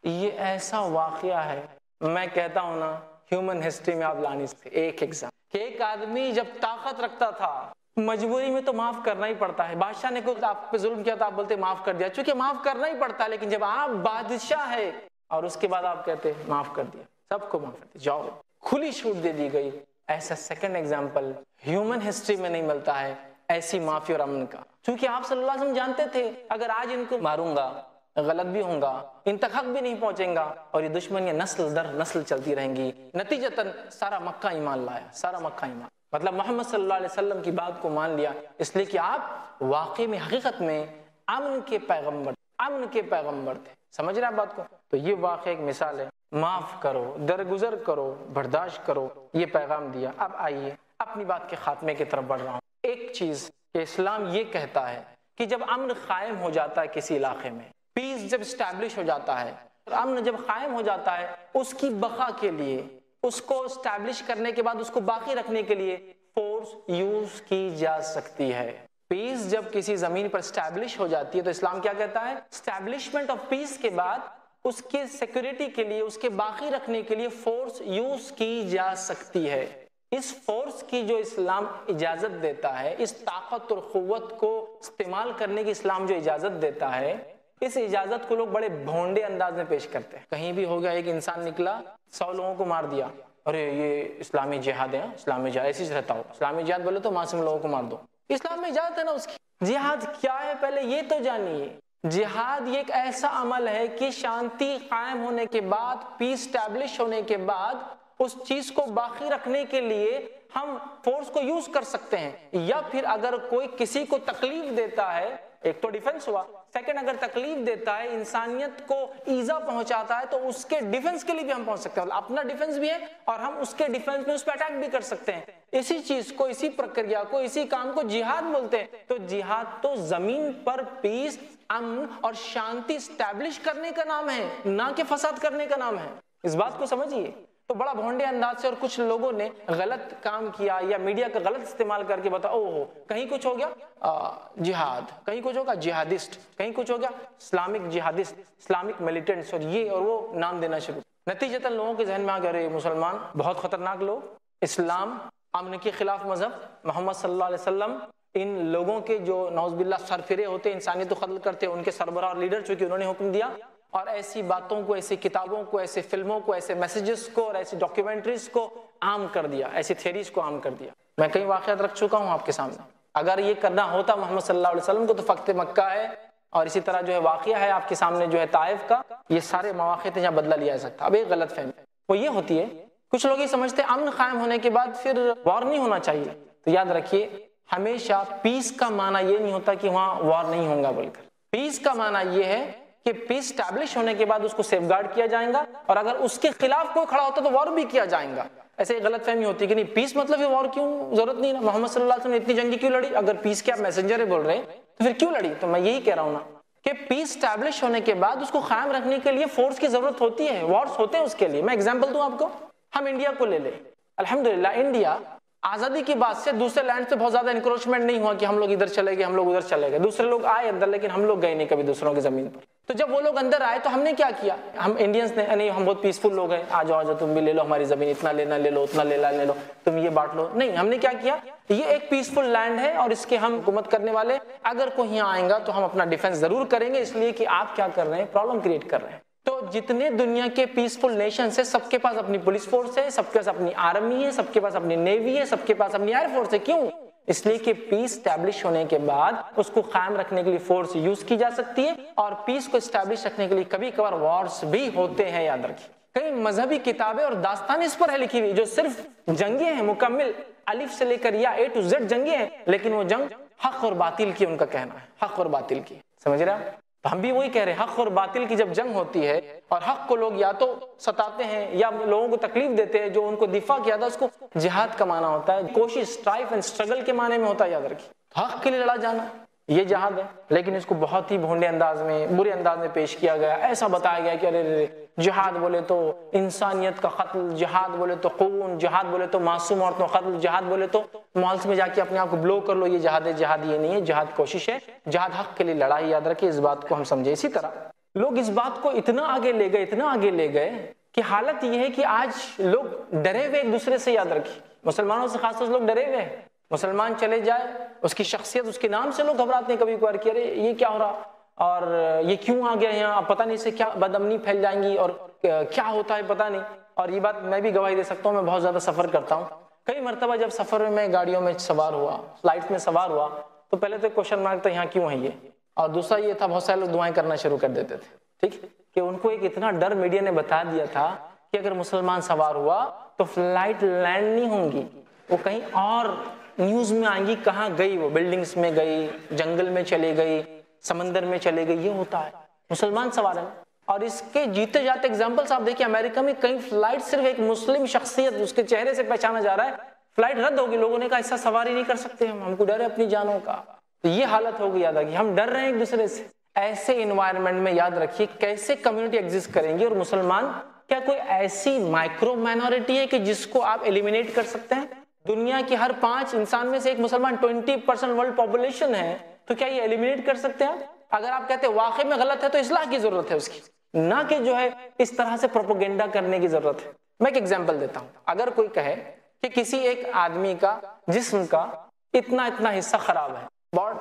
یہ ایسا واقعہ ہے، میں کہتا ہوں نا ہیومن ہسٹری میں آپ لانی سکتے ایک ایگزام، کہ ایک آدمی جب طاقت رکھتا تھا، مجبوری میں تو معاف کرنا ہی پڑتا ہے۔ بادشاہ نے کوئی آپ پہ ظلم کیا تو آپ بولتے معاف کر دیا، چونکہ معاف کرنا ہی پڑتا ہے، لیکن جب آپ بادشاہ ہے اور اس کے بعد آپ کہتے معاف کر دیا، سب کو معاف کر دیا، جاؤ، کھلی چھوٹ دے دی گئی۔ ایسا سیکنڈ ایگزامپل ہیومن ہسٹری میں نہیں ملتا ہے، ایسی معافی اور امن کا، کیونکہ آپ صلی اللہ علیہ وسلم جانتے تھے اگر آج ان کو ماروں گا، غلط بھی ہوں گا، ان تک حق بھی نہیں پہنچیں گا، اور یہ دشمنیاں نسل در نسل چلتی رہیں گی۔ نتیجتاً سارا مکہ ایمان لایا، سارا مکہ ایمان۔ مطلب محمد صلی اللہ علیہ وسلم کی بات کو مان لیا اس لیے کہ آپ واقعی میں حقیقت میں امن کے پیغمبر تھے. سمجھ رہے ہیں بات کو؟ تو یہ واقعہ ایک مثال ہے. معاف کرو، درگزر کرو، برداشت کرو، یہ پیغام دیا. اب آئیے اپنی بات کے خاتمے کی طرف بڑھ رہا ہوں. ایک چیز کہ اسلام یہ کہتا ہے کہ جب امن قائم ہو جاتا ہے کسی علاقے میں، پیس جب اسٹیبلش ہو جاتا ہے، امن جب قائم ہو جاتا ہے، اس کی بقا کے لیے، اس کو اسٹیبلش کرنے کے بعد اس کو باقی رکھنے کے لیے فورس یوز کی جا سکتی ہے. پیس جب کسی زمین پر اسٹیبلش ہو جاتی ہے تو اسلام کیا کہتا ہے؟ اسٹیبلشمنٹ آف پیس کے بعد اس کے سیکورٹی کے لیے، اس کے باقی رکھنے کے لیے فورس یوز کی جا سکتی ہے. اس فورس کی جو اسلام اجازت دیتا ہے، اس طاقت اور قوت کو استعمال کرنے کی اسلام جو اجازت دیتا ہے، اس اجازت کو لوگ بڑے بھونڈے انداز میں پیش کرتے ہیں. کہیں بھی ہو گیا ایک انسان نکلا 100 لوگوں کو مار دیا، ارے یہ اسلامی جہاد ہے، اسلامی جہاد ایسے ہی رہتا ہو، اسلامی جہاد بولے تو معصوم لوگوں کو مار دو. اسلام میں اجازت ہے نا اس کی. جہاد کیا ہے پہلے یہ تو جانیے. جہاد یہ ایک ایسا عمل ہے کہ شانتی قائم ہونے کے بعد، پیس اسٹیبلش ہونے کے بعد اس چیز کو باقی رکھنے کے لیے ہم فورس کو یوز کر سکتے ہیں. یا پھر اگر کوئی کسی کو تکلیف دیتا ہے، ایک تو ڈیفنس ہوا، سیکنڈ اگر تکلیف دیتا ہے، انسانیت کو ایذا پہنچاتا ہے، تو اس کے ڈیفنس کے لیے بھی ہم پہنچ سکتے ہیں. اپنا ڈیفنس بھی ہے اور ہم اس کے ڈیفنس میں اس پہ اٹیک بھی کر سکتے ہیں. اسی چیز کو، اسی پرکریا کو، اسی کام کو جہاد بولتے ہیں. تو جہاد تو زمین پر پیس، امن اور شانتی اسٹیبلش کرنے کا نام ہے، نہ کہ فساد کرنے کا نام ہے. اس بات کو سمجھیے. تو بڑا بھونڈے انداز سے اور کچھ لوگوں نے غلط کام کیا یا میڈیا کا غلط استعمال کر کے بتا، اوہ کہیں کچھ ہو گیا جہاد، کہیں کچھ ہوگا جہادسٹ، کہیں کچھ ہو گیا اسلامک جہادسٹ، اسلامک ملیٹنٹس، اور یہ اور وہ نام دینا شروع. نتیجتاً لوگوں کے ذہن میں آ گئے مسلمان بہت خطرناک لوگ، اسلام امن کے خلاف مذہب، محمد صلی اللہ علیہ وسلم ان لوگوں کے جو نعوذ باللہ سرفرے ہوتے، انسانیت کو قتل کرتے، ان کے سربراہ اور لیڈر چونکہ انہوں نے حکم دیا. اور ایسی باتوں کو، ایسی کتابوں کو، ایسے فلموں کو، ایسے میسیجز کو اور ایسی ڈاکیومنٹریز کو عام کر دیا، ایسی تھیریز کو عام کر دیا. میں کئی واقعات رکھ چکا ہوں آپ کے سامنے. اگر یہ کرنا ہوتا محمد صلی اللہ علیہ وسلم کو تو فتح مکہ ہے، اور اسی طرح جو ہے واقعہ ہے آپ کے سامنے جو ہے طائف کا، یہ سارے مواقع تھے جہاں بدلہ لیا جا سکتا. اب ایک غلط فہمی وہ یہ ہوتی ہے، کچھ لوگ یہ سمجھتے ہیں امن قائم ہونے کے بعد پھر وار نہیں ہونا چاہیے. تو یاد رکھیے ہمیشہ پیس کا معنی یہ نہیں ہوتا کہ وہاں وار نہیں ہوگا، بول کر پیس کا معنی یہ ہے کہ پیس اسٹیبلش ہونے کے بعد اس کو سیف گارڈ کیا جائے گا، اور اگر اس کے خلاف کوئی کھڑا ہوتا تو وار بھی کیا جائے گا. ایسے غلط فہمی ہوتی ہے کہ نہیں پیس مطلب وار کیوں، ضرورت نہیں نا. محمد صلی اللہ علیہ وسلم نے اتنی جنگیں کیوں لڑی؟ اگر پیس کے آپ میسنجر بول رہے ہیں تو پھر کیوں لڑی؟ تو میں یہی کہہ رہا ہوں نا کہ پیس اسٹیبلش ہونے کے بعد اس کو قائم رکھنے کے لیے فورس کی ضرورت ہوتی ہے، وارز ہوتے ہیں اس کے لیے. میں ایگزامپل دوں آپ کو. ہم انڈیا کو لے لیں. الحمدللہ انڈیا آزادی کی بات سے دوسرے لینڈ سے بہت زیادہ انکروچمنٹ نہیں ہوا کہ ہم لوگ ادھر چلے گئے، ہم لوگ ادھر چلے گئے. دوسرے لوگ آئے اندر لیکن ہم لوگ گئے نہیں کبھی دوسروں کی زمین پر. تو جب وہ لوگ اندر آئے تو ہم نے کیا کیا؟ ہم انڈینز نے نہیں، ہم بہت پیسفل لوگ ہیں، آ جاؤ تم بھی لے لو ہماری زمین، اتنا لینا لے لو، اتنا لینا لے لو، تم یہ بانٹ لو. نہیں، ہم نے کیا کیا؟ یہ ایک پیسفل لینڈ ہے اور اس کے ہم حکومت کرنے والے، اگر کوئی یہاں آئے گا تو ہم اپنا ڈیفنس ضرور کریں گے، اس لیے کہ آپ کیا کر رہے ہیں؟ پرابلم کریٹ کر رہے ہیں. تو جتنے دنیا کے پیسفل نیشنز ہیں سب کے پاس اپنی پولیس فورس ہے، سب کے پاس اپنی آرمی ہے، سب کے پاس اپنی نیوی ہے، سب کے پاس اپنی ایئر فورس ہے. کیوں؟ اس لیے کہ پیس اسٹیبلش ہونے کے بعد اس کو قائم رکھنے کے لیے فورس یوز کی جا سکتی ہے، اور پیس کو اسٹیبلش رکھنے کے لیے کبھی کبھار وارز بھی ہوتے ہیں. یاد رکھیے کئی مذہبی کتابیں اور داستانیں اس پر ہے لکھی ہوئی جو صرف جنگیں ہیں، مکمل الف سے لے کر یا A to Z جنگیں ہیں، لیکن وہ جنگ حق اور باطل کی، ان کا کہنا ہے حق اور باطل کی. سمجھ رہے ہیں؟ تو ہم بھی وہی کہہ رہے ہیں، حق اور باطل کی جب جنگ ہوتی ہے اور حق کو لوگ یا تو ستاتے ہیں یا لوگوں کو تکلیف دیتے ہیں، جو ان کو دفاع کیا تھا اس کو جہاد کا معنی ہوتا ہے، کوشش، اسٹرائف اینڈ اسٹرگل کے معنی میں ہوتا ہے. یاد رکھیے حق کے لیے لڑا جانا یہ جہاد ہے، لیکن اس کو بہت ہی بھونڈے انداز میں، برے انداز میں پیش کیا گیا. ایسا بتایا گیا کہ ارے جہاد بولے تو انسانیت کا قتل، جہاد بولے تو خون، جہاد بولے تو معصوم عورتوں قتل، جہاد بولے تو مالس میں جا کے اپنے آپ کو بلو کر لو، یہ جہاد ہے. جہاد یہ نہیں ہے، جہاد کوشش ہے، جہاد حق کے لیے لڑائی. یاد رکھیے اس بات کو ہم سمجھے. اسی طرح لوگ اس بات کو اتنا آگے لے گئے، اتنا آگے لے گئے کہ حالت یہ ہے کہ آج لوگ ڈرے ہوئے ایک دوسرے سے. یاد رکھیے مسلمانوں سے خاص طور سے لوگ ڈرے ہوئے ہیں. مسلمان چلے جائے، اس کی شخصیت، اس کے نام سے لوگ گھبراتے ہیں کبھی کبھار کہ ارے یہ کیا ہو رہا، اور یہ کیوں آ گیا یہاں، اب پتہ نہیں سے کیا بد امنی پھیل جائیں گی اور کیا ہوتا ہے پتہ نہیں. اور یہ بات میں بھی گواہی دے سکتا ہوں، میں بہت زیادہ سفر کرتا ہوں. کئی مرتبہ جب سفر میں گاڑیوں میں سوار ہوا، فلائٹ میں سوار ہوا، تو پہلے تو کوشچن مارک تھا یہاں کیوں ہے یہ، اور دوسرا یہ تھا بہت سارے لوگ دعائیں کرنا شروع کر دیتے تھے. ٹھیک کہ ان کو ایک اتنا ڈر میڈیا نے بتا دیا تھا کہ اگر مسلمان سوار ہوا تو فلائٹ لینڈ نہیں ہوں گی، وہ کہیں اور نیوز میں آئیں گی، کہاں گئی وہ، بلڈنگز میں گئی، جنگل میں چلے گئی، سمندر میں چلے گئی، یہ ہوتا ہے مسلمان سوار ہیں۔ اور اس کے جیتے جاتے اگزامپلس آپ دیکھیں، امریکہ میں کئی فلائٹ صرف ایک مسلم شخصیت اس کے چہرے سے پہچانا جا رہا ہے، فلائٹ رد ہوگی، لوگوں نے کہا ایسا سواری نہیں کر سکتے ہم کو ڈر ہے اپنی جانوں کا۔ تو یہ حالت ہو گئی یاد رکھیے، ہم ڈر رہے ہیں ایک دوسرے سے۔ ایسے انوائرمنٹ میں یاد رکھیے کیسے کمیونٹی ایگزسٹ کریں گی۔ اور مسلمان کیا کوئی ایسی مائکرو مائنورٹی ہے کہ جس کو آپ ایلیمینیٹ کر سکتے ہیں؟ دنیا کی ہر 5 انسان میں سے ایک مسلمان، 20% ورلڈ پاپولیشن ہے، تو کیا یہ ایلیمینیٹ کر سکتے ہیں؟ اگر آپ کہتے ہیں واقعی میں غلط ہے تو اصلاح کی ضرورت ہے اس کی، نہ کہ جو ہے اس طرح سے پروپیگنڈا کرنے کی ضرورت ہے۔ میں ایک ایگزامپل دیتا ہوں، اگر کوئی کہے کہ کسی ایک آدمی کا جسم کا اتنا حصہ خراب ہے،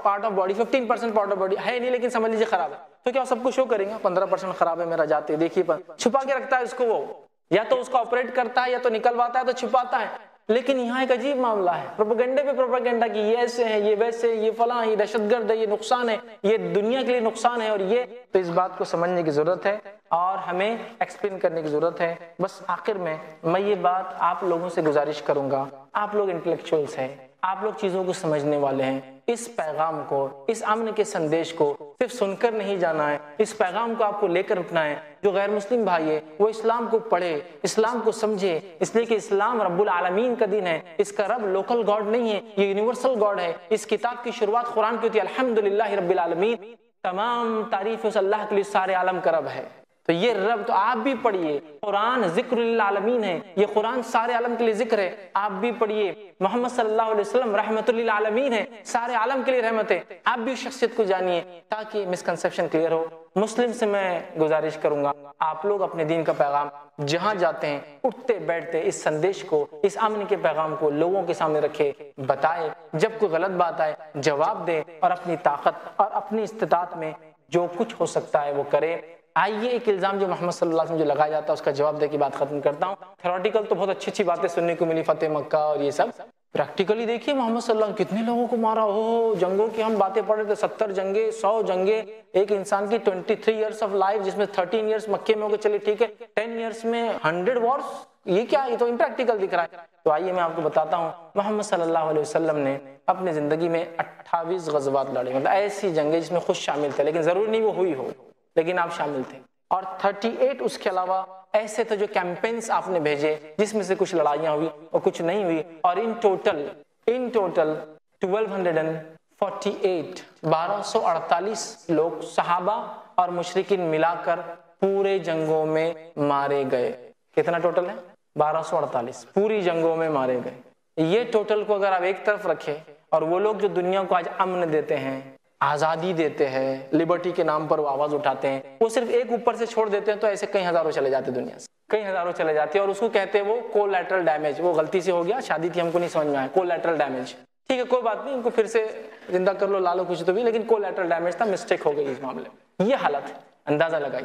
part of body 15% part of body ہے نہیں لیکن سمجھ لیجیے خراب ہے، تو کیا سب کو شو کریں گے 15% خراب ہے میرا، جاتے دیکھیے چھپا کے رکھتا ہے اس کو، وہ یا تو اس کو آپریٹ کرتا ہے یا تو نکلواتا ہے تو چھپاتا ہے۔ لیکن یہاں ایک عجیب معاملہ ہے، پروپیگنڈے پہ پروپیگنڈا کی، یہ ایسے ہے، یہ ویسے، یہ فلاں، یہ دہشت گرد ہے، یہ نقصان ہے، یہ دنیا کے لیے نقصان ہے، اور یہ تو اس بات کو سمجھنے کی ضرورت ہے اور ہمیں ایکسپلین کرنے کی ضرورت ہے۔ بس آخر میں یہ بات آپ لوگوں سے گزارش کروں گا، آپ لوگ انٹلیکچوئلس ہیں، آپ لوگ چیزوں کو سمجھنے والے ہیں، اس پیغام کو، اس امن کے سندیش کو صرف سن کر نہیں جانا ہے، اس پیغام کو آپ کو لے کر اٹھنا ہے۔ جو غیر مسلم بھائی ہے وہ اسلام کو پڑھے، اسلام کو سمجھے، اس لیے کہ اسلام رب العالمین کا دین ہے، اس کا رب لوکل گاڈ نہیں ہے، یہ یونیورسل گاڈ ہے۔ اس کتاب کی شروعات قرآن کی ہوتی ہے، الحمدللہ رب العالمین، تمام تعریف اس اللہ کے لیے، سارے عالم کا رب ہے۔ تو یہ رب تو آپ بھی پڑھیے، قرآن ذکر للعالمین ہے، یہ قرآن سارے عالم کے لیے ذکر ہے، آپ بھی پڑھیے۔ محمد صلی اللہ علیہ وسلم رحمت للعالمین ہے، سارے عالم کے لیے رحمت ہے، آپ بھی شخصیت کو جانیے تاکہ مسکنسیپشن کلیئر ہو۔ مسلم سے میں گزارش کروں گا، آپ لوگ اپنے دین کا پیغام جہاں جاتے ہیں اٹھتے بیٹھتے اس سندیش کو، اس امن کے پیغام کو لوگوں کے سامنے رکھے، بتائے، جب کوئی غلط بات آئے جواب دے، اور اپنی طاقت اور اپنی استطاعت میں جو کچھ ہو سکتا ہے وہ کرے۔ آئیے ایک الزام جو محمد صلی اللہ علیہ وسلم جو لگایا جاتا ہے اس کا جواب دے کے بات ختم کرتا ہوں۔ تھیوریٹیکل تو بہت اچھی اچھی باتیں سننے کو ملی، فتح مکہ اور یہ سب، پریکٹیکلی دیکھیے محمد صلی اللہ علیہ وسلم کتنے لوگوں کو مارا ہو، جنگوں کی ہم باتیں پڑھ رہے تھے، 70 جنگیں، 100 جنگیں، ایک انسان کی 23 ایئرس آف لائف جس میں 13 ایئرس مکے میں ہو گئے، چلیے ٹھیک ہے 10 ایئرس میں 100 وارس، یہ کیا، یہ تو امپریکٹیکل دکھ رہا ہے۔ تو آئیے میں آپ کو بتاتا ہوں، محمد صلی اللہ علیہ وسلم نے اپنی زندگی میں 28 غزوات لڑے، مطلب ایسی جنگیں جس میں خود شامل تھے، لیکن ضروری نہیں وہ ہوئی ہو، لیکن آپ شامل تھے۔ اور 38 اس کے علاوہ ایسے تھے جو کیمپینز آپ نے بھیجے جس میں سے کچھ لڑائیاں ہوئی اور کچھ نہیں ہوئی، اور ان ٹوٹل 1248 لوگ صحابہ اور مشرکین ملا کر پورے جنگوں میں مارے گئے۔ کتنا ٹوٹل ہے؟ 1248 پوری جنگوں میں مارے گئے۔ یہ ٹوٹل کو اگر آپ ایک طرف رکھیں، اور وہ لوگ جو دنیا کو آج امن دیتے ہیں، آزادی دیتے ہیں، لبرٹی کے نام پر وہ آواز اٹھاتے ہیں، وہ صرف ایک اوپر سے چھوڑ دیتے ہیں تو ایسے کئی ہزاروں چلے جاتے دنیا سے، کئی ہزاروں چلے جاتے ہیں، اور اس کو کہتے ہیں وہ کولیٹرل ڈیمیج۔ وہ غلطی سے ہو گیا، شادی تھی ہم کو نہیں سمجھ میں آیا، کولیٹرل ڈیمیج، ٹھیک ہے کوئی بات نہیں، ان کو پھر سے زندہ کر لو، لا لو کچھ تو بھی، لیکن کولیٹرل ڈیمیج تھا، مسٹیک ہو گئی اس معاملے میں۔ یہ حالت ہے، اندازہ لگائی،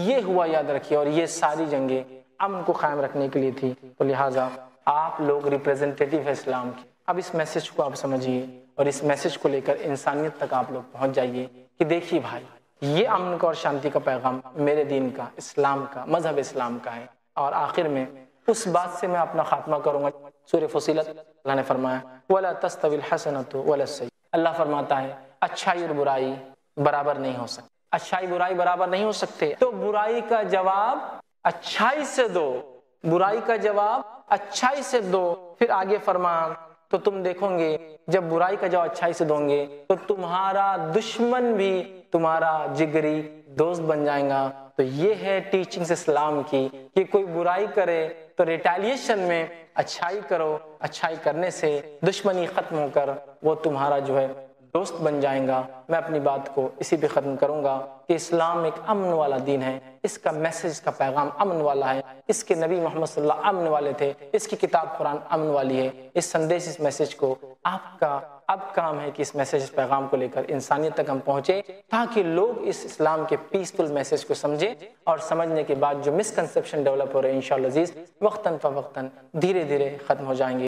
یہ ہوا یاد رکھیے، اور یہ ساری جنگیں امن کو قائم رکھنے کے لیے تھی۔ تو لہٰذا آپ لوگ ریپریزنٹیٹیو ہے اسلام کے، اب اس میسج کو آپ سمجھیے، اور اس میسج کو لے کر انسانیت تک آپ لوگ پہنچ جائیے کہ دیکھیے بھائی، یہ امن کا اور شانتی کا پیغام میرے دین کا، اسلام کا، مذہب اسلام کا ہے۔ اور آخر میں اس بات سے میں اپنا خاتمہ کروں گا، سورہ فصیلت اللہ نے فرمایا وَلَا تَسْتَوِي الْحَسَنَةُ وَلَا السَّيِّئَةُ، اللہ فرماتا ہے اچھائی اور برائی برابر نہیں ہو سکتی، اچھائی برائی برابر نہیں ہو سکتے، تو برائی کا جواب اچھائی سے دو، برائی کا جواب اچھائی سے دو۔ پھر آگے فرما تو تم دیکھو گے جب برائی کا جواب اچھائی سے دو گے تو تمہارا دشمن بھی تمہارا جگری دوست بن جائے گا۔ تو یہ ہے ٹیچنگز اسلام کی کہ کوئی برائی کرے تو ریٹیلیشن میں اچھائی کرو، اچھائی کرنے سے دشمنی ختم ہو کر وہ تمہارا جو ہے دوست بن جائیں گا۔ میں اپنی بات کو اسی پہ ختم کروں گا کہ اسلام ایک امن والا دین ہے، اس کا میسج، اس کا پیغام امن والا ہے، اس کے نبی محمد صلی اللہ امن والے تھے، اس کی کتاب قرآن امن والی ہے۔ اس سندیش، اس میسج کو آپ کا اب کام ہے کہ اس میسج، اس پیغام کو لے کر انسانیت تک ہم پہنچے تاکہ لوگ اس اسلام کے پیسفل میسج کو سمجھیں، اور سمجھنے کے بعد جو مسکنسیپشن ڈیولپ ہو رہے ہیں انشاءاللہ عزیز وقتاً فوقتاً دھیرے دھیرے ختم ہو جائیں گے۔